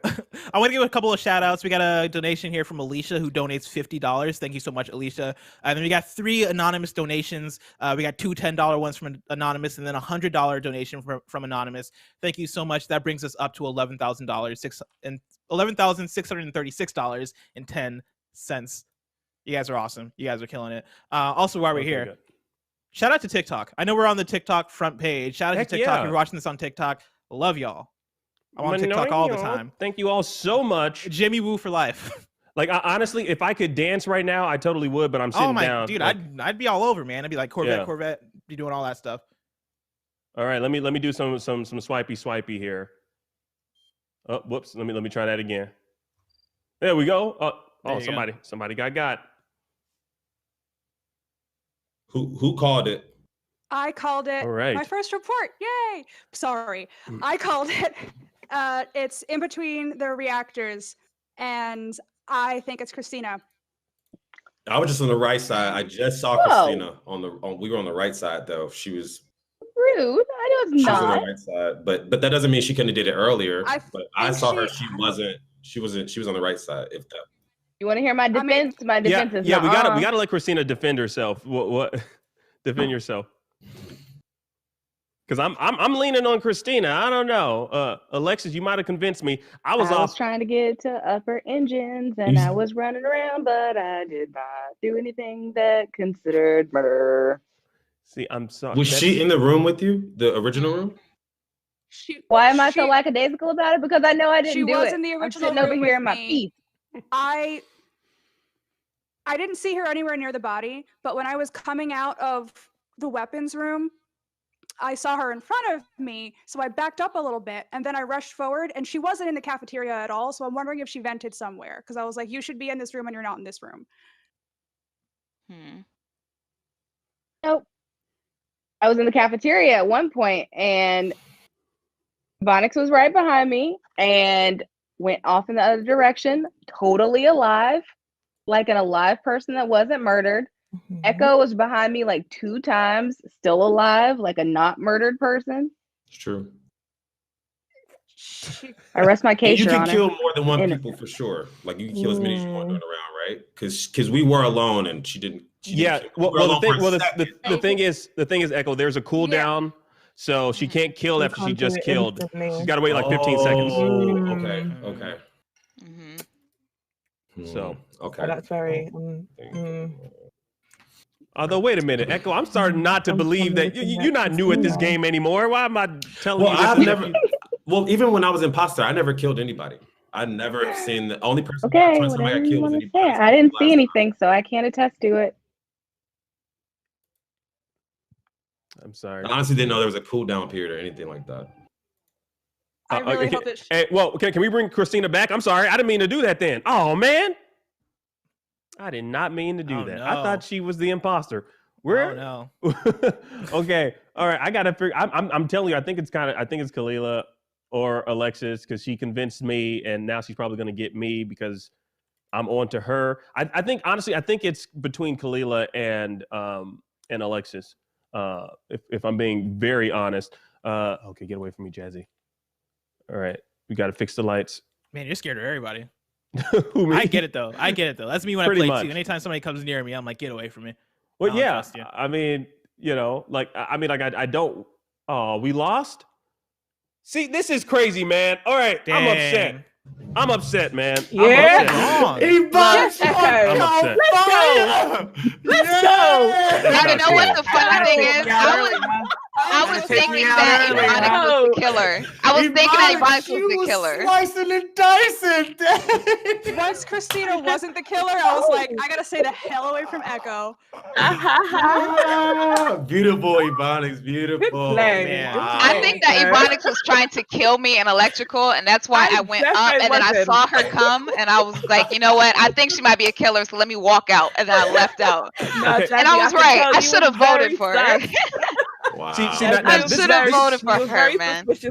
I want to give a couple of shout outs. We got a donation here from Alicia who donates $50. Thank you so much, Alicia. And then we got 3 anonymous donations. We got 2 $10 ones from Anonymous and then a $100 donation from Anonymous. Thank you so much. That brings us up to $11,636.10. You guys are awesome. You guys are killing it. Also, while we're here, good. shout out to TikTok. I know we're on the TikTok front page. Shout out Heck to TikTok. yeah. If you're watching this on TikTok, love y'all. I'm on TikTok all the time. Thank you all so much. Jimmy Woo for life. Like honestly, if I could dance right now, I totally would. But I'm sitting down. Dude, like, I'd be all over, man. I'd be like Corvette, Yeah. Corvette, be doing all that stuff. All right, let me do some swipey here. Oh, whoops. Let me try that again. There we go. There you go. Somebody got. Who called it? I called it. All right. My first report. Yay! Sorry, I called it. It's in between the reactors, and I think it's Christina. I was just on the right side. I just saw Christina we were on the right side though. She was Rude. I was she was on not. the right side, but that doesn't mean she couldn't have did it earlier. But I think saw her. she- She was on the right side. If that. You want to hear my defense? My defense is We nuh-uh. gotta let Christina defend herself. What? Defend yourself. Because I'm leaning on Christina. I don't know. Alexis, you might have convinced me. I was trying to get to upper engines and I was running around, but I did not do anything that considered murder. See, I'm sorry. Was she in the room with you? The original room? Why am I so lackadaisical about it? Because I know I didn't She do was it. in the I'm original sitting over room here with in my me. peace. I didn't see her anywhere near the body, but when I was coming out of the weapons room, I saw her in front of me, so I backed up a little bit, and then I rushed forward, and she wasn't in the cafeteria at all, so I'm wondering if she vented somewhere, because I was like, you should be in this room, and you're not in this room. Nope. I was in the cafeteria at one point, and Bonix was right behind me and went off in the other direction, totally alive, like an alive person that wasn't murdered. Echo was behind me like 2 times, still alive, like a not murdered person. It's true. I rest my case, You Your can Honor. kill more than one Innocent. people for sure. Like you can kill as many as you want going around, right? Because we were alone and she didn't. Yeah. Well, The thing is, Echo. There's a cooldown, so she can't kill after she just killed. She's got to wait like 15 seconds. Okay. So okay. Oh, that's very. Although, wait a minute, Echo, I'm starting not to believe that you're not new at this game anymore. Why am I telling Well, you? I've never. Well, even when I was imposter, I never killed anybody. I never have seen the only person. Okay, time somebody whatever got you killed was want to anybody. say. I didn't see anything, so I can't attest to it. I'm sorry. I honestly didn't know there was a cooldown period or anything like that. I really hope that. Hey, well, can we bring Christina back? I'm sorry, I didn't mean to do that. Then, oh man, I did not mean to do that. No. I thought she was the imposter. Where? Oh no. Okay, all right. I gotta figure. I'm telling you, I think it's Kalila or Alexis because she convinced me, and now she's probably gonna get me because I'm on to her. I think honestly, I think it's between Kalila and Alexis. If I'm being very honest. Okay, get away from me, Jazzy. All right, we got to fix the lights. Man, you're scared of everybody. Who, me? I get it though. That's me when Pretty I play much. too. Anytime somebody comes near me, I'm like, get away from me. Well, I don't yeah. trust you. I mean, I don't. Oh, we lost. See, this is crazy, man. All right, Dang. I'm upset, man. Yeah. I'm upset. I'm upset. Let's go. Now, you know what the funny thing is? I was thinking that Ebonics was the killer. I was thinking that Ebonics was the killer. Slicing and dicing. Once Christina wasn't the killer, I was like, I gotta stay the hell away from Echo. Beautiful, Ebonics. Beautiful. Man. I think that Ebonics was trying to kill me in electrical, and that's why I went up, and then I saw her come, and I was like, you know what? I think she might be a killer, so let me walk out, and then I left out. And I was right. I should have voted for her. Wow. See, I should have voted for her, man. This is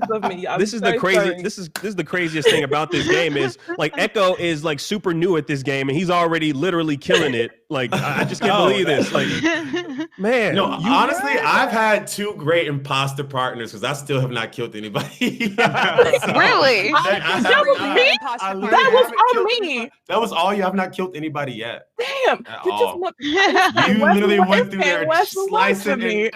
the crazy. This is the craziest thing about this game is like Echo is like super new at this game, and he's already literally killing it. Like I just can't believe this. Like, man. No, honestly, I've had 2 great imposter partners because I still have not killed anybody. Really? That was on me. That was all you. I've not killed anybody yet. Damn. You literally went through there slicing and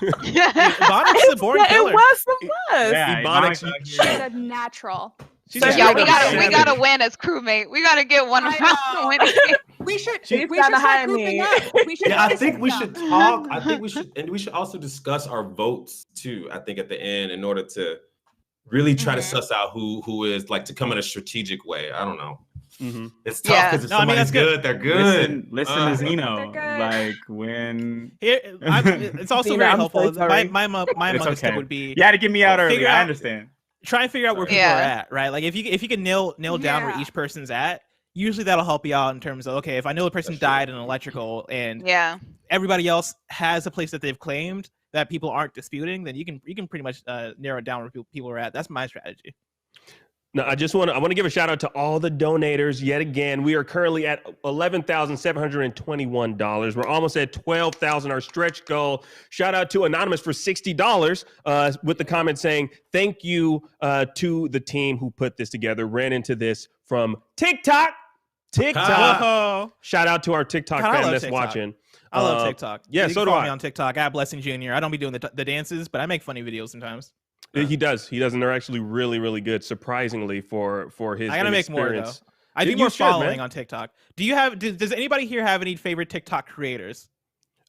Ebonics is a boring killer. It was the bus. Yeah, Ebonics. She's a natural. Yeah, we gotta win as crewmate. We gotta get one of us winning. We should gotta start hire grouping me. up. We should Yeah, I try think we something should out. talk. I think we should, and we should also discuss our votes too. I think at the end, in order to really try to suss out who is like to come in a strategic way. I don't know. It's tough because if somebody's good, they're good. Listen to Zeno. good. Like when it's also Zena, very I'm helpful. so sorry. My It's amongst okay. tip would be You had to get me out early. figure I out- understand. try and figure out where people are at, right? Like if you can nail down where Yeah. each person's at, usually that'll help you out in terms of, okay, if I know the person died in electrical and everybody else has a place that they've claimed that people aren't disputing, then you can pretty much narrow it down where people are at. That's my strategy. No, I want to give a shout out to all the donators yet again. We are currently at $11,721. We're almost at $12,000, our stretch goal. Shout out to Anonymous for $60 with the comment saying, thank you to the team who put this together. Ran into this from TikTok. Whoa. Shout out to our TikTok God, I fam love that's TikTok. watching. I love TikTok. Yeah, you so can do follow I. me on TikTok. I have Blessing Jr. I don't be doing the dances, but I make funny videos sometimes. He does, and they're actually really, really good. Surprisingly for his. I gotta make more though. I need more following on TikTok. Do you have? Does anybody here have any favorite TikTok creators?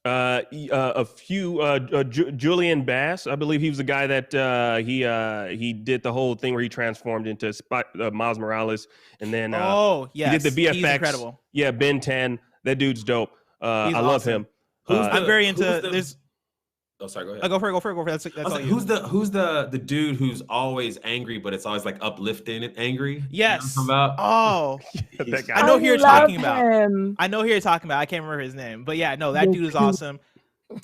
A few. Julian Bass, I believe he was the guy that he did the whole thing where he transformed into Miles Morales, and then yes, he did the VFX. He's incredible. Yeah, Ben 10. That dude's dope. I love him. I'm very into. There's. Oh, sorry. Go ahead. Go for it. That's all you. Who's the dude who's always angry, but it's always like uplifting and angry? Yes. You know what I'm talking Oh, that guy. I know who you're talking about. Him. I know who you're talking about. I can't remember his name, but yeah, no, that dude is awesome.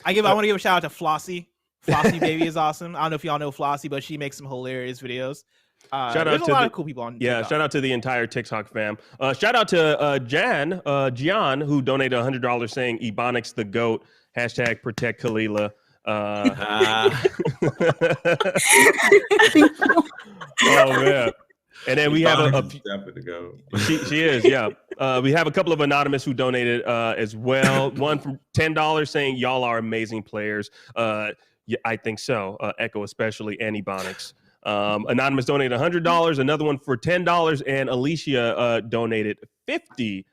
I want to give a shout out to Flossie. Flossie baby is awesome. I don't know if y'all know Flossie, but she makes some hilarious videos. Shout there's out to a lot of cool people on TikTok. shout out to the entire TikTok fam. Shout out to Gian, who donated $100 saying Ebonics the GOAT, hashtag protect Kalila. Oh man. And then we have she is, yeah. We have a couple of anonymous who donated as well. One from $10 saying y'all are amazing players. Yeah, I think so. Echo especially, and Ebonics. Anonymous donated $100, another one for $10, and Alicia donated $50.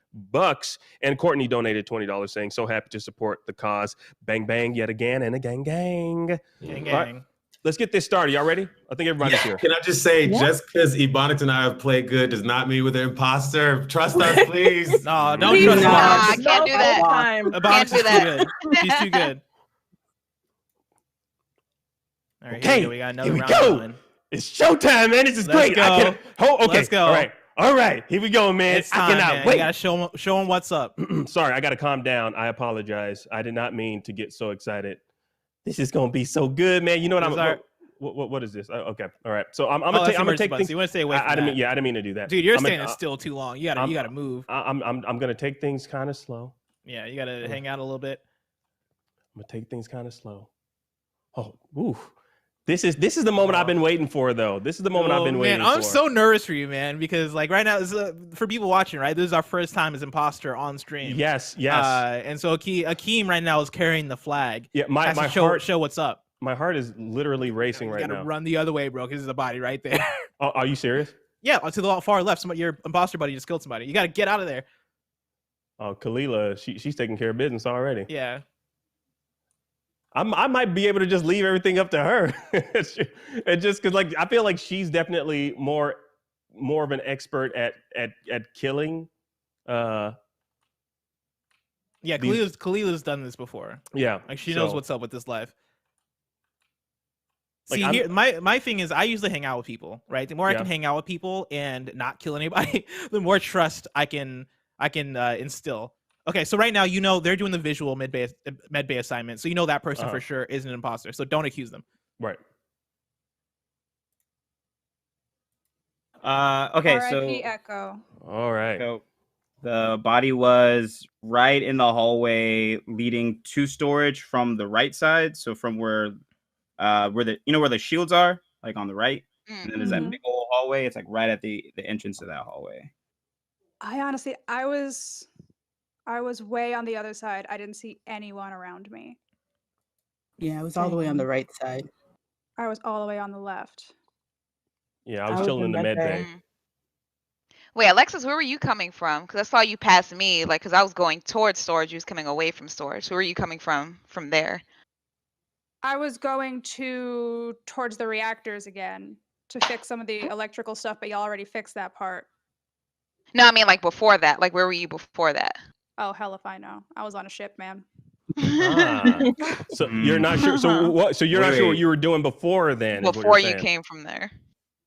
And Courtney donated $20 saying so happy to support the cause. Bang bang yet again and a gang gang. Gang. Right, let's get this started. Y'all ready? I think everybody's here. Can I just say, just because Ebonics and I have played good does not mean we're the imposter. Trust us, please. No, don't trust Ebonics. I can't do that. Ebonics is too good. She's too good. All right, Okay, here we got another here we round go. going. It's showtime, man. This is Let's great. go. Okay. Let's go. All right. Here we go, man. It's time, I cannot man. wait. You gotta show them what's up. Sorry, I gotta calm down. I apologize. I did not mean to get so excited. This is gonna be so good, man. You know what what is this? Okay, all right. So I'm gonna take things. You want to stay away from I didn't that. mean, yeah, I didn't mean to do that, Dude, you're standing still too long. You gotta move. I'm gonna take things kind of slow. Yeah, you gotta hang out a little bit. I'm gonna take things kind of slow. Oh, ooh. This is the moment I've been waiting for, though. This is the moment I've been waiting for. I'm so nervous for you, man, because like right now, this is, for people watching, right? This is our first time as imposter on stream. Yes. And so Akeem right now is carrying the flag. Yeah, my heart show what's up. My heart is literally racing right now. You gotta run the other way, bro, because there's a body right there. Oh, are you serious? Yeah, to the far left. Your imposter buddy just killed somebody. You gotta get out of there. Oh, Kalila, she's taking care of business already. Yeah. I might be able to just leave everything up to her. And just because, like, I feel like she's definitely more of an expert at killing. Yeah, Kalila's done this before. Yeah, like she knows what's up with this life. Like, See, here, my thing is, I usually hang out with people, right? The more I can hang out with people and not kill anybody, the more trust I can instill. Okay, so right now, they're doing the visual med bay assignment, so that person for sure is an imposter. So don't accuse them. Right. Okay, R.I.P. so Echo. All right. So the body was right in the hallway leading to storage from the right side. So from where the shields are, like on the right, and then there's that big old hallway. It's like right at the entrance to that hallway. I was way on the other side. I didn't see anyone around me. Yeah, I was all the way on the right side. I was all the way on the left. Yeah, I was chilling in the med bay. Wait, Alexis, where were you coming from? Because I saw you pass me, because I was going towards storage. You was coming away from storage. Where were you coming from there? I was going towards the reactors again to fix some of the electrical stuff, but y'all already fixed that part. No, I mean like before that. Like where were you before that? Oh, hell if I know. I was on a ship, man. Ah. So you're not sure. So what? So you're not sure what you were doing before then? Is what Before you're you saying. came from there.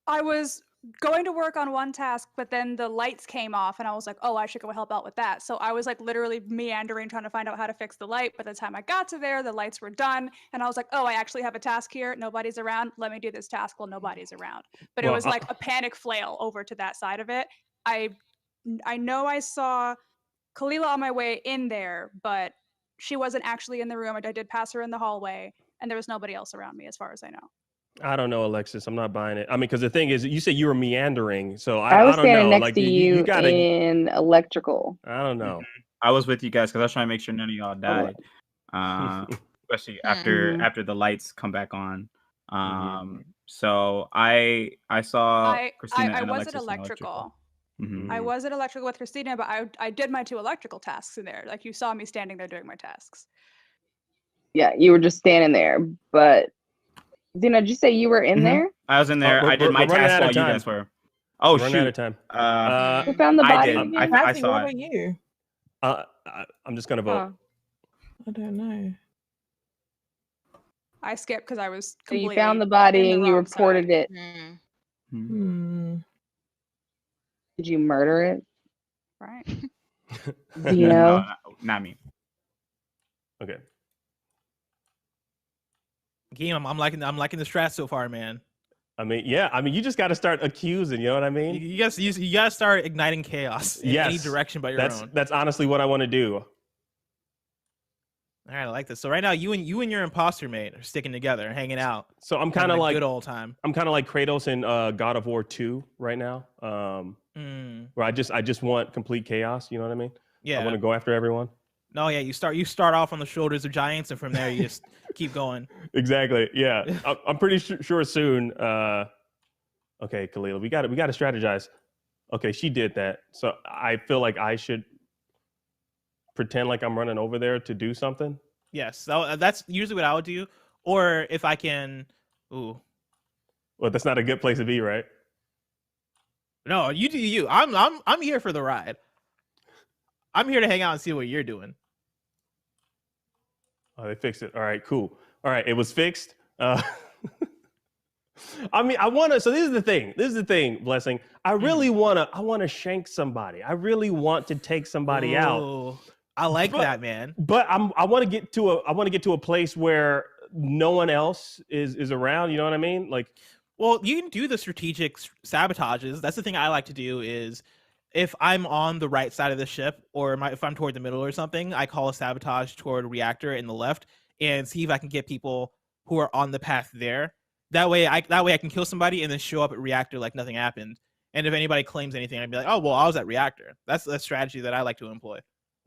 I was going to work on one task, but then the lights came off and I was like, oh, I should go help out with that. So I was like literally meandering trying to find out how to fix the light. By the time I got to there, the lights were done. And I was like, oh, I actually have a task here. Nobody's around. Let me do this task while nobody's around. But it Well, was like a panic flail over to that side of it. I know I saw Kalila on my way in there, but she wasn't actually in the room. I did pass her in the hallway and there was nobody else around me as far as I know. I don't know, Alexis. I'm not buying it. I mean, because the thing is, you said you were meandering, so I was I don't standing know. next Like to you gotta. in electrical. I don't know. I was with you guys because I was trying to make sure none of y'all died. Especially after the lights come back on. So I saw Christina I and was Alexis at in electrical. Mhm. I was at electrical with Christina, but I did my 2 electrical tasks in there. Like you saw me standing there doing my tasks. Yeah, you were just standing there. But Zena, did you say you were in there? I was in there. I did my we're running task out while of you time. guys were. Oh We're running out shoot! of time. Who found the I body did. again? I Cassie, saw what it. about you? I'm just gonna vote. I don't know. I skipped because I was So completely you found the body in the and you wrong reported side. it. Hmm. Did you murder it? Right. Zeno? Not me. Okay. Game, I'm liking the strat so far, man. I mean, yeah. I mean, you just got to start accusing. You know what I mean? You gotta start igniting chaos in any direction but your own. That's honestly what I want to do. All right, I like this. So right now, you and your imposter mate are sticking together, hanging out. So I'm having kind of a like good old time. I'm kind of like Kratos in God of War 2 right now, where I just want complete chaos. You know what I mean? Yeah. I want to go after everyone. No, yeah, you start off on the shoulders of giants, and from there you just keep going. Exactly. Yeah. I'm pretty sure soon. Okay, Khalil, we got to strategize. Okay, she did that, so I feel like I should pretend like I'm running over there to do something. Yes, that's usually what I would do. Or if I can, ooh. Well, that's not a good place to be, right? No, you do you. I'm here for the ride. I'm here to hang out and see what you're doing. Oh, they fixed it. All right, cool. All right, it was fixed. I mean, I want to. So this is the thing, Blessing. I really want to shank somebody. I really want to take somebody out. I like that, man. But I want to get to a place where no one else is around. You know what I mean? Like, well, you can do the strategic sabotages. That's the thing I like to do is if I'm on the right side of the ship or if I'm toward the middle or something, I call a sabotage toward reactor in the left and see if I can get people who are on the path there. That way I can kill somebody and then show up at reactor like nothing happened. And if anybody claims anything, I'd be like, oh, well, I was at reactor. That's a strategy that I like to employ.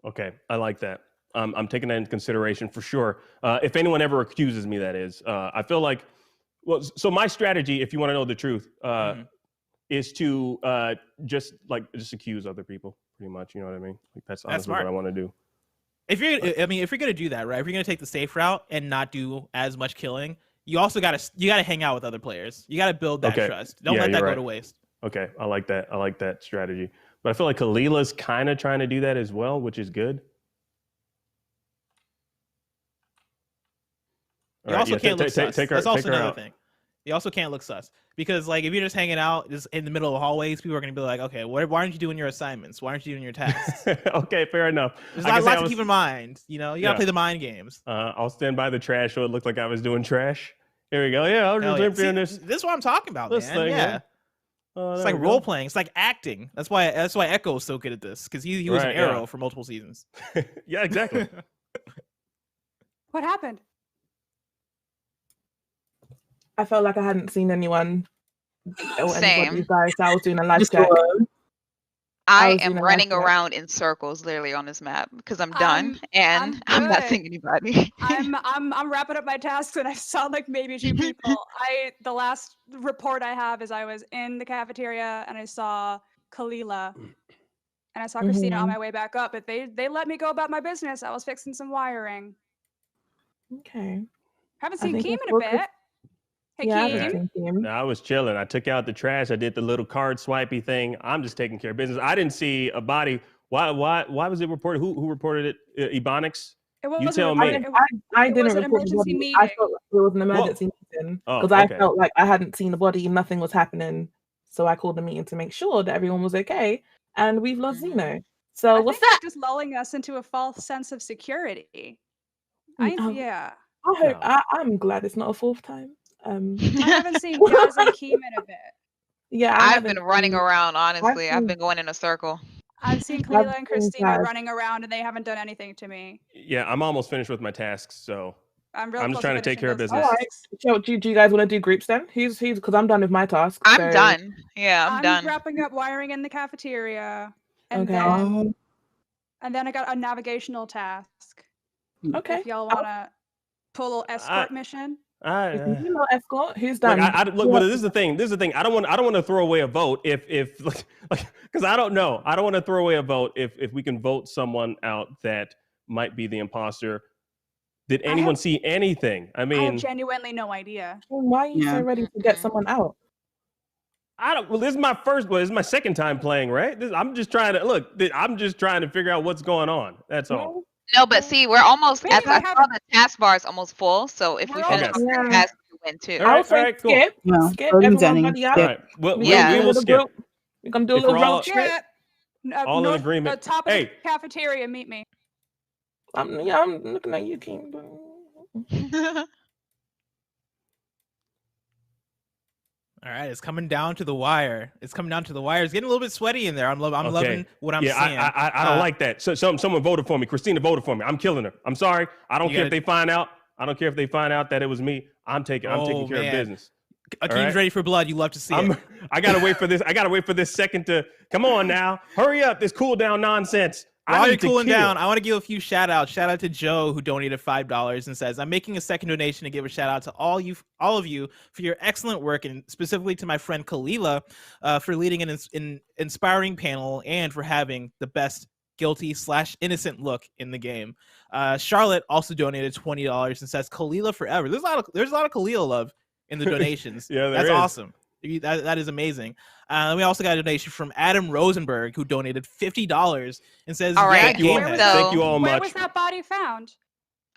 Okay, I like that. I'm taking that into consideration for sure. If anyone ever accuses me, that is, I feel like, well, so my strategy, if you want to know the truth, is to just accuse other people, pretty much. You know what I mean? Like that's honestly what I want to do. If you're gonna do that, right? If you're gonna take the safe route and not do as much killing, you also gotta hang out with other players. You gotta build that trust. Don't let that go to waste. Okay, I like that. I like that strategy. But I feel like Kalila's kind of trying to do that as well, which is good. You also can't look sus. That's also another thing. You also can't look sus. Because like if you're just hanging out just in the middle of the hallways, people are gonna be like, okay, why aren't you doing your assignments? Why aren't you doing your tasks? Okay, fair enough. There's a lot to keep in mind. You know, you gotta play the mind games. I'll stand by the trash so it looked like I was doing trash. Here we go. Yeah, I'll just emptying this. This is what I'm talking about, this man. thing, Yeah. It's like role playing. It's like acting. That's why Echo's so good at this because he was an Arrow for multiple seasons. Yeah, exactly. What happened? I felt like I hadn't seen anyone or Same. anybody guys. I was doing a live check. I am running around in circles literally on this map because I'm done and I'm not seeing anybody. I'm wrapping up my tasks and I saw like maybe 2 people. The last report I have is I was in the cafeteria and I saw Kalila and I saw Christina on my way back up, but they let me go about my business. I was fixing some wiring. Okay. Haven't seen Keem in a bit. Hey, Yeah, I Keem. haven't seen Keem. No, I was chilling. I took out the trash. I did the little card swipey thing. I'm just taking care of business. I didn't see a body. Why was it reported? Who reported it? Ebonics? It You wasn't tell reported. me. I It didn't was an report the emergency body. meeting. I felt like it was an emergency meeting Oh, because I okay. felt like I hadn't seen the body, nothing was happening. So I called the meeting to make sure that everyone was okay. And we've lost Zeno. So I what's think that? they're just lulling us into a false sense of security. Yeah. I hope I'm glad it's not a fourth time. I haven't seen Jazz and Keem in a bit. Yeah, I I've been running around, honestly. I've been going in a circle. I've seen Kalila and Christina running around and they haven't done anything to me. Yeah, I'm almost finished with my tasks, so I'm real I'm close just trying to take care of business. All right. So, do you guys want to do groups then? Who's because I'm done with my task. I'm so- done. Yeah, I'm done. wrapping up wiring in the cafeteria. And Okay. then I got a navigational task. Okay. If y'all want to pull a little escort mission. You know, escort. Who's Look, done? look. Well, this is the thing. I don't want to throw away a vote if because I don't know. I don't want to throw away a vote if we can vote someone out that might be the imposter. Did anyone see anything? I I have mean, genuinely no idea. Why are you so ready to get someone out? I don't. Well, this is my first. Well, this is my second time playing. Right. I'm just trying to look. I'm just trying to figure out what's going on. That's all. No, but see, we're almost Maybe at I I saw the taskbar is almost full. So if we finish almost- the task, we win too. All right, all right, cool. Skip. No, Skip. voting's Everyone ending. buddy out. All right. Well, Yeah. we will skip. We're gonna do a If little we're all- road trip. All in agreement. The top of Hey. the cafeteria, meet me. I'm looking at you, King. All right, it's coming down to the wire. It's coming down to the wire. It's getting a little bit sweaty in there. I'm loving what I'm seeing. I don't like that. So someone voted for me. Christina voted for me. I'm killing her. I'm sorry. I don't care if they find out. I don't care if they find out that it was me. I'm taking care of business. Akeem's ready for blood. You love to see it. I gotta wait for this. I gotta wait for this second to come on now. Hurry up. This cool down nonsense. While I you're need to cooling kill. down, I want to give a few shout outs. Shout out to Joe, who donated $5 and says, I'm making a second donation to give a shout out to all of you for your excellent work, and specifically to my friend Kalila for leading an inspiring panel and for having the best guilty/innocent look in the game. Charlotte also donated $20 and says, Kalila forever. There's a lot of Kalila love in the donations. Yeah, that's is. awesome. That is amazing. We also got a donation from Adam Rosenberg, who donated $50 and says, All right, Thank you all. so- Thank you all Where much. was that body found?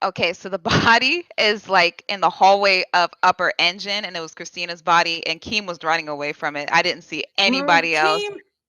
Okay, so the body is like in the hallway of Upper Engine, and it was Christina's body, and Keem was running away from it. I didn't see anybody else.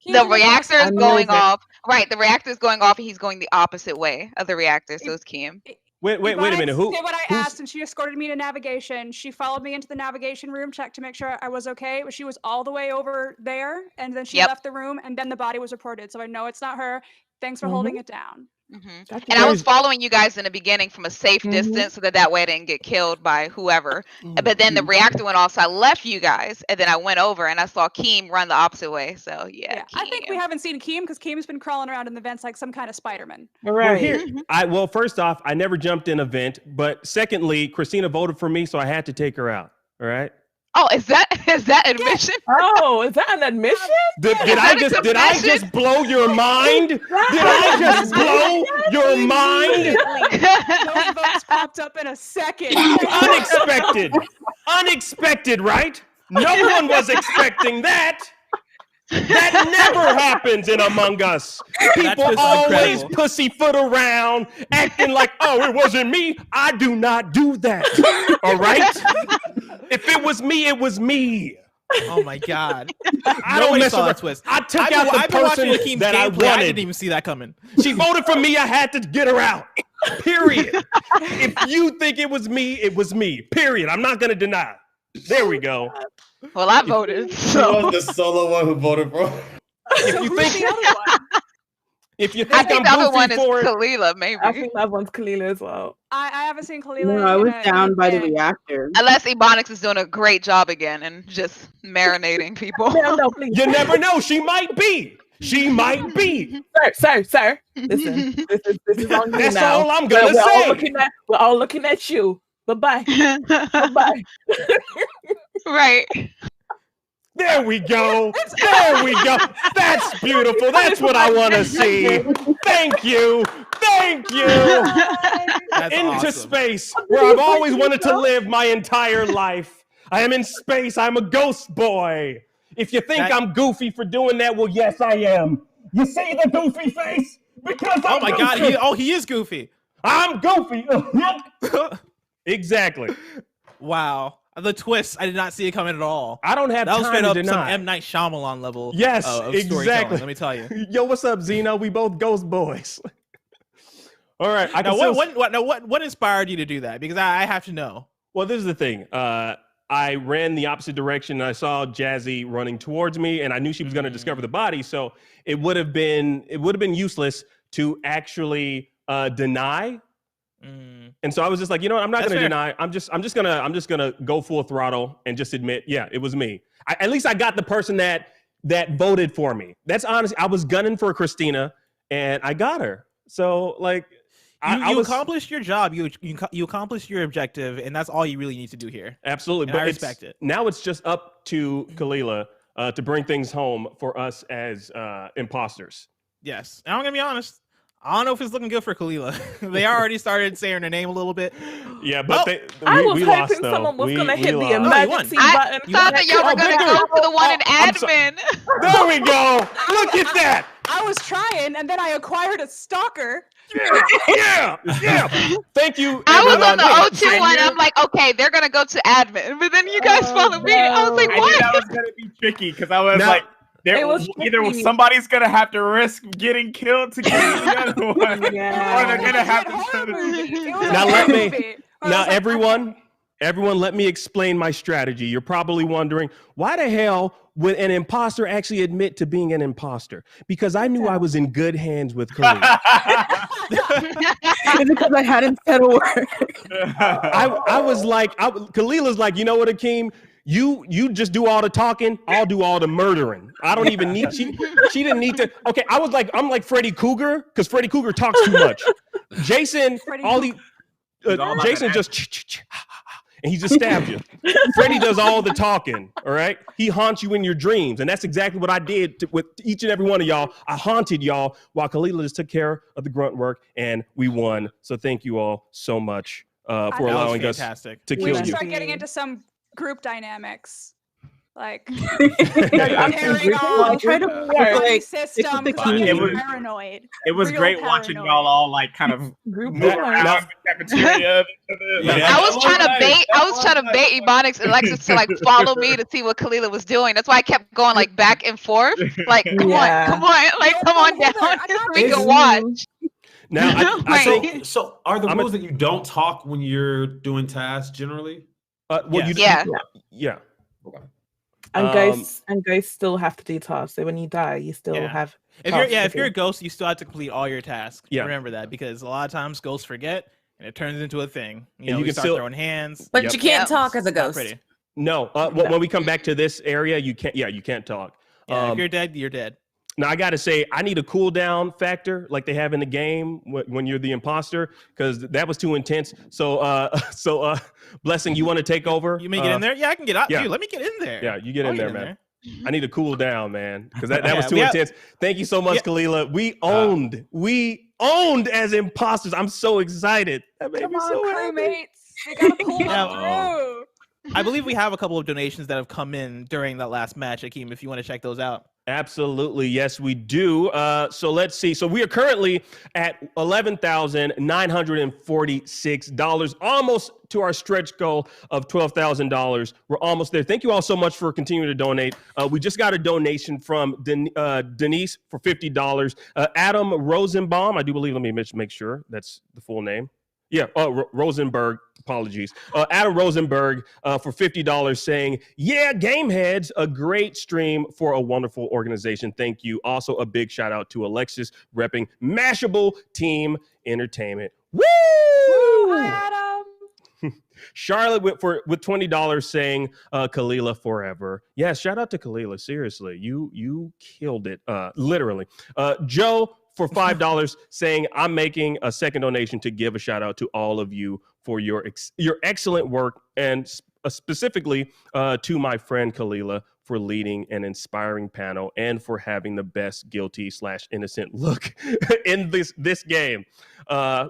The reactor is going off. Right, the reactor is going off, and he's going the opposite way of the reactor, so it's Keem. Wait a minute. Who? Did what I asked, and she escorted me to navigation. She followed me into the navigation room, checked to make sure I was okay. But she was all the way over there, and then she left the room, and then the body was reported. So I know it's not her. Thanks for holding it down. And I was following you guys in the beginning from a safe distance so that way I didn't get killed by whoever. But then the reactor went off, so I left you guys, and then I went over and I saw Keem run the opposite way. So yeah. I think we haven't seen Keem because Keem's been crawling around in the vents like some kind of Spider-Man. Well, here, well, first off, I never jumped in a vent, but secondly, Christina voted for me, so I had to take her out. All right. Oh, is that admission? Oh, is that an admission? Did I just blow your mind? Did I just blow your mind? Those votes popped up in a second. Unexpected, right? No one was expecting that. That never happens in Among Us. People always pussyfoot around, acting like, oh, it wasn't me. I do not do that. All right? If it was me, it was me. Oh my god! I don't mess around. Twist. I took out the person that I wanted. I didn't even see that coming. She voted for me. I had to get her out. Period. If you think it was me, it was me. Period. I'm not going to deny it. There we go. Well, I voted. So was the solo one who voted for. If you think the other one? If you I think think I'm the other goofy one is for it, Kalila, maybe. I think that one's Kalila as well. I haven't seen Kalila. No, I was down by the reactor. Unless Ebonics is doing a great job again and just marinating people. No, please. you never know. She might be. She might be. Sir. Listen, this is on you That's now. all I'm gonna We're all say. we're all looking at you. Bye-bye. Bye-bye. Right. There we go. There we go. That's beautiful. That's what I want to see. Thank you. Thank you. That's Into awesome. space where I've always wanted to live my entire life. I am in space. I'm a ghost boy. If you think I'm goofy for doing that, well, yes, I am. You see the goofy face? Because I'm my goofy. God, he is goofy. I'm goofy. Exactly. Wow. The twist, I did not see it coming at all. I don't have that was time straight to up deny. some M. Night Shyamalan level Yes, of exactly. storytelling, let me tell you. Yo, what's up, Zeno? We both ghost boys. All right. What inspired you to do that? Because I have to know. Well, this is the thing. I ran the opposite direction, and I saw Jazzy running towards me, and I knew she was going to discover the body. So it would have been useless to actually deny. And so I was just like, you know what? I'm not going to deny. I'm just gonna go full throttle and just admit, yeah, it was me. At least I got the person that voted for me. That's honest. I was gunning for Christina, and I got her. So like, you accomplished your job. You accomplished your objective, and that's all you really need to do here. Absolutely, but I respect it. Now it's just up to Kalila to bring things home for us as imposters. Yes, and I'm gonna be honest. I don't know if it's looking good for Kalila. They already started saying her name a little bit. Yeah, but I was we hoping lost, though. someone was going to hit the lost. emergency button. I thought that y'all were going to go for the one in admin. There we go. Look at that. I was trying, and then I acquired a stalker. Yeah. Thank you. I was everyone. on the O2 one. I'm like, okay, they're going to go to admin. But then you guys followed me. I was like, I what? knew that was going to be tricky because I was like, either somebody's gonna have to risk getting killed to get the other one, or they're gonna have to. Now everyone, let me explain my strategy. You're probably wondering, why the hell would an imposter actually admit to being an imposter? Because I knew I was in good hands with Kalila. It's because I hadn't said a word. I was like, Kalila's like, you know what, Akeem? You just do all the talking, I'll do all the murdering. I don't even need, she didn't need to. Okay, I'm like Freddy Krueger, because Freddy Krueger talks too much. Jason, Jason just, and he just stabs you. Freddy does all the talking, all right? He haunts you in your dreams, and that's exactly what I did with each and every one of y'all. I haunted y'all while Kalila just took care of the grunt work, and we won. So thank you all so much for allowing us to kill you. We should start getting into some group dynamics, like comparing all system, paranoid. It was great watching y'all all like kind of move around the cafeteria. I was trying to bait Ebonics and Alexis to like follow me to see what Kalila was doing. That's why I kept going like back and forth. Like, come on, like come on down. We can watch. Now, so are the rules that you don't talk when you're doing tasks generally? Yeah. Okay. And ghosts still have to do tasks. So when you die, you still have. If you're a ghost, you still have to complete all your tasks. Yeah. Remember that, because a lot of times ghosts forget and it turns into a thing. You know, you we can start still throwing hands. But you can't talk as a ghost. No. When we come back to this area, you can't. Yeah, you can't talk. If you're dead, you're dead. Now I gotta say, I need a cooldown factor like they have in the game when you're the imposter, because that was too intense. So Blessing, you want to take over? You may get in there. Yeah, I can get out. Yeah. Dude, let me get in there. Yeah, you get in there, man. I need a cooldown, man, because that was too Yeah. intense. Thank you so much, Kalila. We owned as imposters. I'm so excited. That made me so happy. Crewmates. We gotta pull them through. I believe we have a couple of donations that have come in during that last match, Akeem, if you want to check those out. Absolutely. Yes, we do. So let's see. So we are currently at $11,946, almost to our stretch goal of $12,000. We're almost there. Thank you all so much for continuing to donate. We just got a donation from Denise for $50. Adam Rosenbaum, I do believe, let me make sure that's the full name. Yeah, Rosenberg, apologies. Adam Rosenberg for $50 saying, yeah, Gameheads, a great stream for a wonderful organization. Thank you. Also, a big shout out to Alexis repping Mashable Team Entertainment. Woo! Hi, Adam. Charlotte with $20 saying Kalila forever. Yeah, shout out to Kalila. Seriously, you killed it. Literally. Joe for $5 saying, I'm making a second donation to give a shout out to all of you for your excellent work, and specifically to my friend Kalila for leading an inspiring panel and for having the best guilty/innocent look in this game.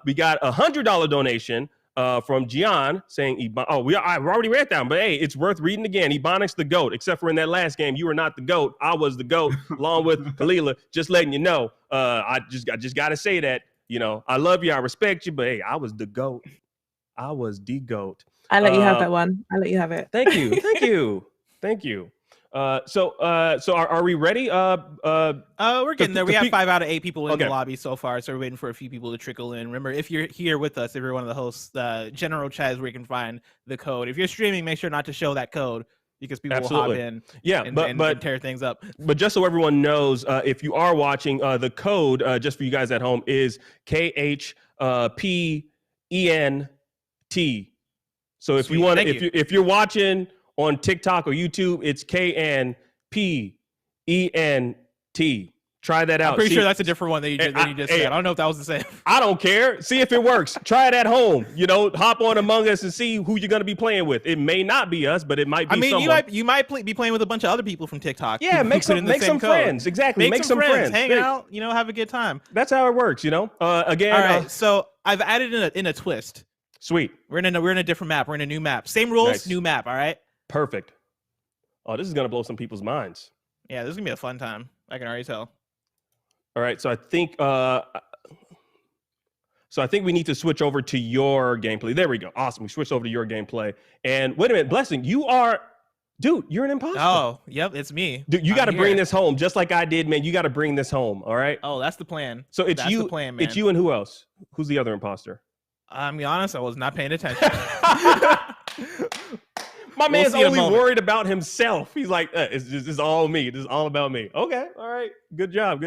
We got a $100 donation from Gian saying, I've already read that one, but hey, it's worth reading again. Ebonics the GOAT, except for in that last game, you were not the GOAT. I was the GOAT, along with Kalila. Just letting you know. I just got to say that. You know, I love you, I respect you, but hey, I was the GOAT. I was the GOAT. I let you have that one. I let you have it. Thank you. Thank you. So are we ready? We're getting there. We have 5 out of 8 people in the lobby so far, so we're waiting for a few people to trickle in. Remember, if you're here with us, if you're one of the hosts, general chat is where you can find the code. If you're streaming, make sure not to show that code because people will hop in and tear things up. But just so everyone knows, if you are watching, the code, just for you guys at home, is KHPENT. So if you want, if you're watching on TikTok or YouTube, it's KNPENT. Try that out. I'm pretty sure that's a different one that you just said. I don't know if that was the same. I don't care. See if it works. Try it at home. You know, hop on Among Us and see who you're going to be playing with. It may not be us, but it might be someone. you might be playing with a bunch of other people from TikTok. Yeah, make some friends. Exactly. Make some friends. Hang out, have a good time. That's how it works, Again. All right, so I've added in a twist. Sweet. We're in a different map. We're in a new map. Same rules, nice. New map, all right? Perfect. Oh, this is going to blow some people's minds. Yeah, this is going to be a fun time. I can already tell. All right, so I think we need to switch over to your gameplay. There we go. Awesome. We switched over to your gameplay. And wait a minute, Blessing, you're an imposter. Oh, yep, it's me. Dude, you got to bring this home, just like I did, man. You got to bring this home. All right. Oh, that's the plan. So it's you. The plan, man. It's you and who else? Who's the other imposter? I'm be honest, I was not paying attention. My man's only worried about himself. He's like, it's all me. This is all about me. Okay, all right. Good job.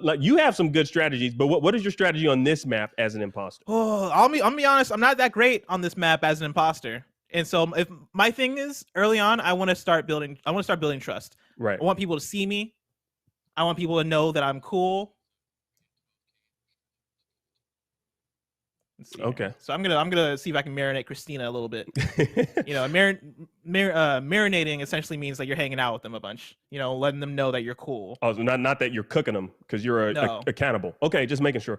Like you have some good strategies, but what is your strategy on this map as an imposter? Oh, I'll be honest. I'm not that great on this map as an imposter, and so if my thing is early on, I want to start building trust. Right. I want people to see me. I want people to know that I'm cool. Okay. So I'm gonna see if I can marinate Christina a little bit. Marinating essentially means that you're hanging out with them a bunch. Letting them know that you're cool. Oh, so not that you're cooking them because you're a cannibal. Okay, just making sure.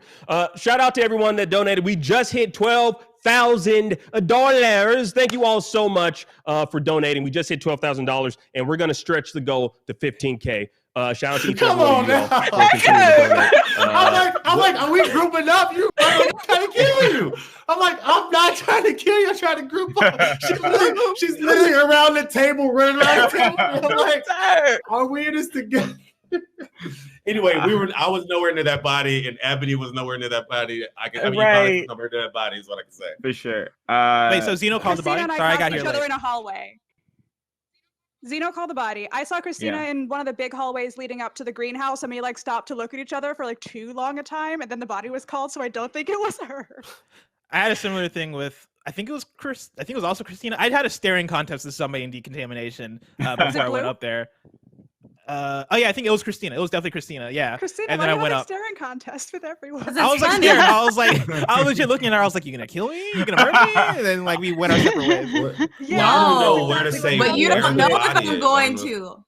Shout out to everyone that donated. We just hit $12,000. Thank you all so much for donating. We just hit $12,000, and we're gonna stretch the goal to 15K. Shout out to each Come on now. I'm like, are we grouping up? I'm trying to kill you. I'm like, I'm not trying to kill you. I'm trying to group up. She's literally around the table, running around the table. I'm like, are we in this together? Anyway, I was nowhere near that body, and Ebony was nowhere near that body. You probably was nowhere near that body is what I can say. For sure. Wait, so Zeno called the body? Sorry, I got here each other late. in a hallway. Zeno called the body. I saw Christina in one of the big hallways leading up to the greenhouse, and we stopped to look at each other for too long a time, and then the body was called, so I don't think it was her. I had a similar thing with, I think it was also Christina. I had a staring contest with somebody in decontamination before I went up there. I think it was Christina. It was definitely Christina. Yeah. Christina, and then I went up. Staring contest with everyone. I was scared. I was legit looking at her. I was like, "You gonna kill me? You gonna murder me?" And then we went our separate ways. Yeah. I don't know where to say. But you don't know if I'm going to.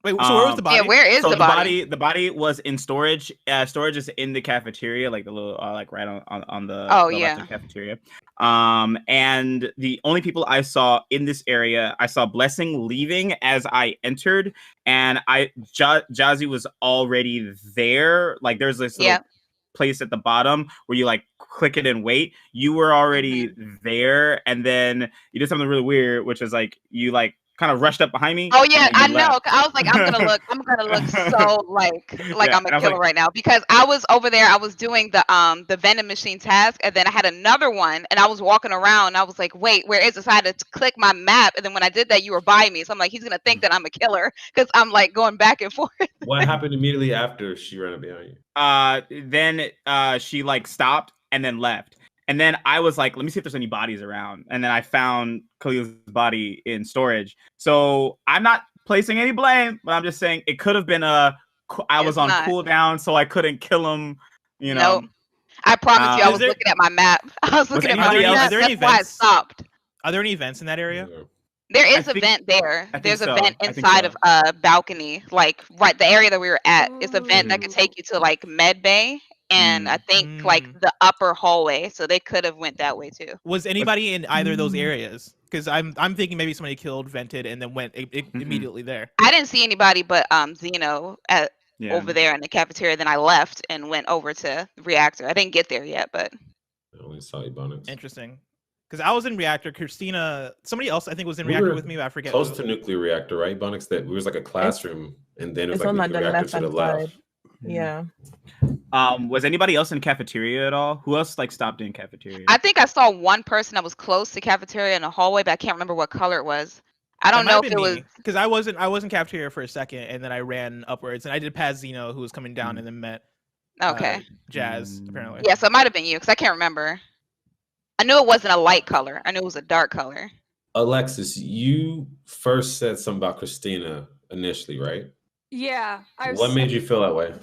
Wait, so where was the body? Yeah, where is the body? The body was in storage. Storage is in the cafeteria, like the little, right on the left of the cafeteria. And the only people I saw in this area, I saw Blessing leaving as I entered, and Jazzy was already there. Like there's this little place at the bottom where you click it and wait. You were already there, and then you did something really weird, which is you kind of rushed up behind me. Oh yeah, I know. I was like, I'm gonna look so like I'm a killer right now, because I was over there. I was doing the vending machine task, and then I had another one, and I was walking around. And I was like, wait, where is this? I had to click my map, and then when I did that, you were by me. So I'm like, he's gonna think that I'm a killer because I'm going back and forth. What happened immediately after she ran up behind you? Then she stopped and then left. And then I was like, let me see if there's any bodies around. And then I found Khalil's body in storage. So I'm not placing any blame, but I'm just saying it could have been I was on cooldown, so I couldn't kill him, Nope. I promise you, I was looking at my map. I was looking at my map. That's why I stopped. Are there any events in that area? There is a vent there. There's a vent inside of a balcony, right the area that we were at. It's a vent that could take you to med bay. and I think like the upper hallway, so they could have went that way too. Was anybody in either of those areas? Because I'm thinking maybe somebody killed, vented, and then went immediately there. I didn't see anybody but Zeno over there in the cafeteria. Then I left and went over to reactor. I didn't get there yet, but I only saw Ebonics. Interesting. Because I was in reactor. Christina, somebody else I think was in reactor with me, but I forget. Close to nuclear reactor, right? Ebonics, that it was like a classroom, and then it was It's like on like nuclear the reactor to the left-hand left. side. Yeah. Was anybody else in cafeteria at all? Who else like stopped in cafeteria? I think I saw one person that was close to cafeteria in the hallway, but I can't remember what color it was. I don't know if it was because I was in cafeteria for a second, and then I ran upwards, and I did pass Zeno, who was coming down, and then met Jazz apparently. Yeah, so it might have been you because I can't remember. I knew it wasn't a light color. I knew it was a dark color. Alexis, you first said something about Christina initially, right? Yeah. What made you feel that way?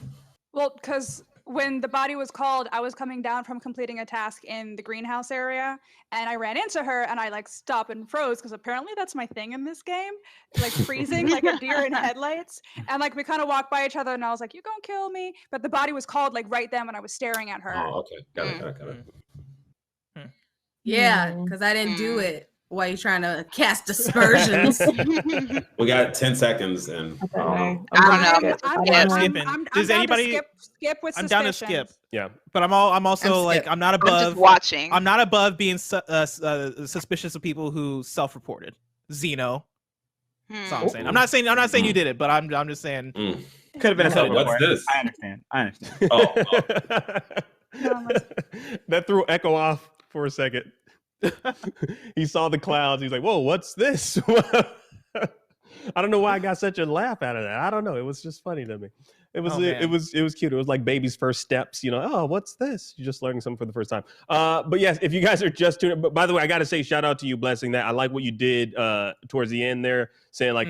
Well, because when the body was called, I was coming down from completing a task in the greenhouse area, and I ran into her, and I like stopped and froze because apparently that's my thing in this game, like freezing like a deer in headlights. And like we kind of walked by each other, and I was like, "You gonna kill me?" But the body was called like right then when I was staring at her. Oh, okay, got it. Yeah, because I didn't do it while you're trying to cast dispersions. We got 10 seconds, and I don't know. I'm skipping. Does down to anybody? skip with I'm down to suspicions. skip. Yeah, but I'm also like I'm not above just watching. I'm not above being suspicious of people who self-reported. Zeno. That's all I'm saying. I'm not saying you did it, but I'm just saying. Could have been a What's self-report. this? I understand. That threw Echo off for a second. He saw the clouds. He's like, "Whoa, what's this?" I don't know why I got such a laugh out of that. I don't know. It was just funny to me. It was it was cute. It was like baby's first steps. You know, oh, what's this? You're just learning something for the first time. But yes, if you guys are just tuning. But by the way, I got to say shout out to you, Blessing. That I like what you did towards the end there, saying like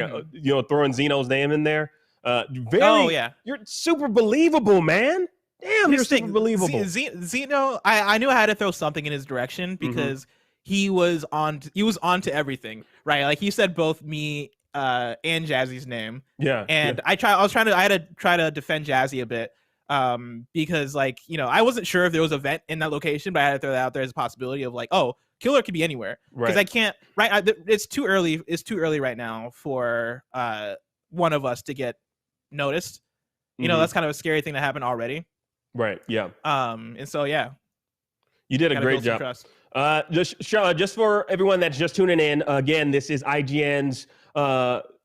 throwing Zeno's name in there. You're super believable, man. Damn, you're super believable. Zeno, I knew I had to throw something in his direction because he was on to everything, right? Like he said both me and Jazzy's name. Yeah. And I had to try to defend Jazzy a bit. Because like, I wasn't sure if there was a vent in that location, but I had to throw that out there as a possibility of like, oh, killer could be anywhere. Because I can't it's too early right now for one of us to get noticed. That's kind of a scary thing to happen already. Right. Yeah. And so yeah. You did a great job. Just for everyone that's just tuning in, again, this is IGN's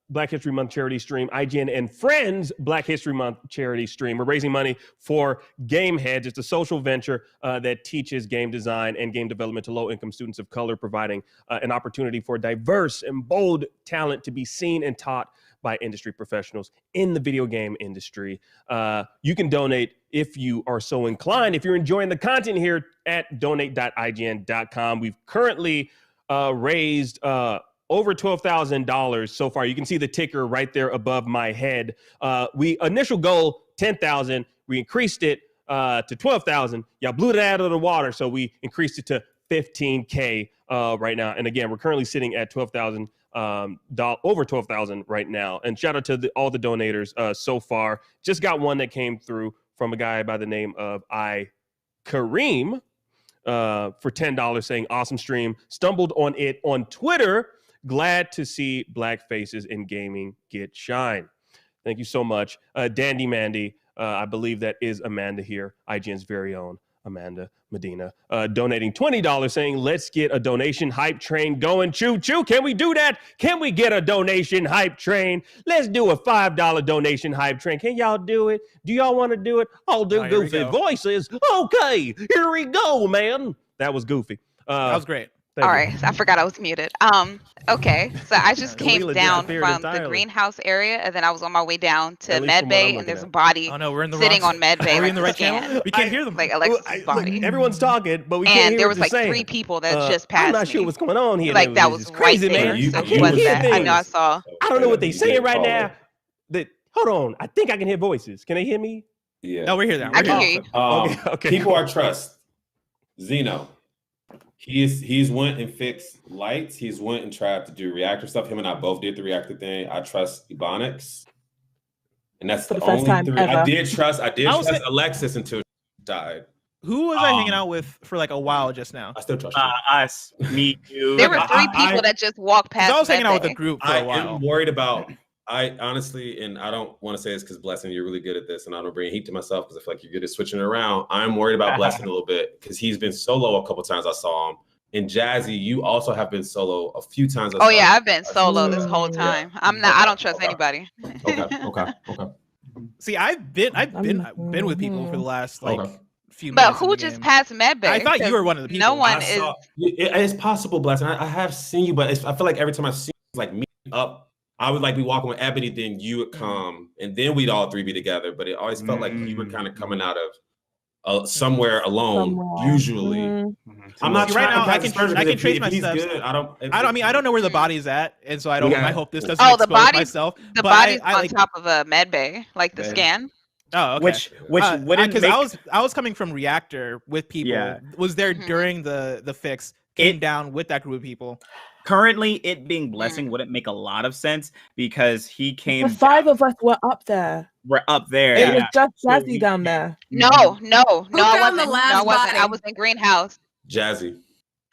Black History Month charity stream, IGN and Friends Black History Month charity stream. We're raising money for Gameheads. It's a social venture that teaches game design and game development to low-income students of color, providing an opportunity for diverse and bold talent to be seen and taught by industry professionals in the video game industry. You can donate if you are so inclined. If you're enjoying the content here at donate.ign.com, we've currently raised over $12,000 so far. You can see the ticker right there above my head. Initial goal, $10,000. We increased it to $12,000. Y'all blew that out of the water, so we increased it to $15K right now. And again, we're currently sitting at $12,000. Over 12,000 right now. And shout out to all the donators so far. Just got one that came through from a guy by the name of Kareem for $10 saying awesome stream. Stumbled on it on Twitter. Glad to see black faces in gaming get shine. Thank you so much. Dandy Mandy, I believe that is Amanda here, IGN's very own Amanda Medina, donating $20 saying, let's get a donation hype train going. Choo choo. Can we do that? Can we get a donation hype train? Let's do a $5 donation hype train. Can y'all do it? Do y'all want to do it? I'll do goofy voices. Okay, here we go, man. That was goofy. That was great. All right, so I forgot I was muted. Okay, so I just came down from the greenhouse area, and then I was on my way down to med bay, and there's a body sitting on med bay. Are we in the right channel? We can't hear them. Like Alexis' body. Everyone's talking, but we can't hear And there was what they're like saying. 3 people that just passed I'm not sure me. what's going on here. Like that was crazy, right there. man. So I who can't was hear that? I know I things. saw. I don't know what they're saying right now. Hold on. I think I can hear voices. Can they hear me? Yeah. No, we're here now. I can hear you. Okay. People I trust. Zeno. He's went and fixed lights. He's went and tried to do reactor stuff. Him and I both did the reactor thing. I trust Ebonics. And that's the only 3. I did trust Alexis until died. Who was I hanging out with for like a while just now? I still trust you. Us, me, you. There were 3 people that just walked past. I was hanging out with a Medbay. group for I a while. am worried about. I honestly, and I don't want to say this because Blessing, you're really good at this, and I don't bring heat to myself because I feel like you're good at switching it around. I'm worried about Blessing a little bit because he's been solo a couple times I saw him. And Jazzy, you also have been solo a few times. Oh yeah, I've been solo this whole time. I'm not. I don't trust anybody. Okay. See, I've been with people for the last few But minutes. who just passed Medbay? I thought you were one of the people. No one is. It's possible, Blessing. I have seen you, but I feel like every time I see you, like me up, I would like be walking with Ebony, then you would come, and then we'd all 3 be together. But it always felt like you were kind of coming out of somewhere alone. Usually, I'm not right now. I can trace my he's steps. good. I don't know where the body's at, and so I don't. Yeah. I hope this doesn't Oh, expose the body. myself. The but body's I on like, top of a Medbay, like the scan. Oh, okay. Which wouldn't because make... I was coming from Reactor with people. Yeah. Was there during the fix? Came down with that group of people. Currently, it being Blessing wouldn't make a lot of sense because he came. The 5 of us were up there. We're up there. It was just Jazzy down there. No, I wasn't. found the No, I last wasn't. body? I was in Greenhouse. Jazzy.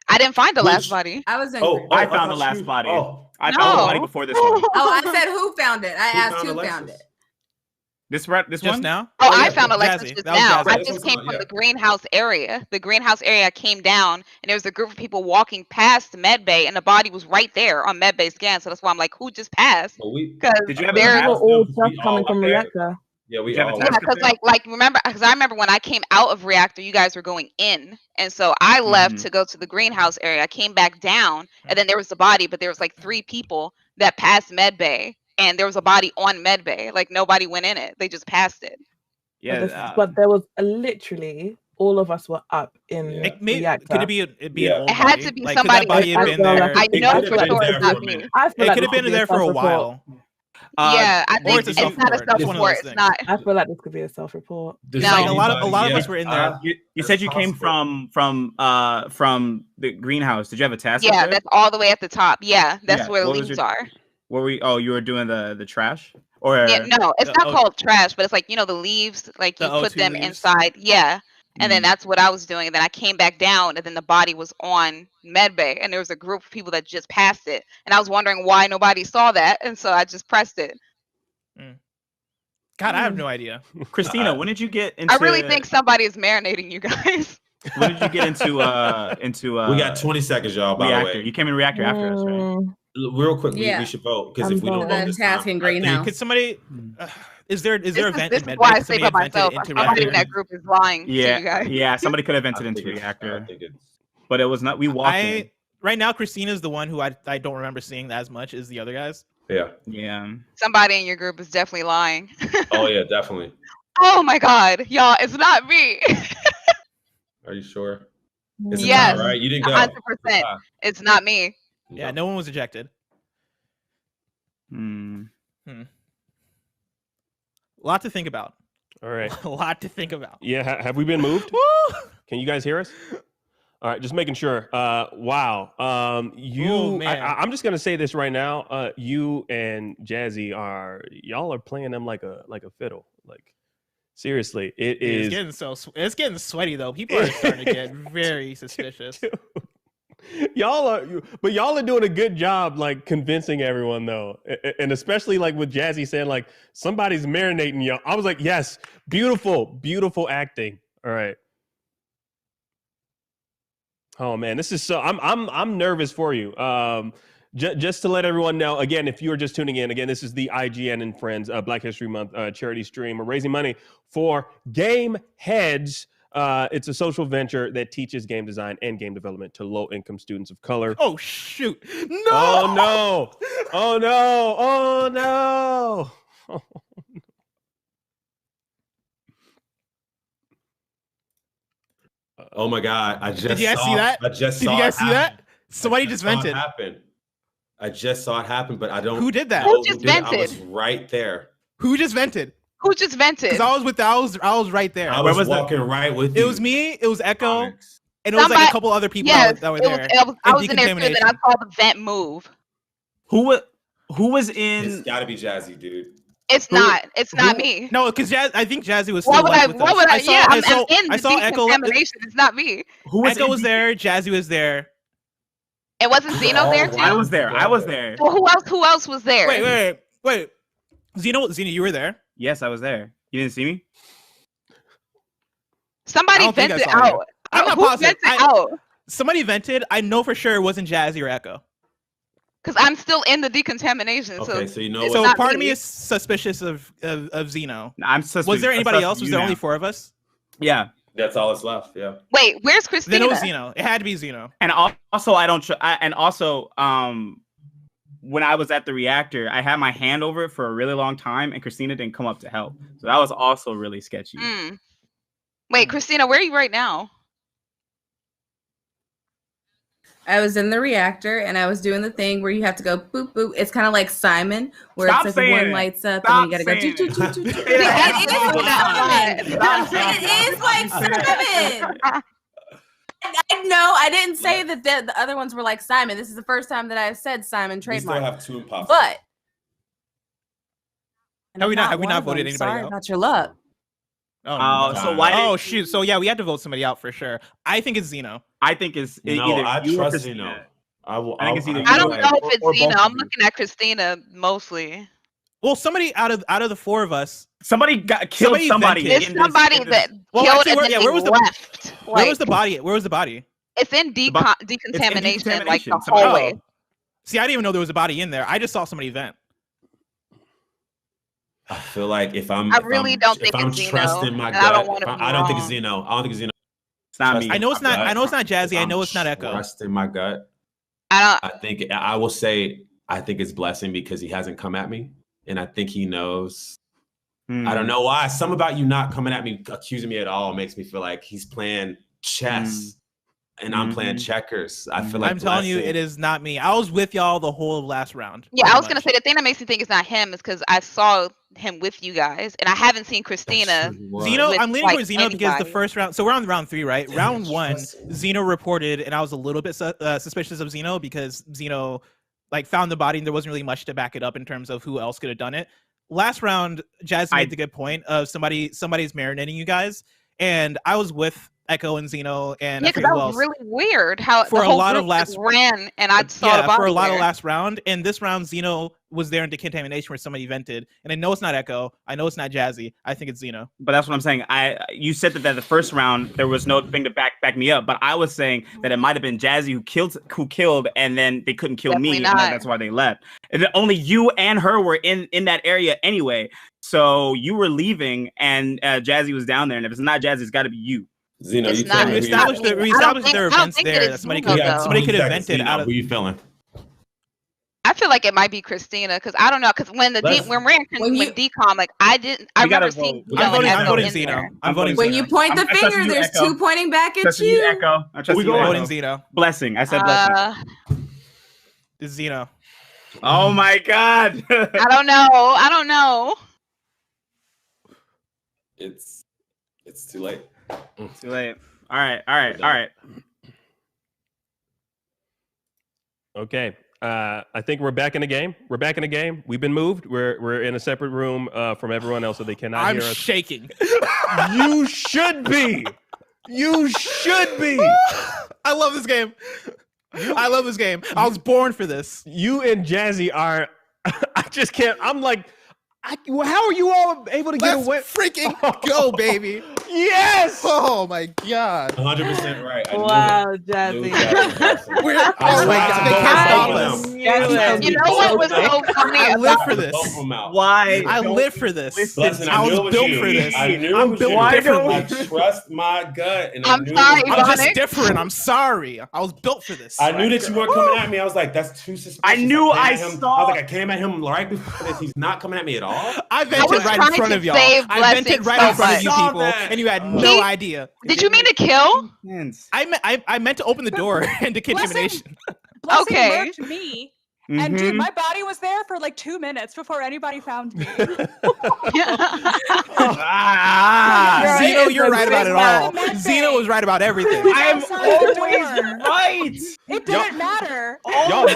I didn't find the last body. I was in. I found the last body. I found the body before this one. Oh, I said who found it. I asked who found it. This just one now? Oh, I found Alexis Jazzy. just That was now. Jazzy. I just came from the greenhouse area. The greenhouse area came down, and there was a group of people walking past Medbay, and the body was right there on Medbay scan. So that's why I'm like, who just passed? Because Did you ever We they're were all just coming from Reactor. Yeah, we Did you have all. a task because like remember, because I remember when I came out of Reactor, you guys were going in, and so I left to go to the greenhouse area. I came back down, and then there was the body, but there was like 3 people that passed Medbay, and there was a body on Medbay. Like nobody went in it; they just passed it. Yeah, But there was literally all of us were up in Reactor. Could it be an old It had body? to be Like, somebody. Could that body have been there? I know for sure it's not me. It could have been there for a while. Yeah, I or think it's a it's not a self-report. It's one of self-report. those It's not. I feel like this could be a self-report. No, like a lot of us were in there. You said you came from the greenhouse. Did you have a task? Yeah, up there? that's all the way at the top. Yeah, that's Yeah, where the what was leaves your- are. Were we? Oh, you were doing the trash, or Yeah, no, it's not called trash, but it's like, you know, the leaves, like you The put O2 them leaves? inside. Yeah. And then that's what I was doing. And then I came back down, and then the body was on Medbay, and there was a group of people that just passed it. And I was wondering why nobody saw that, and so I just pressed it. God, I have no idea. Christina, when did you get into? I really think somebody is marinating you guys. When did you get into? We got 20 seconds, y'all. By Reactor. the way, You came in Reactor after us, right? Real quick, Yeah. we should vote because if we don't vote this task time, in greenhouse. Could somebody? Is there This event is in Medbay? why I Could say somebody by have vented myself. into Somebody in Reactor? that group is lying to you Yeah, guys. yeah. Somebody could have vented into Reactor, but it was not. We walked in. Right now, Christina's the one who I don't remember seeing as much as the other guys. Yeah. Somebody in your group is definitely lying. Oh yeah, definitely. Oh my God, y'all, it's not me. Are you sure? It's a Yes, tie, right? You didn't go. 100%. It's not me. Yeah, no one was ejected. Lot to think about. All right. A lot to think about. Yeah, have we been moved? Can you guys hear us? All right, just making sure. Wow. I'm just gonna say this right now. You and Jazzy y'all are playing them like a fiddle. Like seriously, It's getting sweaty though. People are starting to get very suspicious. Y'all are doing a good job like convincing everyone though, and especially like with Jazzy saying like somebody's marinating y'all. I was like, yes, beautiful acting. All right. Oh man, this is so. I'm nervous for you. Just to let everyone know, again, if you are just tuning in, again, this is the IGN and Friends Black History Month charity stream. We're raising money for Gameheads. It's a social venture that teaches game design and game development to low-income students of color. Oh shoot! No! Oh no! Oh no! Oh no! Oh my God! I just Did you guys saw, see that? I just Did saw you guys it see happen. that? Somebody just saw it vented. happen. I just saw it happen, but I don't. Who did that? know Who just did it. I was vented? right there. Who just vented? Who just vented? Because I was right there. I was walking right with you. It was me. It was Echo, and it was like Somebody- a couple other people Yes, that were it there. I was in there too. Then I saw the vent move. Who was in? It's got to be Jazzy, dude. It's not. It's not me. No, because I think Jazzy was still What would I? with What us. would I? Yeah, I'm saw in the Echo. decontamination. It's not me. Echo was there. Jazzy was there. It wasn't Zeno there too. I was there. I was there. Well, who else was there? Wait. Zeno, you were there? Yes, I was there. You didn't see me? Somebody vented out. I'm not Who positive. vented out? Somebody vented. I know for sure it wasn't Jazzy or Echo. Because I'm still in the decontamination. Okay, so you know it's So not part of me is suspicious of Zeno. I'm suspicious. Was there anybody I'm else? Was you there now. only 4 of us? Yeah. That's all that's left. Yeah. Wait, where's Christina? Then it was Zeno. It had to be Zeno. And also, I don't. And also, when I was at the reactor, I had my hand over it for a really long time, and Christina didn't come up to help. So that was also really sketchy. Wait, Christina, where are you right now? I was in the reactor and I was doing the thing where you have to go boop boop. It's kind of like Simon, where Stop it's like saying one it. lights up Stop and then you gotta go saying choo it. choo choo choo choo. It It is like Simon. I know. I didn't say that the other ones were like Simon. This is the first time that I've said Simon We still trademark. have 2 imposters. But Have we not one of voted them. anybody Sorry out? about your luck. So why did- Oh shoot! So yeah, we had to vote somebody out for sure. I think it's Zeno. I think it's No, either I you or trust Christina. Zeno. I will. I think it's either I don't you know or- if it's or Zeno. both I'm of you. looking at Christina mostly. Well, somebody out of the 4 of us, somebody killed somebody. vented. It's somebody that Well, killed actually, and then where was the left. where was the body? Where was the body? It's in decontamination, like the Somebody- hallway. Oh. See, I didn't even know there was a body in there. I just saw somebody vent. I feel like if I'm, I if really I'm, don't if think I'm it's Zeno, trusting my and I don't gut, wanna if be I don't think it's wrong. Zeno. I don't think it's Zeno. It's not me. I know it's not. I know it's not Jazzy. I If know I'm it's not Echo. Trusting my gut. I think I will say I think it's Blessing because he hasn't come at me, and I think he knows. I don't know why. Something about you not coming at me, accusing me at all, makes me feel like he's playing chess, and I'm playing checkers. I feel like I'm telling you, it is not me. I was with y'all the whole last round. Yeah, I was gonna say the thing that makes me think it's not him is because I saw him with you guys, and I haven't seen Christina. Zeno, with, I'm leaning like, towards Zeno because the anybody. first round. So we're on round 3, right? Round 1, Zeno reported, and I was a little bit suspicious of Zeno because Zeno like found the body, and there wasn't really much to back it up in terms of who else could have done it. Last round, Jazz made the good point of somebody's marinating you guys, and I was with Echo and Zeno, and Yeah, I because forget that who was else. really weird how For the a whole lot of group last just ran, and I saw the yeah, body for a lot there. of last round, and this round Zeno was there in decontamination where somebody vented, and I know it's not Echo, I know it's not Jazzy, I think it's Zeno. But that's what I'm saying. You said that the first round there was no thing to back me up, but I was saying that it might have been Jazzy who killed, and then they couldn't kill Definitely me, not. and that's why they left. And then only you and her were in that area anyway. So you were leaving, and Jazzy was down there, and if it's not Jazzy, it's got to be you. Zeno, you We established there were events there that somebody could have vented out of. Who you feeling? I feel like it might be Christina because I don't know because when decom, like I remember seeing. I'm voting Zeno. I'm voting When Zeno. you point the I trust finger, you, there's Echo. 2 pointing back at Trust you. you, Echo. I trust you, Echo. Voting Zeno. Blessing. I said blessing. It's Zeno. Oh my God. I don't know. It's too late. Too late. All right. Okay. I think we're back in the game. We've been moved. We're in a separate room from everyone else, so they cannot I'm hear us. shaking. You should be. You should be. I love this game. I love this game. I was born for this. You and Jazzy are. I just can't. I'm like. How are you all able to get Let's away? Freaking go, baby! Yes! Oh my God! 100% right. Wow, Jazzy. Oh my God! They can't stop us. You know what was so funny? I live for this. Why? I live for this. Listen, I was built for this. I'm built differently. I trust my gut, and I'm sorry, I'm just Ebonics. different. I'm sorry. I was built for this. I knew that you weren't coming at me. I was like, that's too suspicious. I knew I came at him. saw- I was like, I came at him right before this. He's not coming at me at all. I vented was right in trying front to of y'all. save I vented Blessing right so in front of you much. people, and you had no idea. Did you mean to kill? I meant to open the door into contamination. Blessing Okay. lurked me. And dude, my body was there for like 2 minutes before anybody found me. Zeno, you're right about it all. Zeno was right about everything. I'm always right. It didn't matter. Y'all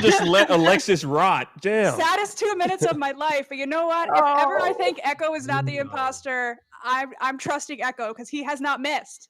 just let Alexis rot. Damn. Saddest 2 minutes of my life. But you know what? If ever I think Echo is not the imposter, I'm trusting Echo because he has not missed.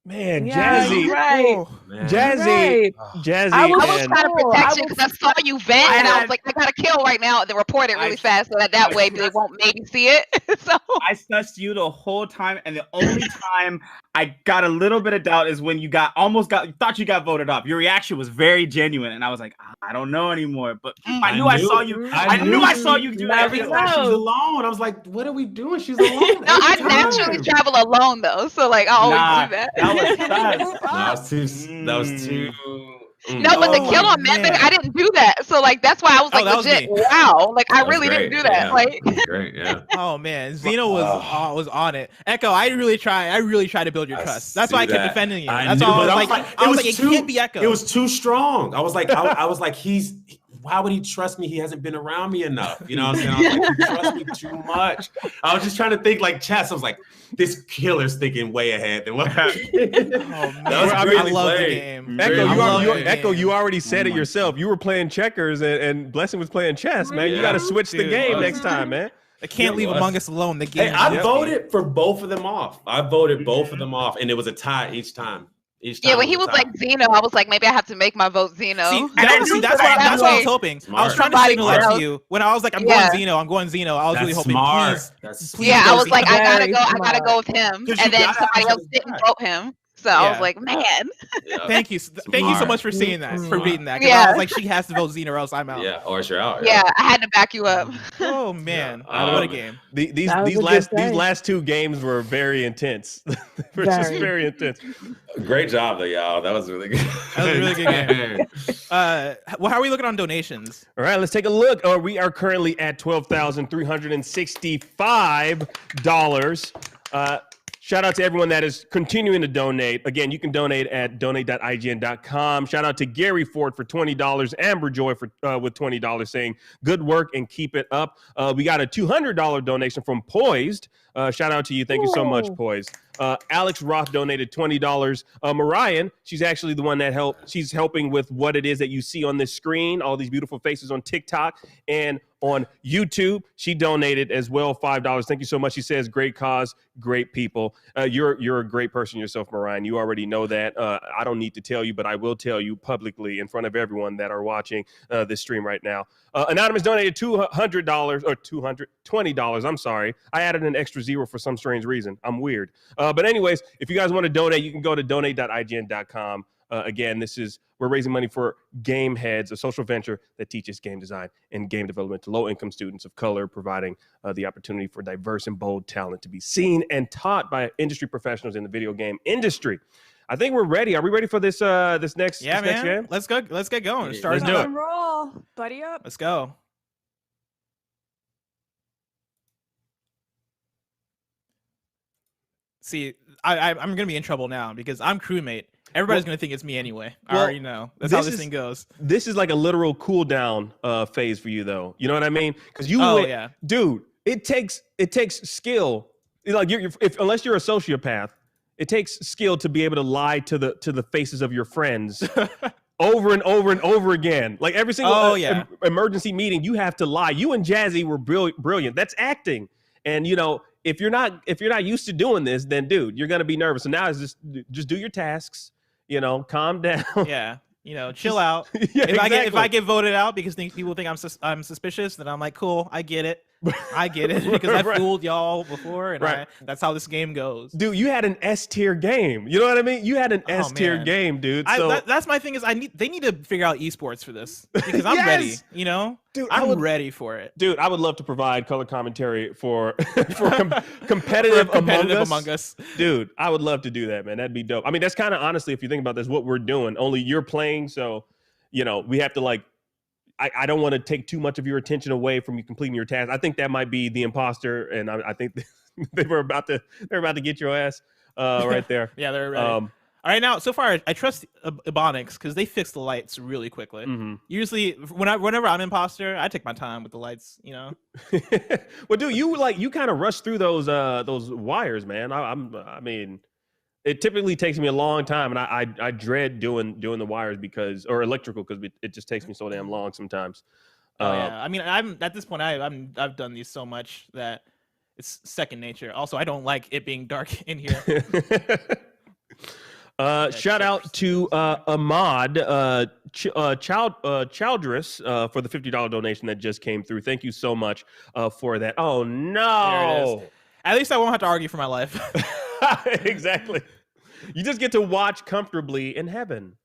Man, Yeah, Jazzy, right. Jazzy, Jazzy. I was and- trying to protect you because I saw you vent, and I was like, I gotta kill right now, and then report it really fast so that way they won't maybe see it. So I sussed you the whole time, and the only time I got a little bit of doubt is when you thought you got voted off. Your reaction was very genuine, and I was like, I don't know anymore. But I knew I saw you. I knew I saw you do that. She was alone. I was like, what are we doing? She's alone. no, I naturally travel alone though, so like I always do that. That was too. No, but the kill on Method, I didn't do that. So like that's why I was like legit. Wow, like I really didn't do that. Yeah. Like Great, yeah. Oh man, Zeno was on it. Echo, I really try to build your trust. That's why I kept defending you. That's all I was like. I was like, it can't be Echo. It was too strong. I was like, I was like, why would he trust me? He hasn't been around me enough. You know what I'm saying? I was like, he trusts me too much. I was just trying to think like chess. I was like, this killer's thinking way ahead than what. Oh man, I love the game. Echo, you already said it yourself. You were playing checkers and Blessing was playing chess, man. You got to switch the game next time, man. I can't leave Among Us alone. The game. Hey, I voted for both of them off. I voted both of them off, and it was a tie each time. Yeah, when he was like Zeno, I was like, maybe I have to make my vote Zeno. That's what I was hoping. Smart. I was trying to signal that to you when I was like, I'm going Zeno. I was really hoping. Please yeah, I was like, Zeno. I gotta go with him, and then somebody else didn't vote him. So I was like, man. Thank you so much for seeing that, for reading that. Yeah. I was like, she has to vote Zeno or else I'm out. Yeah, or you're out. Yeah, I had to back you up. Oh man, what a game! These last two games were very intense. Were just very intense. Great job though, y'all. That was really good. That was a really good game. How are we looking on donations? All right, let's take a look. We are currently at $12,365. Shout out to everyone that is continuing to donate. Again, you can donate at donate.ign.com. Shout out to Gary Ford for $20, Amber Joy with $20, saying good work and keep it up. We got a $200 donation from Poised. Shout out to you. Thank you so much, Poised. Alex Roth donated $20. Mariah, she's actually the one that helped. She's helping with what it is that you see on this screen, all these beautiful faces on TikTok and on YouTube. She donated as well, $5. Thank you so much. She says, great cause, great people. You're a great person yourself, Mariah. You already know that. I don't need to tell you, but I will tell you publicly in front of everyone that are watching this stream right now. Anonymous donated $200 or $20. I'm sorry. I added an extra zero for some strange reason. I'm weird. But anyways, if you guys want to donate, you can go to donate.ign.com. Again, we're raising money for Gameheads, a social venture that teaches game design and game development to low-income students of color, providing the opportunity for diverse and bold talent to be seen and taught by industry professionals in the video game industry. I think we're ready. Are we ready for this next next game? Let's go. Let's get going. Let's do it. Roll, buddy up. Let's go. See, I'm gonna be in trouble now because I'm crewmate. Everybody's gonna think it's me anyway. I already know. That's how this thing goes. This is like a literal cool down phase for you, though. You know what I mean? Because dude, it takes skill. Like unless you're a sociopath, it takes skill to be able to lie to the faces of your friends over and over and over again. Like every single emergency meeting, you have to lie. You and Jazzy were brilliant. That's acting. And if you're not used to doing this, then dude, you're gonna be nervous. So now it's just do your tasks. Calm down. Yeah. Chill out. Yeah, if I get voted out because people think I'm suspicious, then I'm like, cool, I get it. Because I fooled y'all before, and that's how this game goes. Dude, you had an S tier game. You know what I mean? You had an S tier game, dude. So that's my thing is they need to figure out esports for this because I'm ready. Dude, I'm ready for it. Dude, I would love to provide color commentary for competitive Among Us. Dude, I would love to do that, man. That'd be dope. I mean, that's kind of honestly, if you think about this, what we're doing. Only you're playing, so we have to I don't want to take too much of your attention away from you completing your task. I think that might be the imposter, and I think they're about to get your ass right there. Yeah, they're ready. All right, now so far I trust Ebonics because they fix the lights really quickly. Usually, whenever I'm imposter, I take my time with the lights. You know. Well, dude, you kind of rush through those wires, man. I mean, it typically takes me a long time, and I dread doing the wires or electrical because it just takes me so damn long sometimes. Yeah, I mean, I'm at this point. I've done these so much that it's second nature. Also, I don't like it being dark in here. Shout out to Ahmad Childress for the $50 donation that just came through. Thank you so much for that. Oh no! There it is. At least I won't have to argue for my life. Exactly. You just get to watch comfortably in heaven,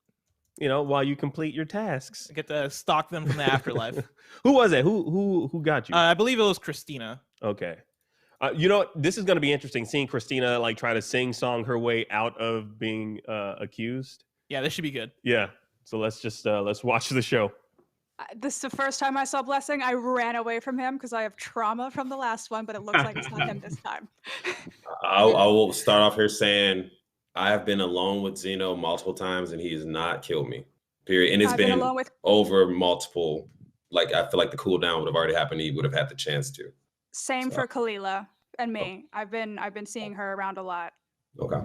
while you complete your tasks. I get to stalk them from the afterlife. Who was it? Who got you? I believe it was Christina. Okay. This is going to be interesting, seeing Christina try to sing-song her way out of being accused. Yeah, this should be good. Yeah. So let's watch the show. This is the first time I saw Blessing. I ran away from him because I have trauma from the last one, but it looks like it's not him this time. I will start off here saying I have been alone with Zeno multiple times, and he has not killed me. Period. And it's been over multiple. I feel like the cooldown would have already happened. He would have had the chance to. Same for Kalila and me. I've been seeing her around a lot. Okay.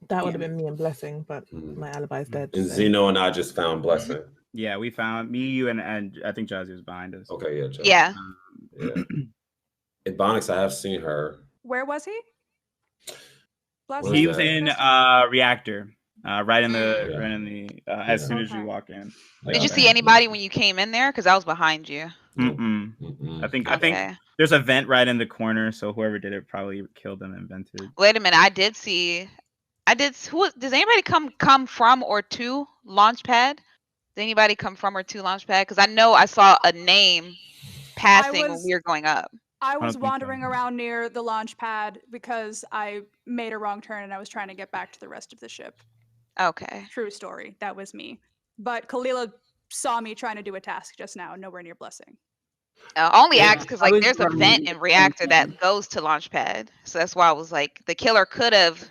That would have been me and Blessing, but my alibi's dead. And Zeno and I just found Blessing. Yeah, we found me, you, and I think Jazzy was behind us. Okay, yeah. Jazzy. Yeah. Ebonics, I have seen her. Where was he? He was in Reactor, right in the as soon as you walk in. Did you see anybody when you came in there? Because I was behind you. I think there's a vent right in the corner, so whoever did it probably killed them and vented. Wait a minute, does anybody come from or to Launchpad? Does anybody come from or to Launchpad? Because I know I saw a name passing when we were going up. I was wandering around near the launch pad because I made a wrong turn and I was trying to get back to the rest of the ship. Okay. True story. That was me. But Kalila saw me trying to do a task just now, nowhere near Blessing. Only asked because there's a vent in Reactor that goes to Launchpad. So that's why I was like, the killer could have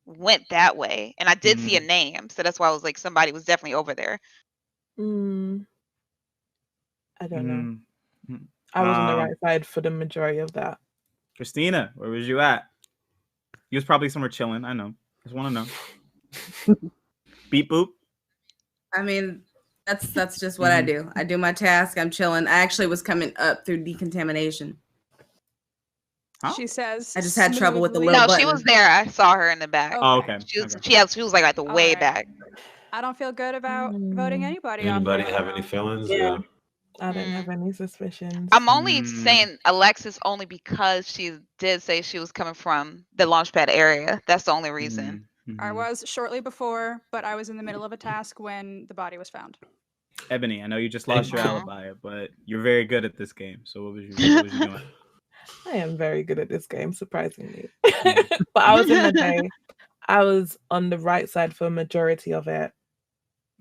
went that way. And I did see a name. So that's why I was like, somebody was definitely over there. I don't know. I was on the right side for the majority of that. Christina, where was you at? You was probably somewhere chilling. I know. Just want to know. Beep boop. I mean, that's just what I do. I do my task. I'm chilling. I actually was coming up through decontamination. Huh? She says. I just had trouble with the little button. She was there. I saw her in the back. Oh, okay. She was like at the way back. I don't feel good about voting anybody. Anybody have any feelings? Yeah. I don't have any suspicions. I'm only saying Alexis only because she did say she was coming from the Launchpad area. That's the only reason. I was shortly before, but I was in the middle of a task when the body was found. Ebony, I know you just lost your alibi, but you're very good at this game. So what was you doing? I am very good at this game, surprisingly. But I was in the day. I was on the right side for a majority of it.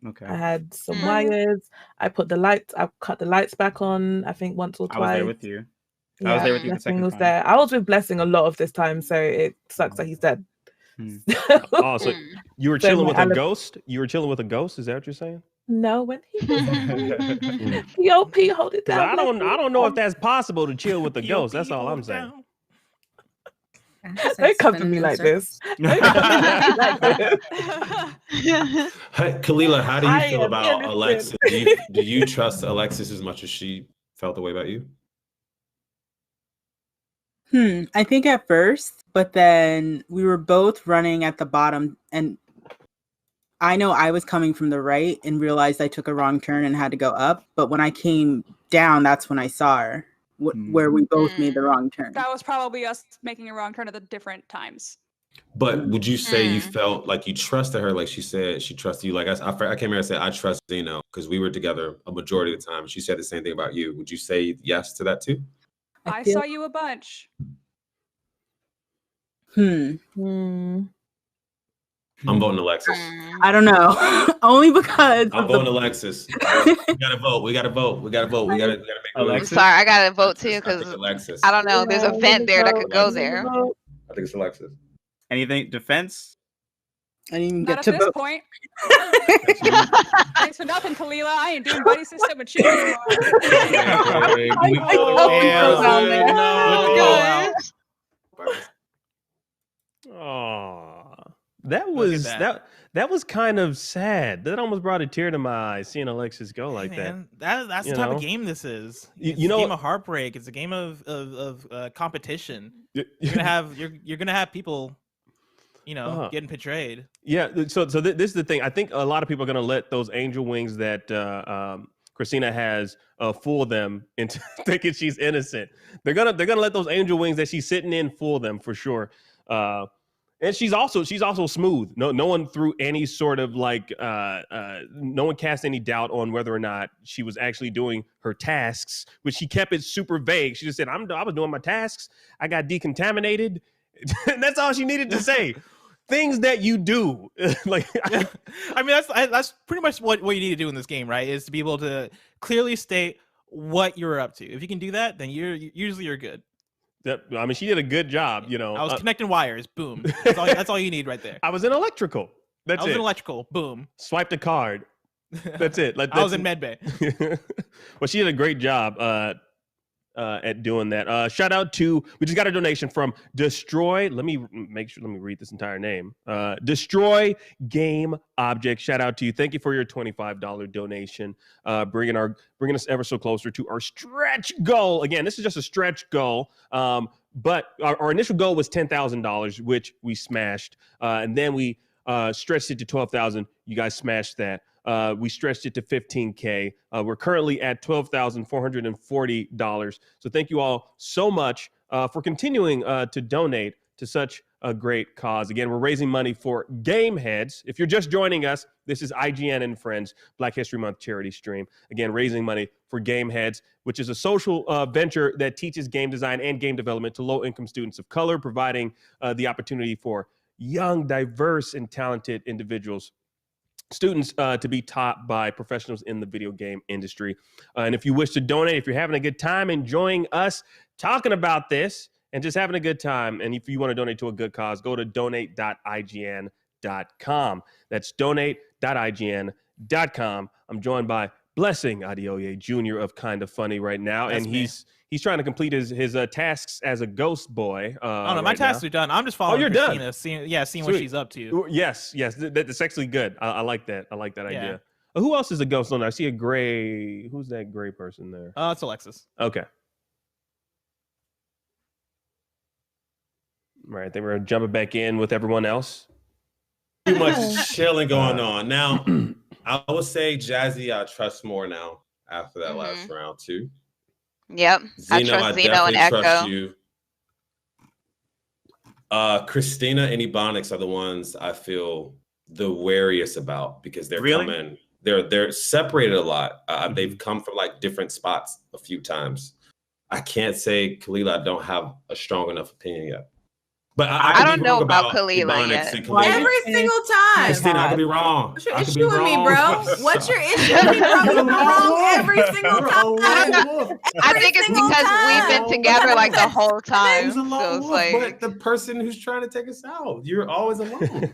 Okay. I had some wires. I cut the lights back on, I think once or twice. I was there with you. I was there with you the second time. There. I was with Blessing a lot of this time, so it sucks that he's dead. So you were chilling with a ghost? You were chilling with a ghost? Is that what you're saying? No, when he was POP, hold it down. I don't know if that's possible to chill with a ghost. That's all I'm saying. Don't come to me like this. Hey, Kalila, how do you feel about Alexis? Do you trust Alexis as much as she felt the way about you? I think at first, but then we were both running at the bottom, and I know I was coming from the right and realized I took a wrong turn and had to go up. But when I came down, that's when I saw her, where we both made the wrong turn. That was probably us making a wrong turn at the different times. But would you say you felt like you trusted her? Like she said she trusted you. Like I came here and said, I trust Zeno because we were together a majority of the time. She said the same thing about you. Would you say yes to that too? I saw you a bunch. I'm voting Alexis. I don't know. Only because I'm voting Alexis. We gotta vote. We gotta make Alexis. I'm sorry, I gotta vote too because I don't know. There's a vent there that could go there. I think it's Alexis. Anything defense? I didn't even Not get at to this vote. point. Thanks for nothing, Kalila. I ain't doing buddy system with you anymore. Oh, that was that was kind of sad. That almost brought a tear to my eye seeing Alexis go like Man, that. that's the You type of know? game this is. You It's know a game what- of heartbreak. It's a game of competition. You're gonna have you're gonna have people, getting betrayed. Yeah, so this is the thing. I think a lot of people are going to let those angel wings that Christina has fool them into thinking she's innocent. They're gonna let those angel wings that she's sitting in fool them for sure. And she's also smooth. No one threw any sort of no one cast any doubt on whether or not she was actually doing her tasks, which she kept it super vague. She just said, I was doing my tasks. I got decontaminated. And that's all she needed to say. Things that you do. I mean, that's pretty much what you need to do in this game, right? Is to be able to clearly state what you're up to. If you can do that, then you're good. I mean, she did a good job. I was connecting wires. Boom. That's all you need right there. I was in electrical. That's it. I was in electrical. Boom. Swiped a card. That's it. I was in medbay. Well, she did a great job at doing that. Shout out to, we just got a donation from Destroy. Let me read this entire name. Destroy Game Object. Shout out to you. Thank you for your $25 donation. Bringing us ever so closer to our stretch goal. Again, this is just a stretch goal. But our initial goal was $10,000, which we smashed. And then we stretched it to $12,000. You guys smashed that. We stretched it to $15K. We're currently at $12,440. So thank you all so much for continuing to donate to such a great cause. Again, we're raising money for Gameheads. If you're just joining us, this is IGN and Friends Black History Month charity stream. Again, raising money for Gameheads, which is a social venture that teaches game design and game development to low-income students of color, providing the opportunity for young, diverse, and talented students to be taught by professionals in the video game industry. And if you wish to donate, if you're having a good time enjoying us talking about this and just having a good time, and if you want to donate to a good cause, go to donate.ign.com. That's donate.ign.com. I'm joined by Blessing Adeoye Jr. of Kinda Funny right now, That's and me. he's trying to complete his tasks as a ghost boy. Oh no, my tasks are done. I'm just following you're Christina, done. seeing what Sweet. she's up to. Yes, that's actually good. I like that. I like that idea. Who else is a ghost on there? I see a gray. Who's that gray person there? It's Alexis. Okay. Right, then we're jumping back in with everyone else. Too much chilling going on. Now, I would say Jazzy, I trust more now after that last round too. Yep. I trust Zeno and Echo. Trust you. Christina and Ebonics are the ones I feel the wariest about because they're coming. They're separated a lot. They've come from like different spots a few times. I can't say Kalila. I don't have a strong enough opinion yet. But I don't know about Kalila yet. Every single time. Christina, I could be wrong. What's your issue with me, bro? What's your issue with me, bro? You're wrong every single time. I think it's because we've been together like the whole time. Who's a lone So it's wolf? like But the person who's trying to take us out, you're always alone.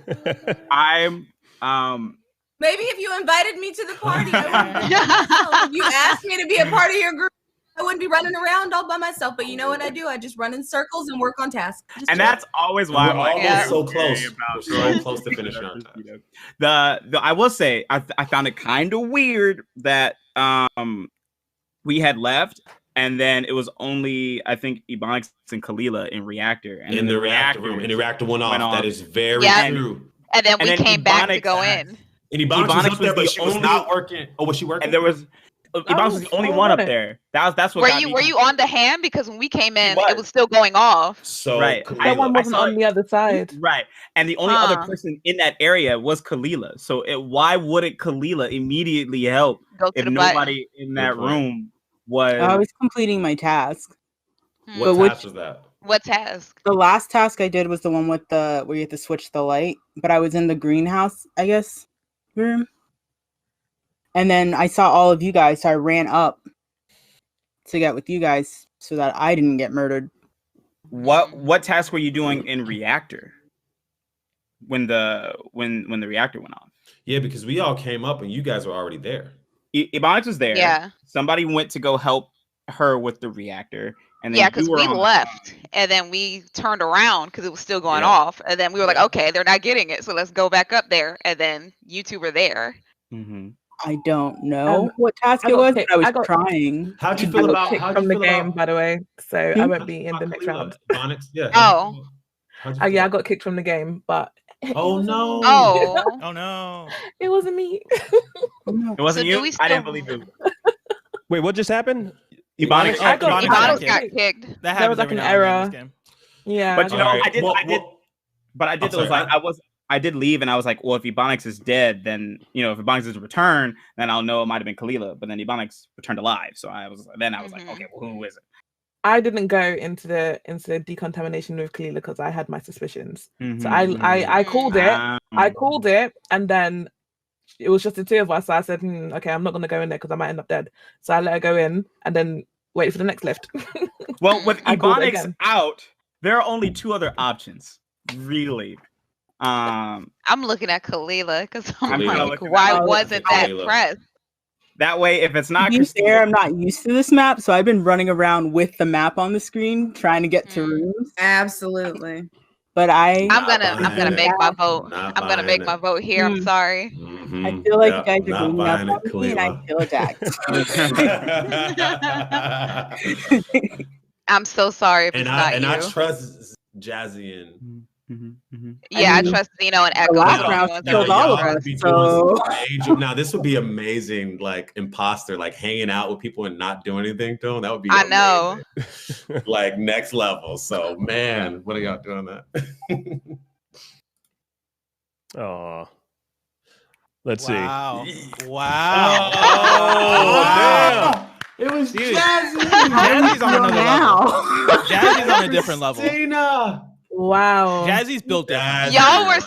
I'm Maybe if you invited me to the party, if you asked me to be a part of your group, I wouldn't be running around all by myself. But you know what I do? I just run in circles and work on tasks. and that's always why I'm like so close. about We're so close to finishing our time. the I will say I found it kind of weird that we had left and then it was only I think Ebonics and Kalila in Reactor and In the reactor room, and the reactor went off. That is very true. And then we came back to Ebonics- go in. And Ebonics was up there, but the she was only- not working. Oh, was she working? And there was Ebonics was the only one up there. That's what Were got you me were you on the hand? Because when we came in, it was still going off. So right. That one wasn't on the other side. Right. And the only other person in that area was Kalila. So why wouldn't Kalila immediately help Go to if the nobody in that room was I was completing my task. What But task was that? What task? The last task I did was the one with where you have to switch the light, but I was in the greenhouse, I guess, room. And then I saw all of you guys, so I ran up to get with you guys so that I didn't get murdered. what task were you doing in Reactor? when the reactor went off. Yeah, because we all came up and you guys were already there. Ebonics was there. Yeah. Somebody went to go help her with the reactor, and then Yeah, because you were we on left and then we turned around because it was still going off. And then we were like, okay, they're not getting it. So let's go back up there. And then you two were there. I don't know what task it was, but I was trying. How'd you feel about from the game, by the way? So I won't be in the next round. Ebonics? Yeah. Oh. Yeah, I got kicked from the game, but oh no. Oh. Oh no. It wasn't me. It wasn't you? I didn't believe you. Wait, what just happened? Ebonics got kicked. There was like an error. Yeah. But you know, I did leave, and I was like, well, if Ebonics is dead, then if Ebonics is returned, then I'll know it might have been Kalila. But then Ebonics returned alive, so I was like, okay, well, who is it? I didn't go into the decontamination with Kalila because I had my suspicions. So I called it. I called it, and then it was just the two of us. So I said, okay, I'm not going to go in there because I might end up dead. So I let her go in and then wait for the next lift. Well, with Ebonics out, there are only two other options, really. I'm looking at Kalila because I'm Kalila. like, why wasn't that pressed? That way, if it's not Christina, I'm not used to this map, so I've been running around with the map on the screen trying to get to rooms. Absolutely. But I'm gonna make my vote. I'm gonna make my vote here. I'm sorry. I feel like you guys are beating up on me, and I feel attacked. I'm so sorry if it's not you. And I trust Jazzy and. Yeah, I trust Zeno and Echo. Now this would be amazing, like imposter, like hanging out with people and not doing anything to them. That would be amazing. Know. Like next level. So man, what are y'all doing that? Oh. Let's see. Wow. Oh, damn. It was Dude. Jazzy. Jazzy's on another level. Jazzy's on a different level. Christina. Wow. Jazzy's built different. Y'all were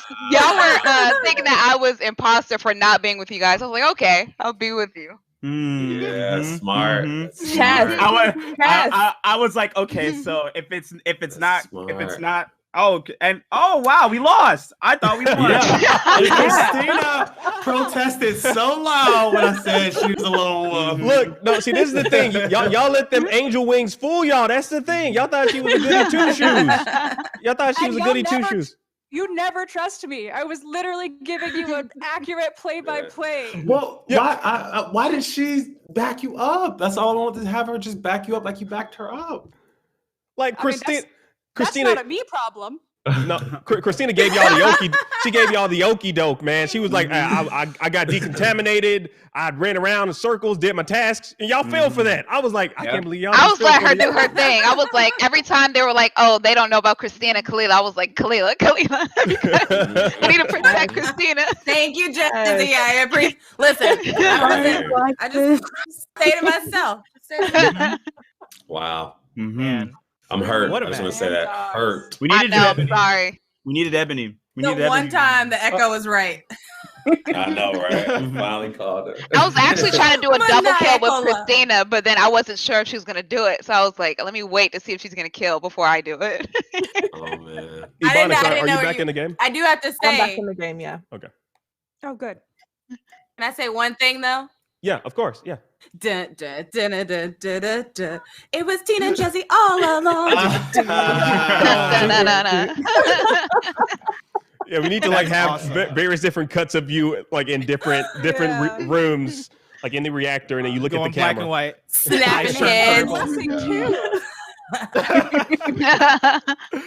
thinking that I was imposter for not being with you guys. I was like, okay, I'll be with you. Yeah, smart. I was like, okay, so if it's not wow, we lost. I thought we won. Christina protested so loud when I said she was a lone wolf. Look, no, see, this is the thing. Y'all let them angel wings fool y'all. That's the thing. Y'all thought she was a goody two shoes. Y'all thought she was a goody two shoes. You never trust me. I was literally giving you an accurate play-by-play. Well, why did she back you up? That's all I wanted to have her just back you up like you backed her up. Like Christina. That's not a me problem. No, Christina gave y'all the okey. She gave y'all the okey doke, man. She was like, I got decontaminated. I ran around in circles, did my tasks, and y'all fell for that. I was like, I can't believe y'all. I was letting her do her thing. I was like, every time they were like, oh, they don't know about Christina and Kalila, I was like, Kalila. I need to protect Christina. Thank you, Jazzy. I appreciate. Listen, I just stay to myself. Wow. Man. I'm hurt. I just want to say that. Hurt. We needed Ebony. Sorry. We needed Ebony. One time the Echo was right. I know, right? I finally called her. I was actually trying to do a double kill with Christina, but then I wasn't sure if she was going to do it. So I was like, let me wait to see if she's going to kill before I do it. Oh, man. Ebonics, are you back in the game? I do have to say. I'm back in the game, yeah. Okay. Oh, good. Can I say one thing, though? Yeah, of course. Yeah. Dun, dun, dun, dun, dun, dun, dun, dun. It was Tina and Jazzy all along. Yeah, we need to like have various different cuts of you, like in different rooms, like in the reactor, and then you look at the camera. Black and white. Snapping heads.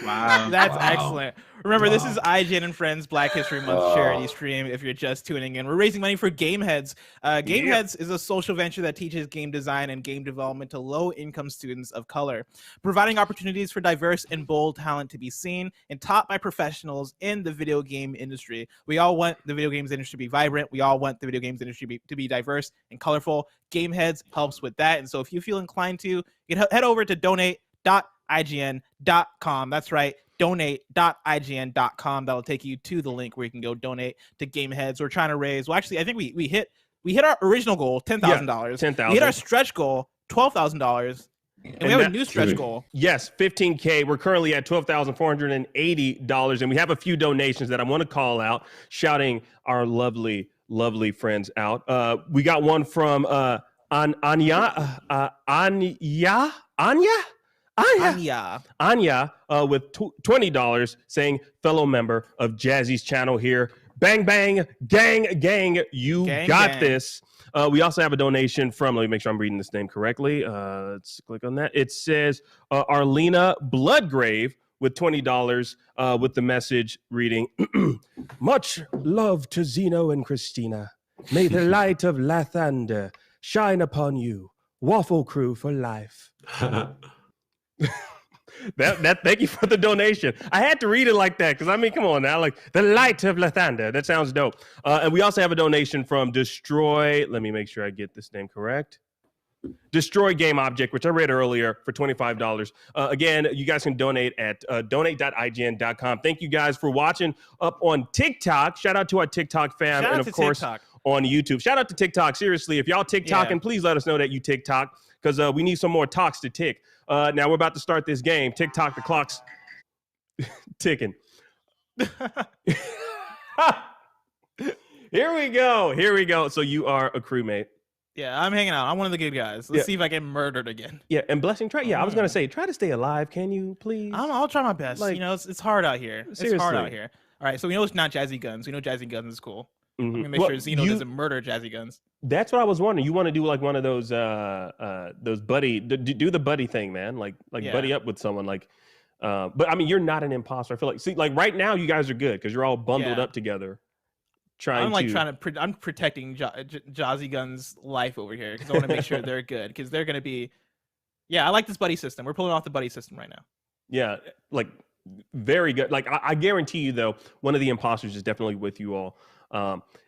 Wow, that's excellent. Remember, this is IGN and Friends Black History Month charity stream. If you're just tuning in, we're raising money for Gameheads. Gameheads is a social venture that teaches game design and game development to low-income students of color, providing opportunities for diverse and bold talent to be seen and taught by professionals in the video game industry. We all want the video games industry to be vibrant. We all want the video games industry to be diverse and colorful. Gameheads helps with that. And so if you feel inclined to, you can head over to donate.ign.com. That's right. donate.ign.com. That'll take you to the link where you can go donate to Gameheads. We're trying to raise, well, actually, I think we hit our original goal, $10,000. $10,000. We hit our stretch goal, $12,000. And we have a new stretch goal. Yes, 15K. We're currently at $12,480, and we have a few donations that I want to call out, shouting our lovely, lovely friends out. We got one from Anya with $20 saying, fellow member of Jazzy's channel here. Bang, bang, gang, gang, you got this. We also have a donation from, let me make sure I'm reading this name correctly. Let's click on that. It says Arlena Bloodgrave with $20 with the message reading, much love to Zeno and Christina. May the light of Lathander shine upon you. Waffle Crew for life. Thank you for the donation. I had to read it like that because I mean, come on now, like the light of Lathander. That sounds dope. And we also have a donation from Destroy. Let me make sure I get this name correct. Destroy Game Object, which I read earlier, for $25. Again, you guys can donate at donate.ign.com. Thank you guys for watching up on TikTok. Shout out to our TikTok fam, and of course TikTok. On YouTube. Shout out to TikTok. Seriously, if y'all TikToking, please let us know that you TikTok because we need some more talks to tick. Now we're about to start this game. TikTok, the clock's ticking. Here we go. So you are a crewmate. Yeah, I'm hanging out. I'm one of the good guys. Let's see if I get murdered again. Yeah, and Blessing, try. Yeah, I was gonna say, try to stay alive. Can you please? I'll try my best. Like, you know, it's hard out here. Seriously. It's hard out here. All right, so we know it's not Jazzy Guns. We know Jazzy Guns is cool. Mhm. I'm gonna make sure Zeno doesn't murder Jazzy Guns. That's what I was wondering. You want to do like one of those buddy, do the buddy thing, man. Like buddy up with someone. Like, but I mean, you're not an imposter. I feel like, see, like right now, you guys are good because you're all bundled up together. I'm protecting Jazzy Guns' life over here because I want to make sure they're good because they're gonna be. Yeah, I like this buddy system. We're pulling off the buddy system right now. Yeah, like very good. Like I guarantee you, though, one of the imposters is definitely with you all.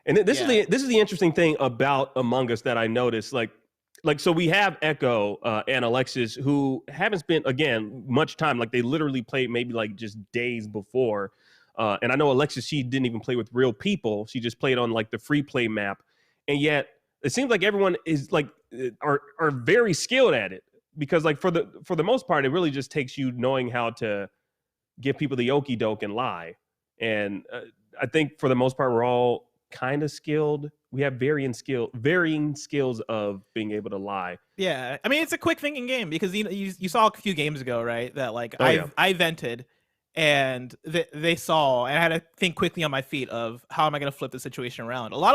And this is the interesting thing about Among Us that I noticed. Like so we have Echo and Alexis who haven't spent again much time. Like they literally played maybe like just days before. And I know Alexis, she didn't even play with real people. She just played on like the free play map. And yet it seems like everyone is like are very skilled at it because like for the most part, it really just takes you knowing how to give people the okie doke and lie. And I think for the most part, we're all kind of skilled. We have varying skills of being able to lie. Yeah, I mean it's a quick thinking game because you saw a few games ago, right? That like I vented, and they saw, and I had to think quickly on my feet of how am I going to flip the situation around. A lot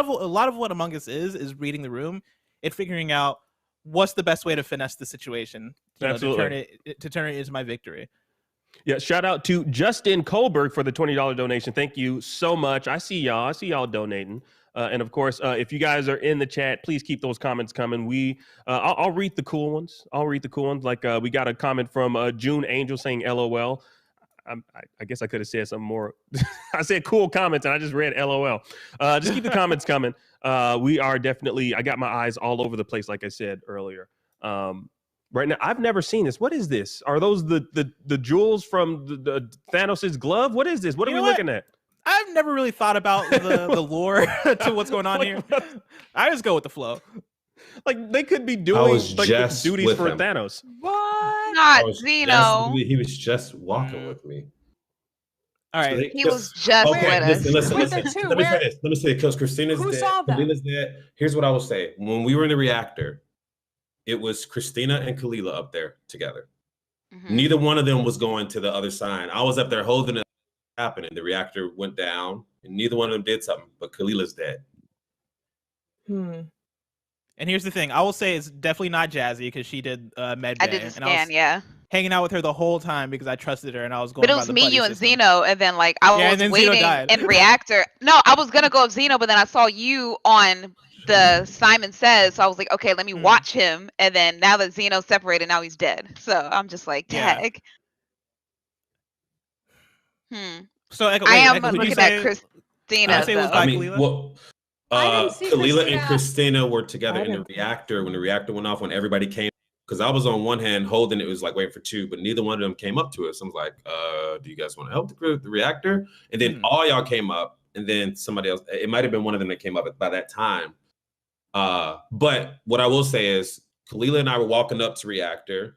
of what Among Us is reading the room and figuring out what's the best way to finesse the situation, Absolutely. to turn it into my victory. Yeah, shout out to Justin Kohlberg for the $20 donation. Thank you so much. I see y'all donating. And of course, if you guys are in the chat, please keep those comments coming. I'll read the cool ones. Like we got a comment from June Angel saying LOL. I guess I could have said something more. I said cool comments and I just read LOL. Just keep the comments coming. We are definitely, I got my eyes all over the place, like I said earlier. Right now, I've never seen this. What is this? Are those the jewels from the Thanos' glove? What is this? What are we looking at? I've never really thought about the lore to what's going on here. I just go with the flow. Like they could be doing like the duties for Thanos. What? Not Zeno. He was just walking with me. All right. So he was just with us. Listen. Let me say, because Christina's dead. Kalila's dead. Here's what I will say. When we were in the reactor, it was Christina and Kalila up there together. Mm-hmm. Neither one of them was going to the other side. I was up there holding it happening. The reactor went down, and neither one of them did something. But Kalila's dead. And here's the thing: I will say it's definitely not Jazzy because she did med bay. I did the scan, yeah. Hanging out with her the whole time because I trusted her and I was going. But it was me, you, and Zeno, and then like I was waiting in reactor. No, I was gonna go with Zeno, but then I saw you on the Simon Says, so I was like, okay, let me watch him. And then now that Zeno's separated, now he's dead. So I'm just like, tag. So I am looking at Christina. I mean, well, Kalila and Christina were together in the reactor when the reactor went off, when everybody came, because I was on one hand holding it, was like waiting for two, but neither one of them came up to us. I was like, do you guys want to help the reactor? And then all y'all came up, and then somebody else, it might have been one of them that came up by that time. But what I will say is Kalila and I were walking up to reactor.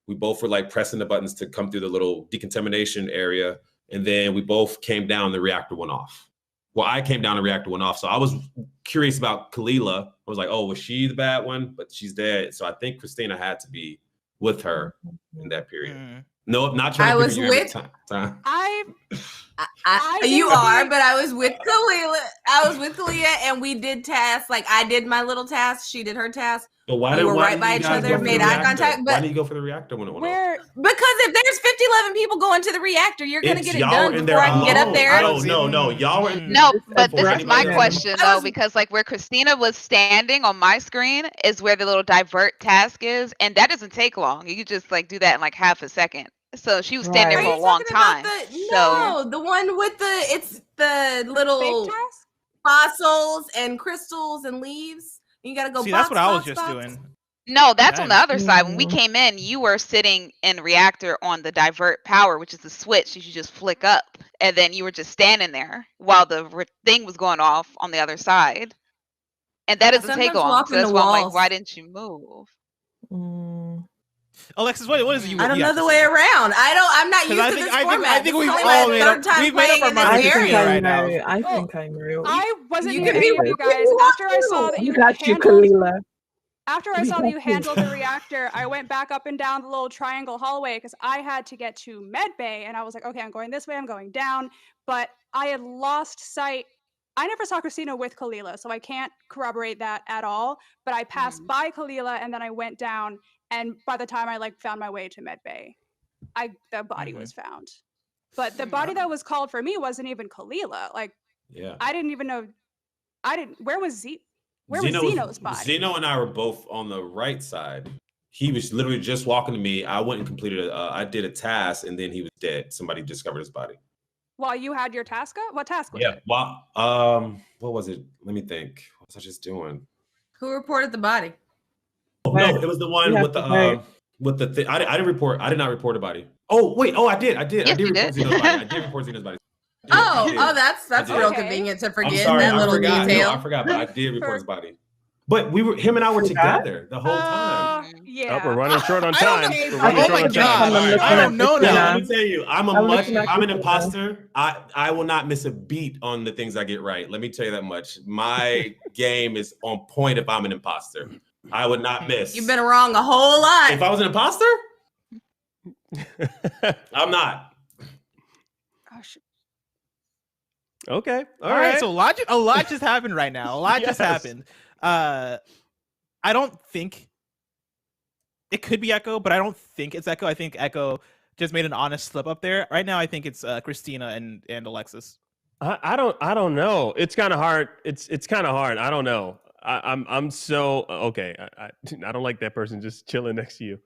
We both were like pressing the buttons to come through the little decontamination area. And then we both came down, the reactor went off. Well, I came down, the reactor went off. So I was curious about Kalila. I was like, oh, was she the bad one? But she's dead. So I think Christina had to be with her in that period. No, not trying to figure you every time. You are, but I was with Kalila. And we did tasks. Like I did my little task. She did her task. But why we were right by each other, made eye contact. But why do you go for the reactor when it went off? Because if there's 11 people going to the reactor, you're gonna get it done before I can get up there. No, y'all were in. No, but this is my question though, because like where Christina was standing on my screen is where the little divert task is, and that doesn't take long. You could just like do that in like half a second. So she was standing for a long time. No, the one with it's the little fossils and crystals and leaves. You gotta go. See, that's what I was just doing. No, that's on the other side. When we came in, you were sitting in reactor on the divert power, which is the switch you just flick up, and then you were just standing there while the thing was going off on the other side. And that doesn't take long. So that's why I'm like, why didn't you move? Alexis, what is it you? I don't know the way around. I'm not used to this format. I think we've all made up our minds right now. I think I knew. I wasn't even with you guys after I saw that you got you, Kalila. After I saw that you handled the reactor, I went back up and down the little triangle hallway because I had to get to medbay, and I was like, okay, I'm going this way, I'm going down, but I had lost sight. I never saw Christina with Kalila, so I can't corroborate that at all, but I passed by Kalila, and then I went down, and by the time I like found my way to medbay, the body was found. But the body that was called for me wasn't even Kalila. Like, I didn't even know. Where was Zeno's body? Zeno and I were both on the right side. He was literally just walking to me. I went and completed I did a task, and then he was dead. Somebody discovered his body. While you had your task up? What task was it? Well, what was it? Let me think. What was I just doing? Who reported the body? Oh, no, it was the one with the thing. I did not report a body. Oh, wait. Oh, I did. Yes, I did report Zeno's body. I did report Zeno's body. That's real convenient to forget that little detail. No, I forgot, but I did report his body. But him and I were together the whole time. Oh, we're running short on time. Oh my god! I don't know now. Let me tell you, I'm an imposter. I will not miss a beat on the things I get right. Let me tell you that much. My game is on point if I'm an imposter. I would not miss. You've been wrong a whole lot. If I was an imposter, I'm not. Gosh. Okay. All right. So a lot just happened right now. A lot just happened. I don't think it could be Echo, but I don't think it's Echo. I think Echo just made an honest slip up there. Right now, I think it's Christina and Alexis. I don't know. It's kind of hard. It's kind of hard. I don't know. I'm so okay. I don't like that person just chilling next to you.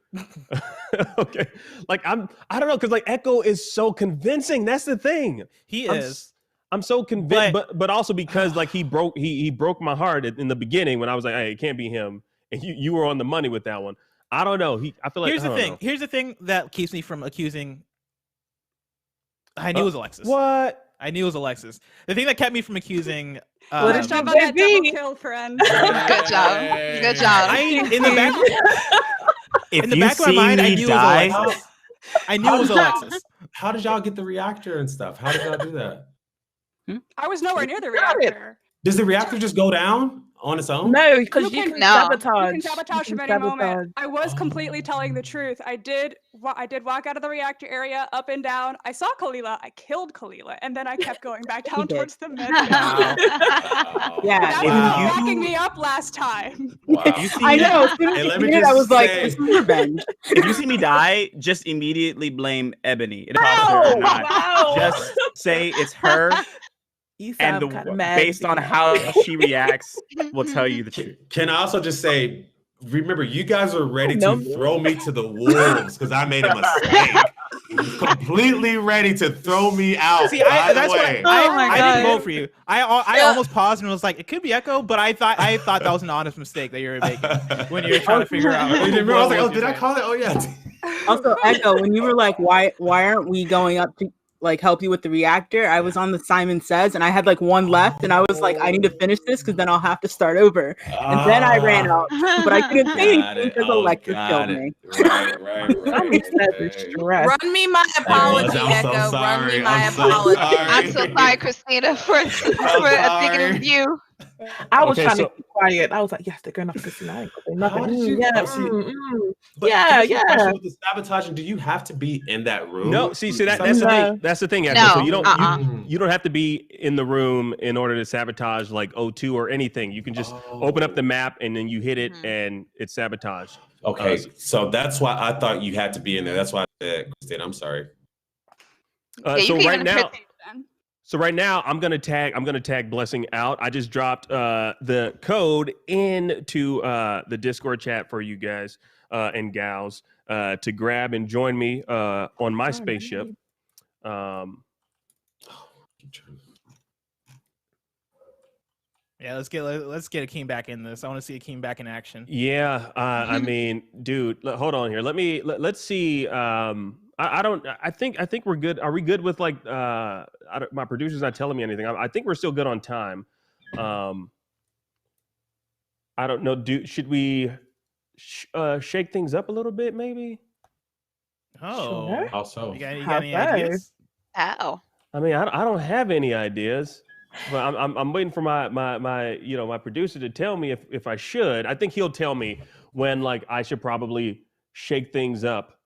Okay, like I don't know, because like Echo is so convincing. That's the thing. He is. I'm so convinced, but also because like he broke my heart in the beginning when I was like, hey, it can't be him, and you were on the money with that one. I don't know. I feel like Here's the thing that keeps me from accusing. I knew it was Alexis. What? I knew it was Alexis. The thing that kept me from accusing. Good job on that double kill, friend. Good job. Good job. In the back of my mind, I knew it was Alexis. I knew it was Alexis. How did y'all get the reactor and stuff? How did y'all do that? I was nowhere near the reactor. Does the reactor just go down on its own? No, because you can sabotage. You can sabotage from any moment. I was completely telling the truth. I did walk out of the reactor area, up and down. I saw Kalila. I killed Kalila, and then I kept going back down towards the med. Yeah, that was backing me up last time. Wow. I know. As soon as you did it, I was like, "This is revenge." If you see me die, just immediately blame Ebony. Imposter or not. Wow. Just say it's her. And based on how she reacts, will tell you the truth. Can I also just say, remember, you guys are ready to throw me to the wolves because I made a mistake. Completely ready to throw me out. See, that's why I didn't vote for you. I almost paused and was like, it could be Echo, but I thought that was an honest mistake that you were making when you were trying to figure out. I was like, oh, did I call it? Oh, yeah. Also, Echo, when you were like, why aren't we going up to like help you with the reactor. I was on the Simon Says, and I had like one left, and I was like, I need to finish this because then I'll have to start over. And then I ran out, but I couldn't say anything because Alexis killed me. Run me my apology, Echo. Run me my apology. I'm so sorry, Christina, for thinking of you. I was trying to be quiet. I was like, yes, they're going off Christina. I ain't gonna say nothing. Yeah. With the sabotaging, do you have to be in that room? No, that's the thing. That's the thing. Actually. No, So you don't have to be in the room in order to sabotage like O2 or anything. You can just open up the map and then you hit it and it's sabotage. Okay, so that's why I thought you had to be in there. That's why I said, Christina, I'm sorry. So right now, I'm gonna tag Blessing out. I just dropped the code into the Discord chat for you guys and gals to grab and join me on my spaceship. Yeah, let's get Akeem back in this. I want to see Akeem back in action. Yeah, I mean, dude, hold on here. Let's see. I think we're good. Are we good with like my producer's not telling me anything. I think we're still good on time. I don't know. Should we shake things up a little bit, maybe? Oh, sure. Also, you got any ideas? Ow. I mean, I don't have any ideas, but I'm waiting for my producer to tell me if I should. I think he'll tell me when like I should probably shake things up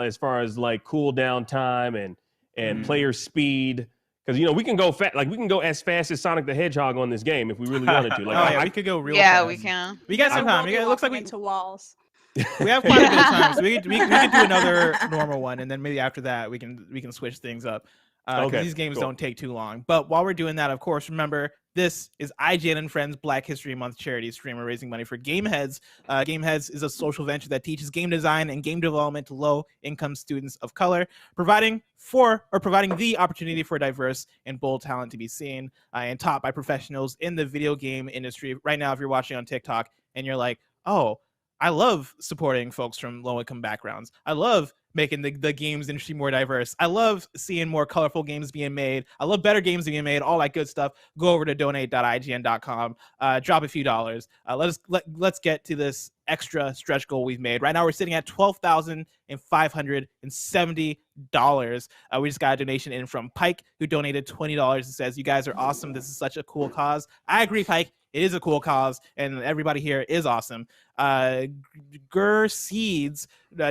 as far as like cool down time and player speed, because we can go we can go as fast as Sonic the Hedgehog on this game if we really wanted to. Like, we could go real fast. We can. We got some time. It looks like into walls. We have quite a bit of time, so we could do another normal one, and then maybe after that we can switch things up. Because these games don't take too long. But while we're doing that, of course, remember, this is IGN and Friends Black History Month charity stream. We're raising money for Gameheads. Gameheads is a social venture that teaches game design and game development to low-income students of color, providing the opportunity for diverse and bold talent to be seen and taught by professionals in the video game industry. Right now, if you're watching on TikTok and you're like, oh, I love supporting folks from low-income backgrounds. I love making the games industry more diverse. I love seeing more colorful games being made. I love better games being made, all that good stuff. Go over to donate.ign.com, drop a few dollars. Let's get to this extra stretch goal we've made. Right now we're sitting at $12,570. We just got a donation in from Pike, who donated $20 and says, you guys are awesome. This is such a cool cause. I agree, Pike. It is a cool cause, and everybody here is awesome. Seeds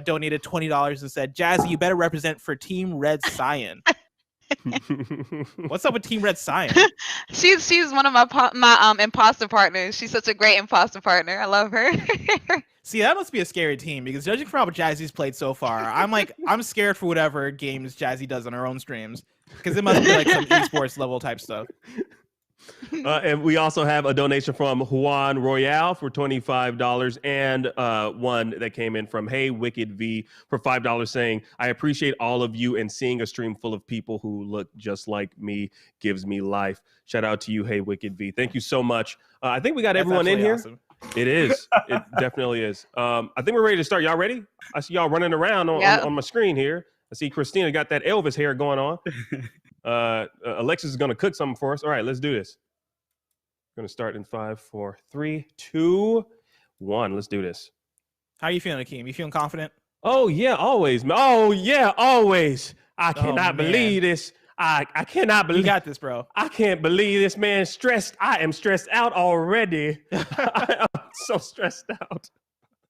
donated $20 and said, Jazzy, you better represent for Team Red Cyan. What's up with Team Red Cyan? She's one of my imposter partners. She's such a great imposter partner. I love her. See, that must be a scary team, because judging from how Jazzy's played so far, I'm scared for whatever games Jazzy does on her own streams, because it must be like some esports level type stuff. And we also have a donation from Juan Royale for $25 and one that came in from Hey Wicked V for $5 saying, I appreciate all of you, and seeing a stream full of people who look just like me gives me life. Shout out to you, Hey Wicked V. Thank you so much. I think we got everyone in here. Awesome. It is. It definitely is. I think we're ready to start. Y'all ready? I see y'all running around on my screen here. I see Christina got that Elvis hair going on. Alexis is going to cook something for us. All right, let's do this. We're going to start in 5, 4, 3, 2, 1. Let's do this. How are you feeling, Akeem? You feeling confident? Oh, yeah, always. Oh, yeah, always. I cannot believe this. I cannot believe. You got this, bro. I can't believe this, man. Stressed. I am stressed out already. I am so stressed out.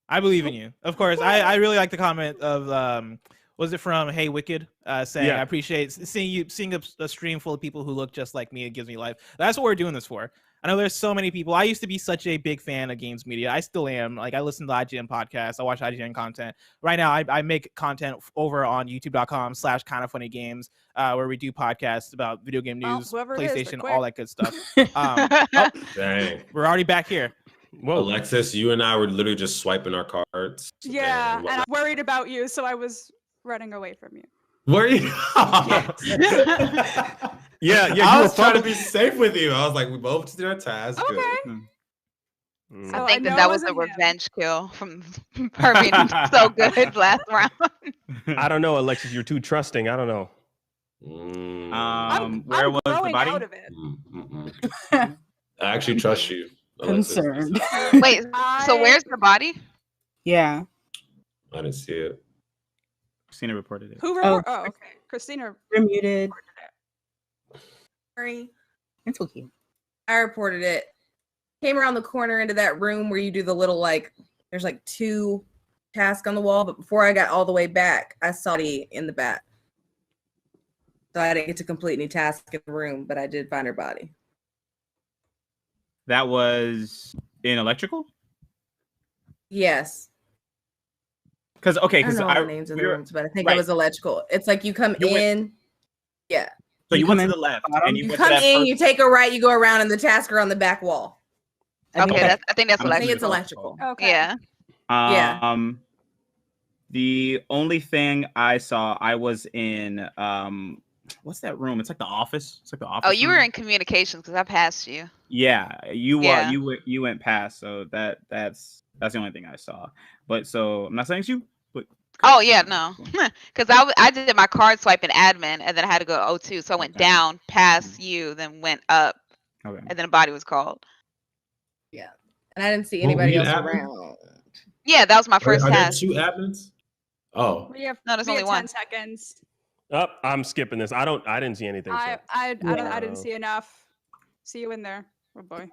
I believe in you. Of course. I really like the comment of was it from Hey Wicked saying, I appreciate seeing a stream full of people who look just like me. It gives me life. That's what we're doing this for. I know there's so many people. I used to be such a big fan of games media. I still am. Like, I listen to IGN podcasts. I watch IGN content. Right now, I make content over on youtube.com/kindoffunnygames where we do podcasts about video game news, PlayStation, all that good stuff. Dang. We're already back here. Whoa. Alexis, you and I were literally just swiping our cards. Yeah, and I'm worried about you, so I was running away from you. Were you? Yeah, I was trying to be safe with you. I was like, we both did our task. Okay. Good. I think that was a revenge kill from her being so good last round. I don't know, Alexis. You're too trusting. I don't know. Where was the growing body? out of it. I actually trust you, Alexis. Concerned. Wait, so where's the body? Yeah. I didn't see it. Christina reported it. Who reported? Oh, okay. Christina. You're muted. Sorry. It's okay. I reported it. Came around the corner into that room where you do the little there's 2 tasks on the wall, but before I got all the way back, I saw the in the bat. So I didn't get to complete any tasks in the room, but I did find her body. That was in electrical? Yes. Because I don't know all the names of the rooms, but I think it was electrical. It's like you come in. Yeah. So you went to the left and you went come to that in, first- you take a right, you go around, and the tasks are on the back wall. Okay, I think that's I think it's electrical. electrical. Okay. Yeah. The only thing I saw, I was in what's that room? It's like the office. It's like the office. Oh, you room. were in communications because I passed you. Yeah, you Yeah. you went past, so that's the only thing I saw. But so I'm not saying it's you, but Oh yeah, no, because I did my card swipe in admin, and then I had to go to O2, so I went down past you, then went up, Okay. and then a body was called. Yeah, and I didn't see Well, anybody we else admin? around. Yeah, that was my first Are there task. 2 admins? Oh. We have No, there's we only have one. 10 seconds. Oh, I'm skipping this. I didn't see anything. I didn't see enough. See you in there. Oh boy.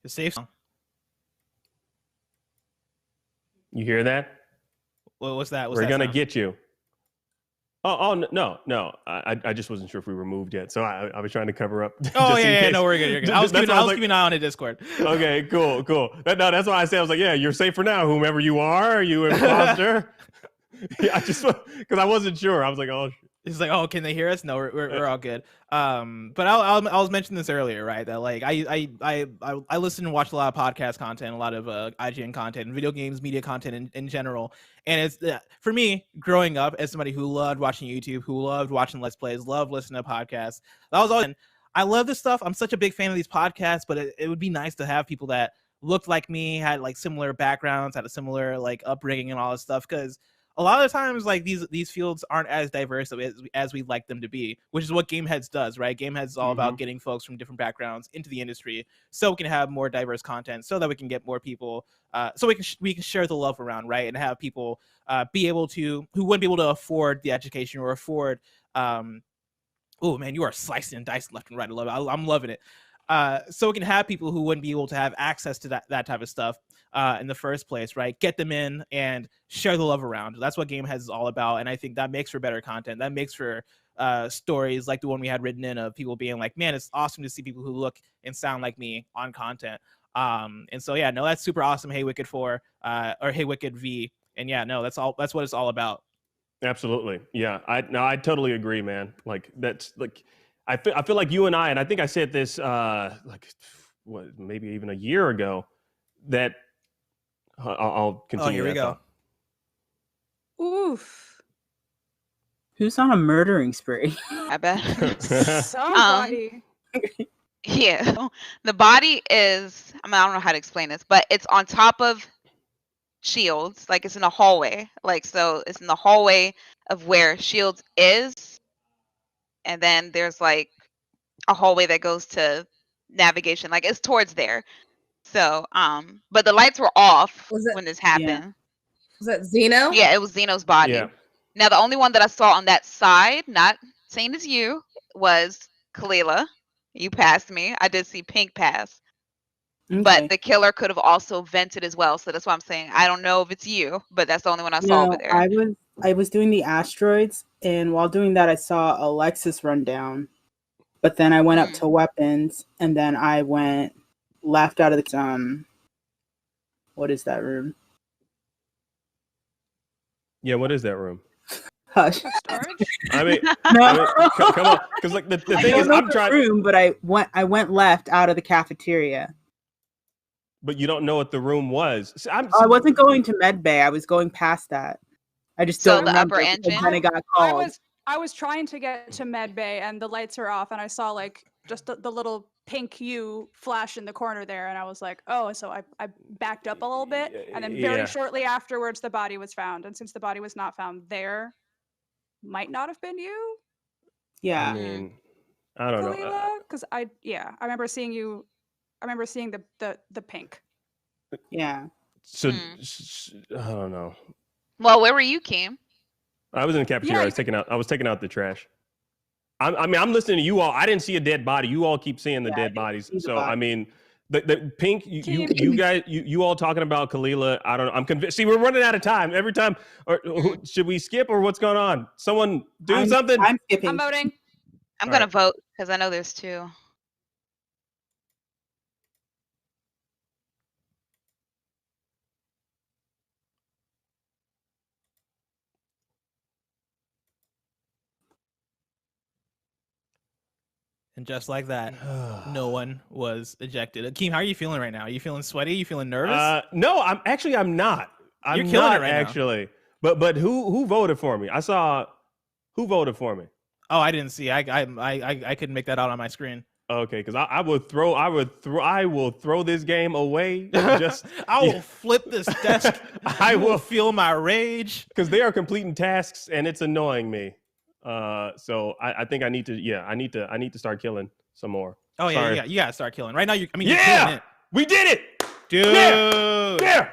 It's safe. You hear that? Well, what's that? We're gonna get you. Oh no! I just wasn't sure if we were moved yet, so I was trying to cover up. Oh just in yeah, case. no, we're good. You're good. I was keeping an eye on the Discord. Okay, cool. That's why I said I was like, yeah, you're safe for now. Whomever you are you imposter? Yeah, I just because I wasn't sure. I was like, oh. It's like, oh, can they hear us? No, we're all good. But I was mentioning this earlier, right? That like I listen and watch a lot of podcast content, a lot of IGN content, and video games, media content in general. And it's for me, growing up as somebody who loved watching YouTube, who loved watching Let's Plays, loved listening to podcasts. That was all. And I love this stuff. I'm such a big fan of these podcasts, but it would be nice to have people that looked like me, had like similar backgrounds, had a similar like upbringing and all this stuff, because a lot of the times, like these fields aren't as diverse as we'd like them to be, which is what Gameheads does, right? Gameheads is all about getting folks from different backgrounds into the industry, so we can have more diverse content, so that we can get more people, so we can share the love around, right? And have people be able to who wouldn't be able to afford the education or afford. Oh man, you are slicing and dicing left and right. I love it. I'm loving it. So we can have people who wouldn't be able to have access to that type of stuff in the first place, right? Get them in and share the love around. That's what Gameheads is all about, and I think that makes for better content. That makes for stories like the one we had written in of people being like, man, it's awesome to see people who look and sound like me on content. And so yeah, no, that's super awesome. Hey Wicked 4 or Hey Wicked V, and yeah, no, that's what it's all about. Absolutely, yeah. I totally agree, man. Like that's like. I feel like you and I think I said this maybe even a year ago, that I'll continue. Oh, here we go. Oof. Who's on a murdering spree? I bet. Somebody. Yeah. The body is, I don't know how to explain this, but it's on top of Shields. Like it's in a hallway. Like, so it's in the hallway of where Shields is. And then there's like a hallway that goes to navigation. Like it's towards there. So, but the lights were off when this happened. Was that Zeno? Yeah, it was Zeno's body. Yeah. Now, the only one that I saw on that side, not saying it's you, was Kalila. You passed me. I did see Pink pass. Okay. But the killer could have also vented as well. So that's why I'm saying I don't know if it's you, but that's the only one I saw over there. I was doing the asteroids, and while doing that, I saw Alexis run down. But then I went up to weapons, and then I went left out of the what is that room? Yeah, what is that room? Hush. I mean, No. Come on, because like the thing is, I'm trying. Room, but I went left out of the cafeteria. But you don't know what the room was. So I wasn't going to med bay. I was going past that. I just don't remember. upper engine? Then I got called. I was trying to get to med bay and the lights are off, and I saw like just the little pink hue flash in the corner there, and I was like, oh, so I backed up a little bit, and then very shortly afterwards, the body was found. And since the body was not found there, might not have been you. Yeah. I mean, I don't know. Because I remember seeing you. I remember seeing the pink. Yeah. So I don't know. Well, where were you, Kim? I was in the cafeteria. I was taking out the trash. I mean, I'm listening to you all. I didn't see a dead body. You all keep seeing the dead bodies. So I mean, the pink. You guys, you all talking about Kalila. I don't know. I'm convinced. See, we're running out of time every time. Should we skip or what's going on? Someone do something. I'm skipping. I'm voting. I'm gonna vote because I know there's two. And just like that, no one was ejected. Akeem, how are you feeling right now? Are you feeling sweaty? Are you feeling nervous? No, I'm not. You're killing it right actually. Now. But who voted for me? I saw who voted for me. Oh, I didn't see. I couldn't make that out on my screen. Okay, because I will throw this game away. Just I will flip this desk. I will feel my rage because they are completing tasks and it's annoying me. So I think I need to start killing some more. Oh yeah, you gotta start killing right now. You're killing it. We did it, dude. Yeah.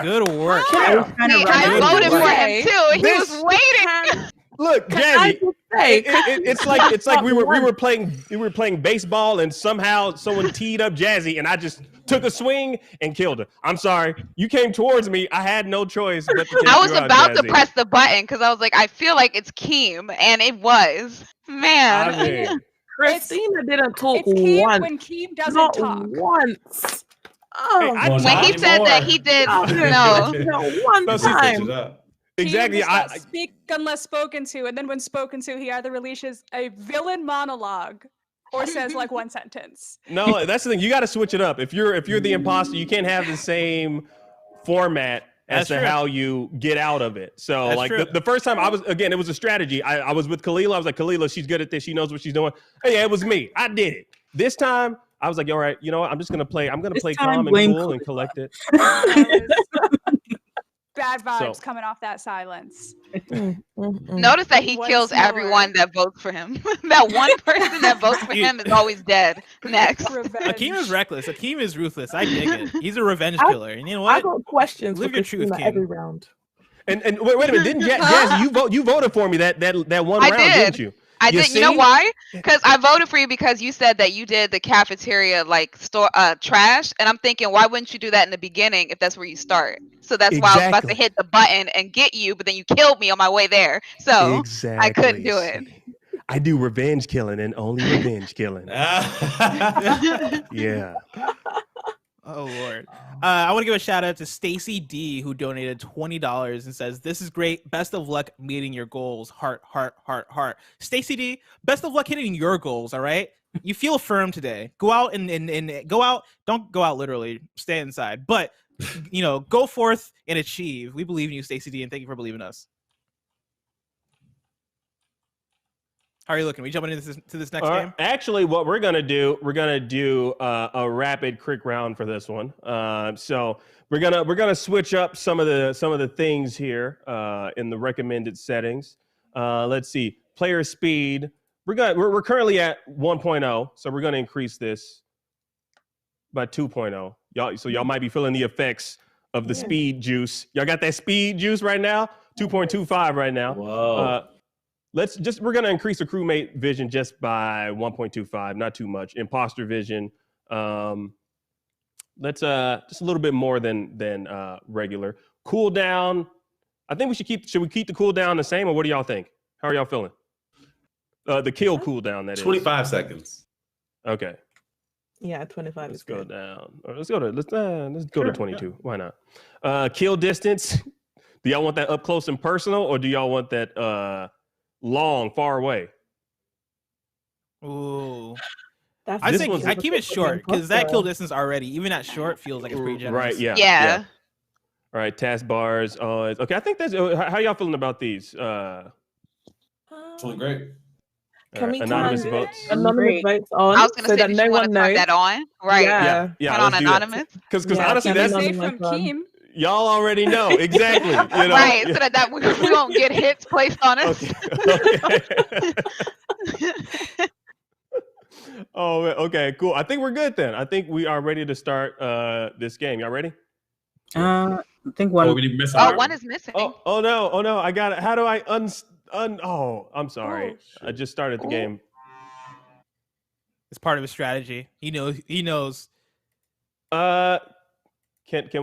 Good work. I voted for him too. He was waiting. Look, Jazzy, it's like we were playing baseball and somehow someone teed up Jazzy and I just took a swing and killed her. I'm sorry. You came towards me. I had no choice but to I was about to press the button because I was like, I feel like it's Keem, and it was. Man. I mean, Christina didn't talk once. When Keem doesn't talk. Once. Oh, when he said that he did no one time. Exactly. I speak unless spoken to, and then when spoken to, he either releases a villain monologue or says like one sentence. No, that's the thing. You got to switch it up. If you're the imposter, you can't have the same format as to how you get out of it. So That's like true. the first time it was a strategy. I was with Kalila. I was like, Kalila, she's good at this. She knows what she's doing. Oh yeah, it was me. I did it. This time I was like, all right, you know what? I'm gonna play calm and cool and collect it. Bad vibes coming off that silence. Notice that he kills everyone that votes for him. That one person that votes for him is always dead. Next. Akeem is reckless. Akeem is ruthless. I dig it. He's a revenge killer. And you know what? I got questions Live for your truth, Christina Keem. every round. And wait a minute, didn't Jazzy, you voted for me that one round, didn't you? I did. You know why? Because I voted for you because you said that you did the cafeteria store trash, and I'm thinking, why wouldn't you do that in the beginning if that's where you start? So that's why I was about to hit the button and get you, but then you killed me on my way there. So I couldn't do it. I do revenge killing and only revenge killing. Yeah. Oh Lord. I want to give a shout out to Stacy D, who donated $20 and says, "This is great. Best of luck meeting your goals. Heart, heart, heart, heart." Stacy D, best of luck hitting your goals. All right. You feel affirmed today. Go out and go out. Don't go out literally. Stay inside. But go forth and achieve. We believe in you, Stacy D, and thank you for believing us. How are you looking? We jumping into this next game? Actually, what we're gonna do a rapid quick round for this one. So we're gonna switch up some of the things here in the recommended settings. Let's see, player speed. We're currently at 1.0, so we're gonna increase this by 2.0. Y'all might be feeling the effects of the speed juice. Y'all got that speed juice right now. 2.25 right now. Whoa. We're gonna increase the crewmate vision just by 1.25, not too much. Imposter vision, let's just a little bit more than regular. Cooldown, I think should we keep the cooldown the same, or what do y'all think? How are y'all feeling? The kill cooldown, that 25 seconds. Okay. Yeah, 25. Let's go down. Or let's go to 22. Why not? Kill distance. Do y'all want that up close and personal, or do y'all want that long, far away? Ooh. I keep it short because that kill distance already, even at short, feels like it's pretty generous. Right, yeah. All right, task bars. Okay, I think that's how y'all feeling about these? Feeling great. Can we Anonymous turn votes. anonymous votes on I was gonna so say, that did no you want one to turn knows? that on? Right. Yeah. Yeah, Turn on let's do that. anonymous. Because Yeah, honestly, turn that's anonymous From on. Keem. y'all already know exactly. You know, Right, so that we won't get hits placed on us. Oh, okay, cool. I think we're good then. I think we are ready to start this game. Y'all ready? I think one. we need missing. Oh, one is missing. Oh no! I got it. How do I Oh, I'm sorry. I just started the game. It's part of his strategy. He knows. Can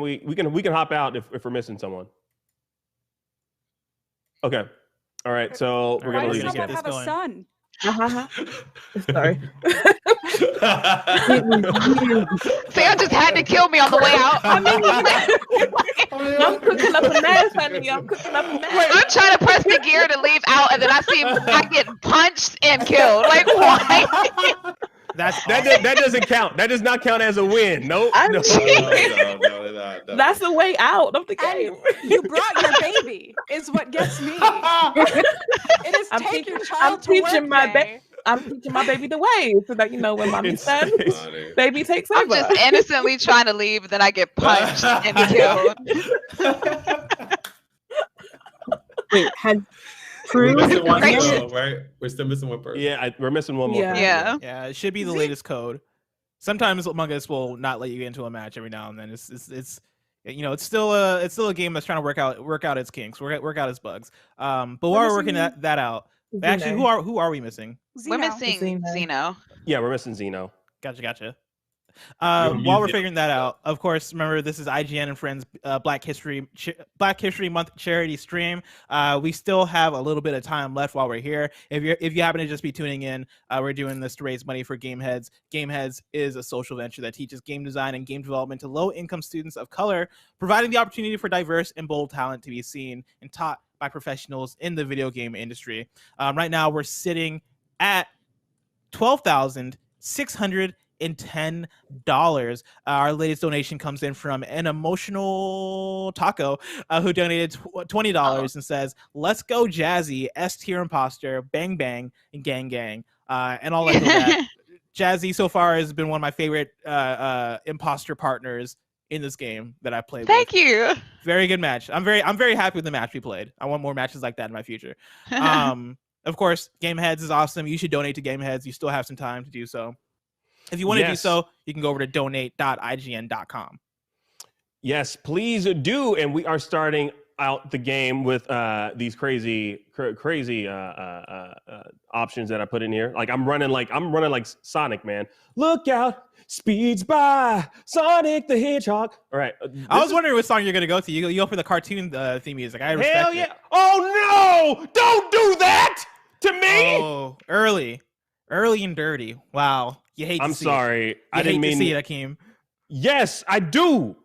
we can hop out if we're missing someone. Okay. All right. So we're Why gonna does leave someone this have a son? Sorry. Sam just had to kill me on the way out. I mean, I'm cooking up a mess, honey. I'm cooking up a mess. I'm trying to press the gear to leave out, and then I get punched and killed. Like, why? That doesn't count. That does not count as a win. Nope. No. That's the way out of the game. You brought your baby, is what gets me. It is take your child to work day. I'm teaching my baby the way so that when mommy's done, baby takes over. I'm just innocently trying to leave, then I get punched and killed. Wait, has We're Crew? missing one still, right? We're still missing one person. Yeah, we're missing one more. Yeah. Yeah, it should be the latest code. Sometimes Among Us will not let you get into a match every now and then. It's still a game that's trying to work out its kinks, work out its bugs. But while we're working that out, actually, who are we missing? We're missing Zeno. Yeah, we're missing Zeno. Gotcha. While we're figuring that out, of course, remember this is IGN and Friends Black History Month charity stream. We still have a little bit of time left while we're here. If you happen to just be tuning in, we're doing this to raise money for Gameheads. Gameheads is a social venture that teaches game design and game development to low-income students of color, providing the opportunity for diverse and bold talent to be seen and taught by professionals in the video game industry. Right now, we're sitting at $12,610. Our latest donation comes in from an emotional taco who donated $20 and says, "Let's go Jazzy, S tier imposter, bang bang, and gang gang." And I'll echo that. Jazzy so far has been one of my favorite imposter partners in this game that I played. Thank you. Very good match. I'm very happy with the match we played. I want more matches like that in my future. Of course, Gameheads is awesome. You should donate to Gameheads. You still have some time to do so. If you want to do so, you can go over to donate.ign.com. Yes, please do. And we are starting out the game with these crazy options that I put in here. Like I'm running like Sonic, man. Look out, speeds by Sonic the Hedgehog. All right. I was wondering what song you're gonna go to. You go for the cartoon theme music. I respect Hell yeah. it. Oh no! Don't do that to me. Oh, early and dirty. Wow. You hate. I'm sorry. I didn't didn't mean to see it, Akeem. Yes, I do.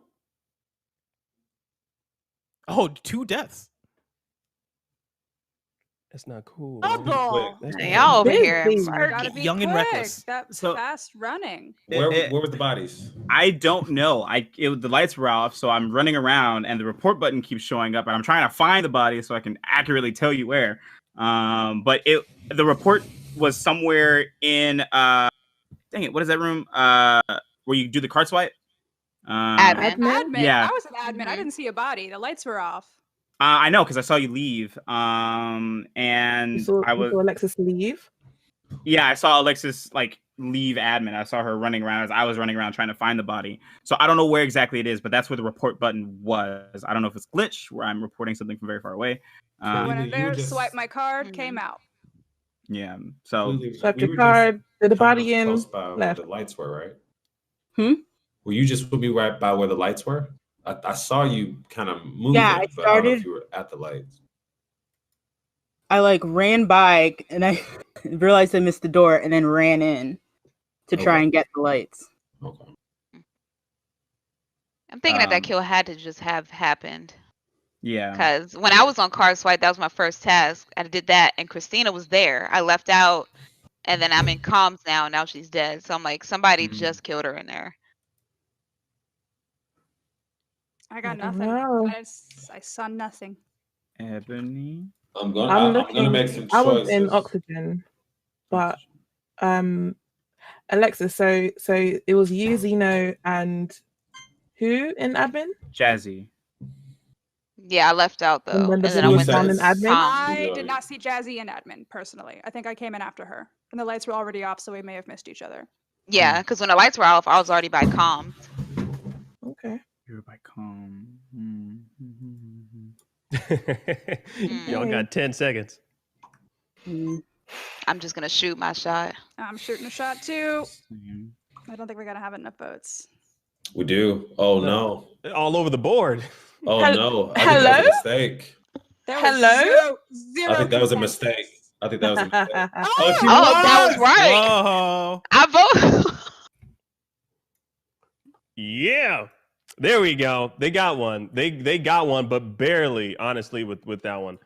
Oh, 2 deaths. That's not cool. Y'all over here. Gotta be Young and quick. reckless. That's So- fast running. Where were the bodies? I don't know. The lights were off, so I'm running around, and the report button keeps showing up, and I'm trying to find the body so I can accurately tell you where. But the report was somewhere in dang it, what is that room? Where you do the card swipe? Admin. Yeah. I was an admin. I didn't see a body. The lights were off. I know because I saw you leave. And You saw Alexis leave. Yeah, I saw Alexis leave admin. I saw her running around as I was running around trying to find the body. So I don't know where exactly it is, but that's where the report button was. I don't know if it's glitch where I'm reporting something from very far away. Went in there, swiped my card, came out. Yeah. So Swipe your card, did the body in, Close by where left. the lights were, right? Hmm? Were you just with me right by where the lights were? I saw you kind of moving, Yeah, but I don't know if you were at the lights. I ran by and I realized I missed the door and then ran in to try and get the lights. Okay. I'm thinking that kill had to just have happened. Yeah. Because when I was on card swipe, that was my first task. I did that, and Christina was there. I left out, and then I'm in comms now. And now she's dead. So I'm like, somebody just killed her in there. I got nothing. know. I saw nothing. Ebony. I'm gonna make some choices. I was in oxygen. but Alexa, so it was you, Zeno, and who in admin? Jazzy. Yeah, I left out And though, then and then I went to sound in admin. I did not see Jazzy in admin personally. I think I came in after her, and the lights were already off, so we may have missed each other. Yeah, because when the lights were off, I was already by comms. Okay. You were by com. Y'all got 10 seconds. I'm just gonna shoot my shot. I'm shooting a shot too. I don't think we're gonna have enough votes. We do. Oh no. All over the board. Oh no. I think that was a mistake. Hello? I think that was a mistake. I think that was a mistake. That was right. Whoa. I vote. Yeah. There we go. They got one. They got one, but barely, honestly, with that one.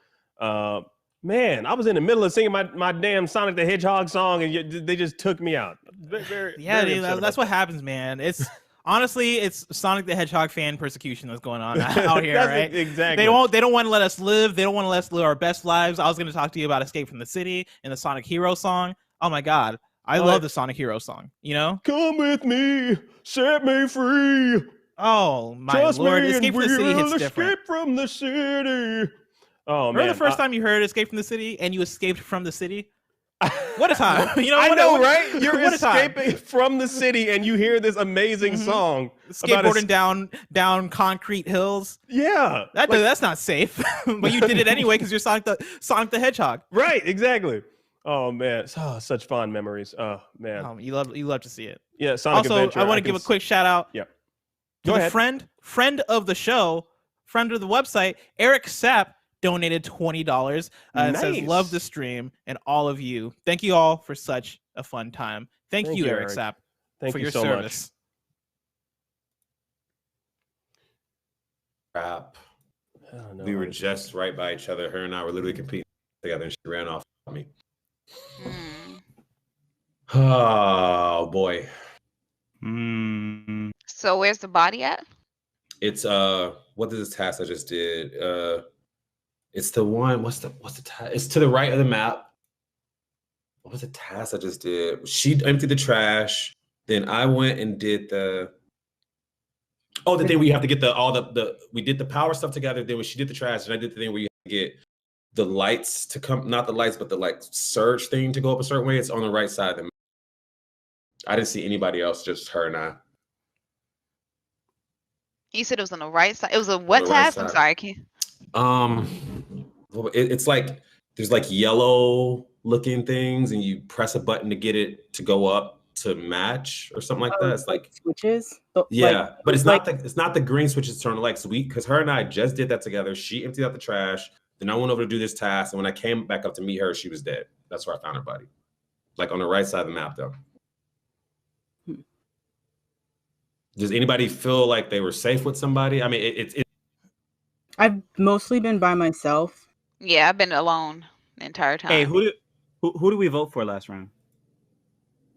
Man, I was in the middle of singing my damn Sonic the Hedgehog song, and they just took me out. Very Dude, upset that's what happens, man. It's honestly, it's Sonic the Hedgehog fan persecution that's going on out here, right? Exactly. They don't want to let us live. They don't want to let us live our best lives. I was going to talk to you about Escape from the City and the Sonic Hero song. Oh my God, I love the Sonic Hero song. You know, come with me, set me free. Oh my Trust Lord, me, Escape from the City hits different. Escape from the city. Oh Remember man, the first time you heard Escape from the City and you escaped from the city? What a time. You know, I know, right? You're what a time. escaping from the city and you hear this amazing song. Skateboarding down concrete hills. Yeah. That's not safe. But you did it anyway because you're Sonic the Hedgehog. Right, exactly. Oh man, such fond memories. Oh man, you love to see it. Yeah, Sonic also, Adventure. I want to give a quick shout out. Yeah. To Go the ahead. friend of the show, friend of the website, Eric Sapp donated $20 and says, Nice. love the stream and all of you. Thank you all for such a fun time. Thank you, Eric Sapp, Thank for you your so service. Crap. We were just right by each other. Her and I were literally competing together, and she ran off on me. Oh boy. So where's the body at? It's what is this task I just did? It's the one. What's the task? It's to the right of the map. What was the task I just did? She emptied the trash. Then I went and did the thing where you have to get we did the power stuff together. Then when she did the trash, and I did the thing where you have to get the lights to come, not the lights, but the like surge thing to go up a certain way. It's on the right side of the map. I didn't see anybody else, just her and I. You said it was on the right side. It was a what task? I'm sorry, it's like there's like yellow looking things, and you press a button to get it to go up to match or something like that. It's like switches. Yeah, but it's not the green switches turn like sweet, because her and I just did that together. She emptied out the trash. Then I went over to do this task, and when I came back up to meet her, she was dead. That's where I found her body, like on the right side of the map, though. Does anybody feel like they were safe with somebody? I mean, it's. I've mostly been by myself. Yeah, I've been alone the entire time. Hey, who do we vote for last round?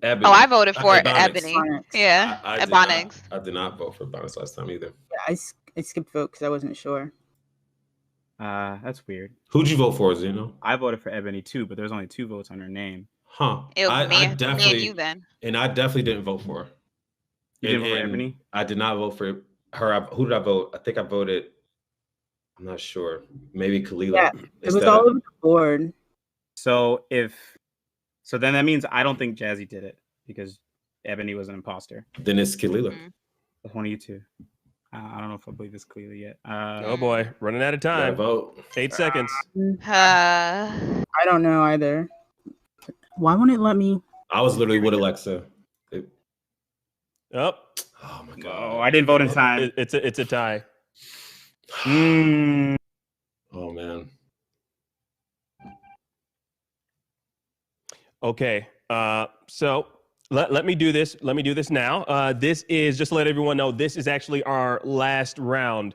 Ebony. Oh, I voted for Ebonyx. Ebony. Yeah, Ebonyx. I did not vote for Ebonyx last time either. Yeah, I skipped vote because I wasn't sure. That's weird. Who'd you vote for, Zeno? I voted for Ebony too, but there's only 2 votes on her name. Huh. It was me and definitely, you then. And I definitely didn't vote for her. You didn't vote for Ebony? I did not vote for her. Who did I vote? I think I voted. I'm not sure. Maybe Kalila. Yeah, it was all over the board. So then that means I don't think Jazzy did it because Ebony was an imposter. Then it's Kalila. That's one of you two. I don't know if I believe it's Kalila yet. Oh boy, running out of time. Vote. 8 seconds. I don't know either. Why won't it let me? I was literally with Alexa. Oh my god! Oh, I didn't vote in time. It's a tie. Oh man. Okay. So let me do this. Let me do this now. This is just to let everyone know. This is actually our last round.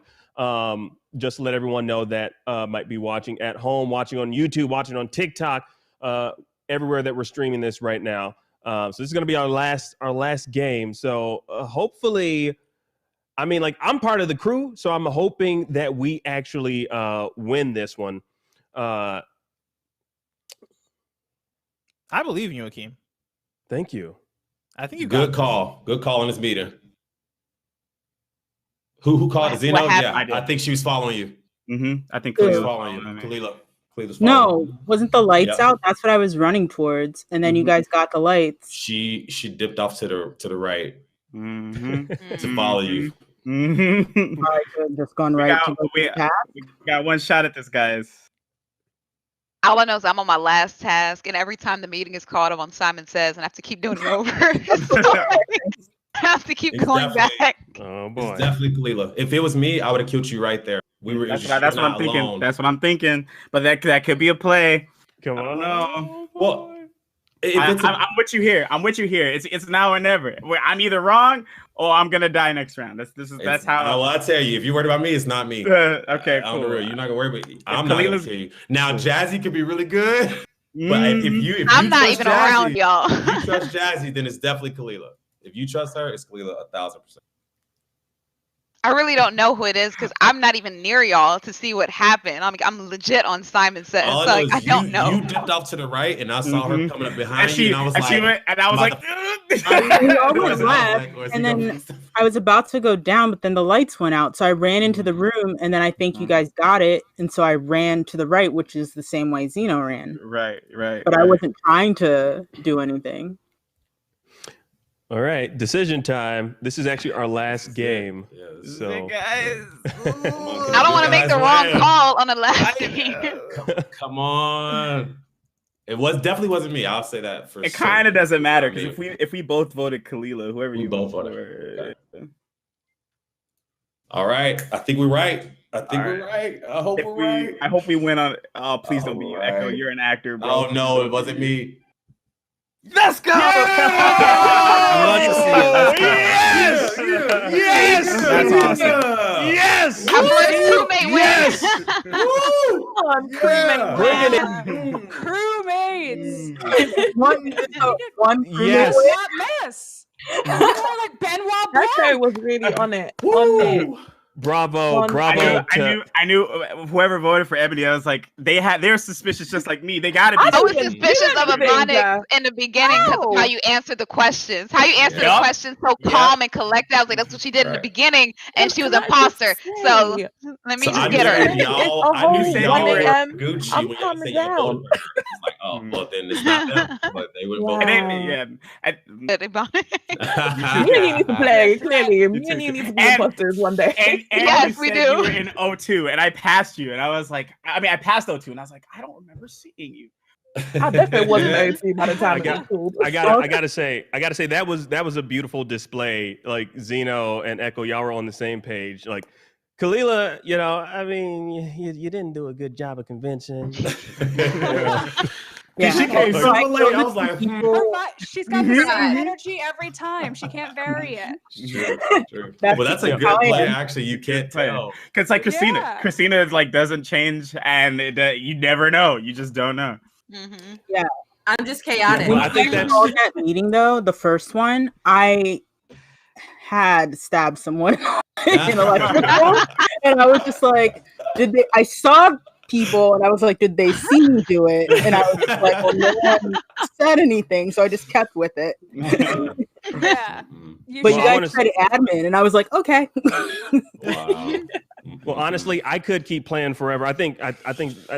Just to let everyone know that might be watching at home, watching on YouTube, watching on TikTok, everywhere that we're streaming this right now. So this is going to be our last game. So hopefully, I mean, like, I'm part of the crew, so I'm hoping that we actually win this one. I believe in you, Akeem. Thank you. I think you got Good this. call. Good call in this meeting. Who called it? Zeno? Yeah, I think she was following you. I think She was Kalila. following you. Kalila. Kalila's following No, you. wasn't the lights Yep. out? That's what I was running towards, and then you guys got the lights. She dipped off to the right Mm-hmm. to follow you. Mm-hmm. I could have just gone right to go to the path. We got one shot at this, guys. All I know is I'm on my last task, and every time the meeting is called, I'm on Simon Says, and I have to keep doing it over. I have to keep going back. Oh It's definitely Kalila. If it was me, I would have killed you right there. We were. That's just what I'm not thinking. alone. That's what I'm thinking. But that could be a play. Come on. I don't know. Well, I'm with you here. I'm with you here. It's now or never. I'm either wrong or I'm gonna die next round. That's how. Well, I tell you, if you're worried about me, it's not me. Okay, On the cool. real, you're not gonna worry about me. I'm not gonna tell you. Now, Jazzy could be really good, but Mm. if you I'm not trust even around, Jazzy, y'all. If you trust Jazzy, then it's definitely Kalila. If you trust her, it's Kalila 1,000%. I really don't know who it is because I'm not even near y'all to see what happened. I'm legit on Simon Says, All so I know like, I is don't know. you dipped off to the right, and I saw her coming up behind she you, and I was like, We all went left, and then I was about to go down, but then the lights went out, so I ran into the room, and then I think you guys got it, and so I ran to the right, which is the same way Zeno ran. Right. But I wasn't trying to do anything. All right, decision time. This is actually our last game. So guys, I don't want to make the wrong call on the last game. Come on. It definitely wasn't me. I'll say that for It sure. kind of doesn't matter because if we both voted Kalila, whoever you both vote voted. for. All right. I think we're right. I think we're right. I hope we're right. I hope we win on. Oh, please don't be you, Echo. You're an actor, bro. Oh no, it wasn't me. Let's go! I love to see it. Let's go. Yes! Yes! That's awesome. Yes! I'm crewmate Yes! Crewmate win. Crewmates. One Yes. Not miss. More like Benoit That show Blanc. was really on it. On it. Bravo, I bravo. I knew whoever voted for Ebony. I was like, they're suspicious just like me. They gotta be. I was suspicious. suspicious of Ebonics in the beginning because of how you answered the questions. How you answered the questions so calm and collected. I was like, that's what she did in the begining, and she was an imposter. So let me just get her. I knew y'all were Gucci I'm when y'all calming said y'all down. voted for her. It's like, oh, well, then it's not them. But they wouldn't vote. Me and you need to play. Clearly, me and you need to be imposters one day. And Yes, you we said do. You were in 02, and I passed you, and I was like, I passed 02, and I was like, I don't remember seeing you. I definitely wasn't OT by the time it got cool. I gotta say that was a beautiful display. Like Zeno and Echo, y'all were on the same page. Like Kalila, I mean, you didn't do a good job of convincing. Yeah. She came so late. I was like, She's got the same energy every time. She can't vary it. True. Well, that's a good play. Actually, you can't tell. Because like Christina, Yeah. Christina like doesn't change, and you never know. You just don't know. Yeah. I'm just chaotic. When I think you that's- called that meeting, though, the first one, I had stabbed someone in electrical, and I was just like, I saw people, and I was like, did they see me do it? And I was just like, well, no one said anything, so I just kept with it. Yeah. But you guys tried to admin, and I was like, okay. Wow. Well, honestly, I could keep playing forever. I think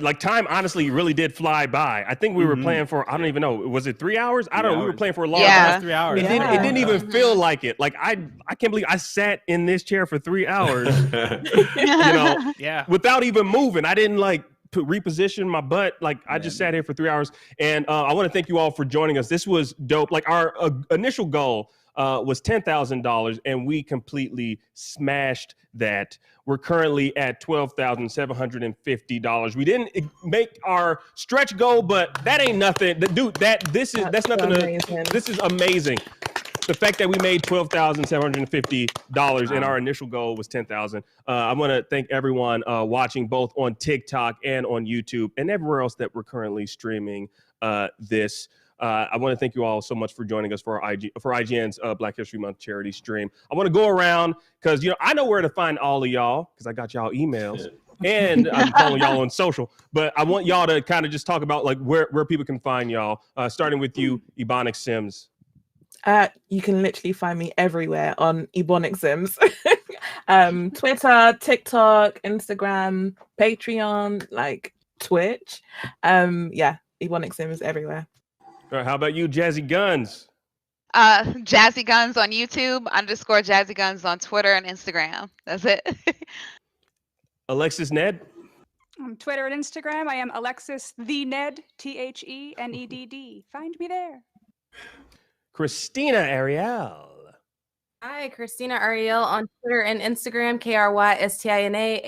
like time honestly really did fly by. I think we were playing for, I don't even know, was it 3 hours? I don't know. We were playing for a long time. 3 hours. It didn't even feel like it. Like I can't believe I sat in this chair for 3 hours, Yeah. without even moving. I didn't like reposition my butt. Like I just sat here for 3 hours. And I want to thank you all for joining us. This was dope. Like our initial goal was $10,000, and we completely smashed that. We're currently at $12,750. We didn't make our stretch goal, but that ain't nothing. Dude, that's nothing. This is amazing. The fact that we made $12,750 and our initial goal was $10,000. I want to thank everyone watching both on TikTok and on YouTube and everywhere else that we're currently streaming this. I want to thank you all so much for joining us for IGN's Black History Month charity stream. I want to go around because I know where to find all of y'all because I got y'all emails. And I'm following y'all on social, but I want y'all to kind of just talk about like where people can find y'all, starting with you, Ebonic Sims. You can literally find me everywhere on Ebonic Sims. Twitter, TikTok, Instagram, Patreon, like Twitch. Yeah, Ebonic Sims everywhere. All right, how about you, Jazzy Guns? Jazzy Guns on YouTube, _Jazzy Guns on Twitter and Instagram. That's it. Alexis Ned? On Twitter and Instagram, I am Alexis the Ned, THENEDD. Find me there. Christina Ariel. Hi, Christina Ariel on Twitter and Instagram, KRYSTINA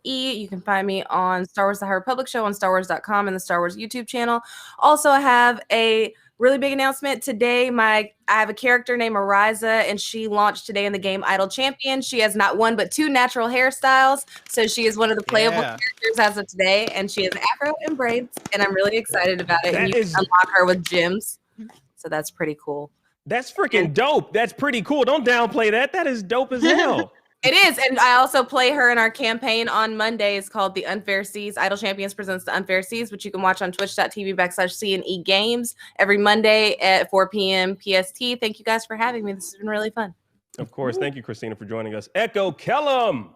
You can find me on Star Wars The High Republic Show on StarWars.com and the Star Wars YouTube channel. Also, I have a really big announcement today. I have a character named Ariza, and she launched today in the game Idol Champion. She has not one but 2 natural hairstyles, so she is one of the playable characters as of today, and she has afro and braids, and I'm really excited about it. And you can unlock her with gems, so that's pretty cool. That's freaking dope. That's pretty cool. Don't downplay that. That is dope as hell. It is, and I also play her in our campaign on Mondays called The Unfair Seas. Idol Champions presents The Unfair Seas, which you can watch on twitch.tv/CNE Games every Monday at 4 p.m. PST. Thank you guys for having me. This has been really fun. Of course. Thank you, Christina, for joining us. Echo Kellum.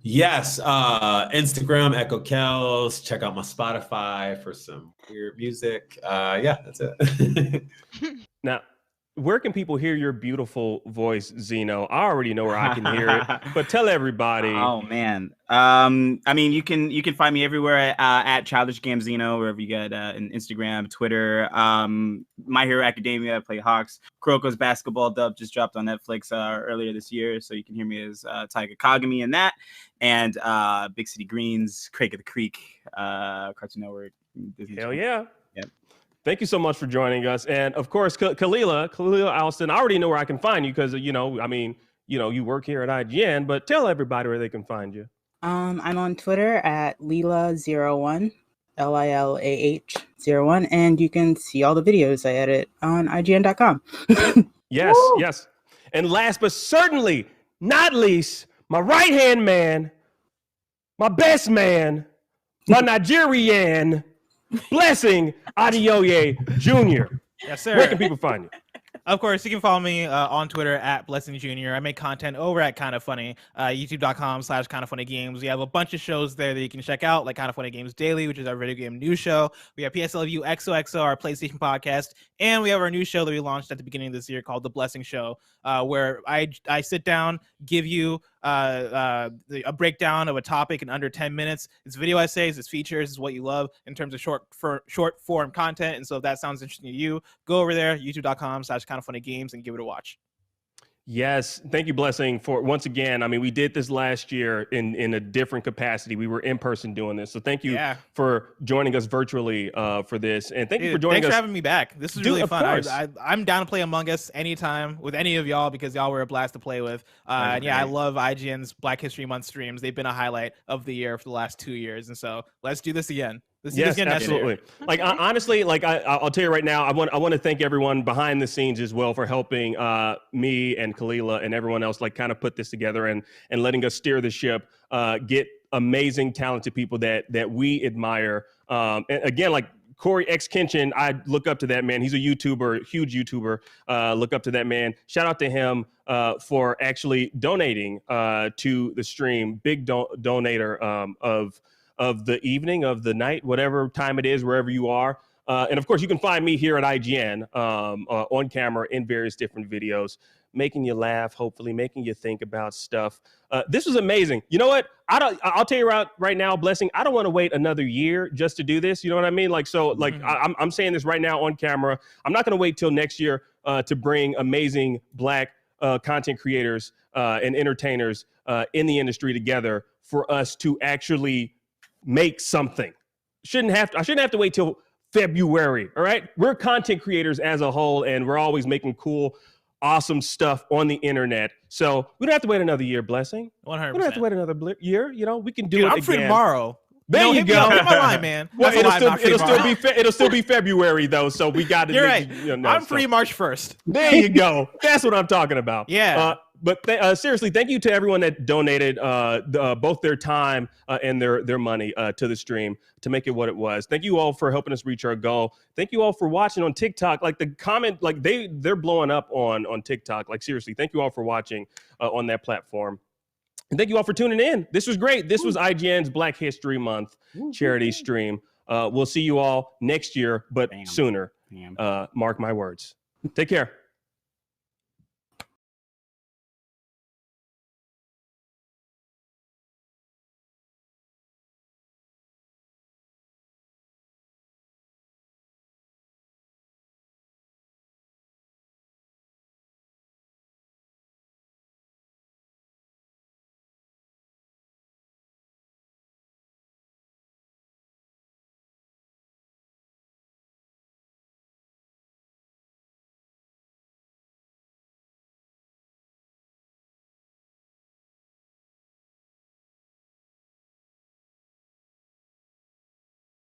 Yes, Instagram, Echo Kells. Check out my Spotify for some weird music. Yeah, that's it. Now, where can people hear your beautiful voice, Zeno? I already know where I can hear it, but tell everybody. Oh man, I mean, you can find me everywhere at Childish Games Zeno, wherever you get an Instagram, Twitter. My Hero Academia, I play Hawks. Kuroko's basketball dub just dropped on Netflix earlier this year, so you can hear me as Taiga Kagami in that, and Big City Greens, Crake of the Creek, Cartoon Network. Disney Hell Channel. yeah. Yep. Thank you so much for joining us. And of course, Kalila Alston, I already know where I can find you because, you work here at IGN, but tell everybody where they can find you. I'm on Twitter at Lila01, LILAH01, and you can see all the videos I edit on IGN.com. Yes, yes. And last but certainly not least, my right-hand man, my best man, my Nigerian, Blessing Adeoye Jr. Yes, sir. Where can people find you? Of course, you can follow me on Twitter at Blessing Jr. I make content over at Kind of Funny, youtube.com/KindofFunnyGames. We have a bunch of shows there that you can check out, like Kind of Funny Games Daily, which is our video game news show. We have PSLView XOXO, our PlayStation podcast, and we have our new show that we launched at the beginning of this year called The Blessing Show, where I sit down, give you a breakdown of a topic in under 10 minutes. It's video essays, it's features, it's what you love in terms of short form content. And so if that sounds interesting to you, go over there, youtube.com/KindofFunnyGames, and give it a watch. Yes, thank you, Blessing, for once again. I mean, we did this last year in a different capacity. We were in person doing this, so thank you for joining us virtually for this, and thank you for joining us. Thanks for having me back. This is really fun. I'm down to play Among Us anytime with any of y'all because y'all were a blast to play with. And yeah, I love IGN's Black History Month streams. They've been a highlight of the year for the last 2 years, and so let's do this again. Yes, absolutely. Like honestly, like I'll tell you right now, I want to thank everyone behind the scenes as well for helping me and Kalila and everyone else like kind of put this together and letting us steer the ship, get amazing, talented people that we admire. And again, like Corey X Kinchin, I look up to that man. He's a YouTuber, huge YouTuber. Look up to that man. Shout out to him for actually donating to the stream. Big donator of the evening, of the night, whatever time it is, wherever you are. And of course, you can find me here at IGN on camera in various different videos, making you laugh, hopefully making you think about stuff. This was amazing. You know what? I'll tell you right now, Blessing, I don't want to wait another year just to do this. You know what I mean? Like, so like I'm saying this right now on camera. I'm not going to wait till next year to bring amazing Black content creators and entertainers in the industry together for us to actually make something. I shouldn't have to wait till February. All right. We're content creators as a whole, and we're always making cool, awesome stuff on the internet. So we don't have to wait another year, Blessing. 100%. We don't have to wait another year. You know, we can do it I'm again. free tomorrow. There you go. Hit my line, man. Well, That's it'll still be February though, so we got to. You're right. I'm free March 1st. There you go. That's what I'm talking about. Yeah. But seriously, thank you to everyone that donated both their time and their money to the stream to make it what it was. Thank you all for helping us reach our goal. Thank you all for watching on TikTok. Like the comment, like they're blowing up on TikTok. Like seriously, thank you all for watching on that platform. And thank you all for tuning in. This was great. This was IGN's Black History Month charity stream. We'll see you all next year, but sooner. Mark my words. Take care.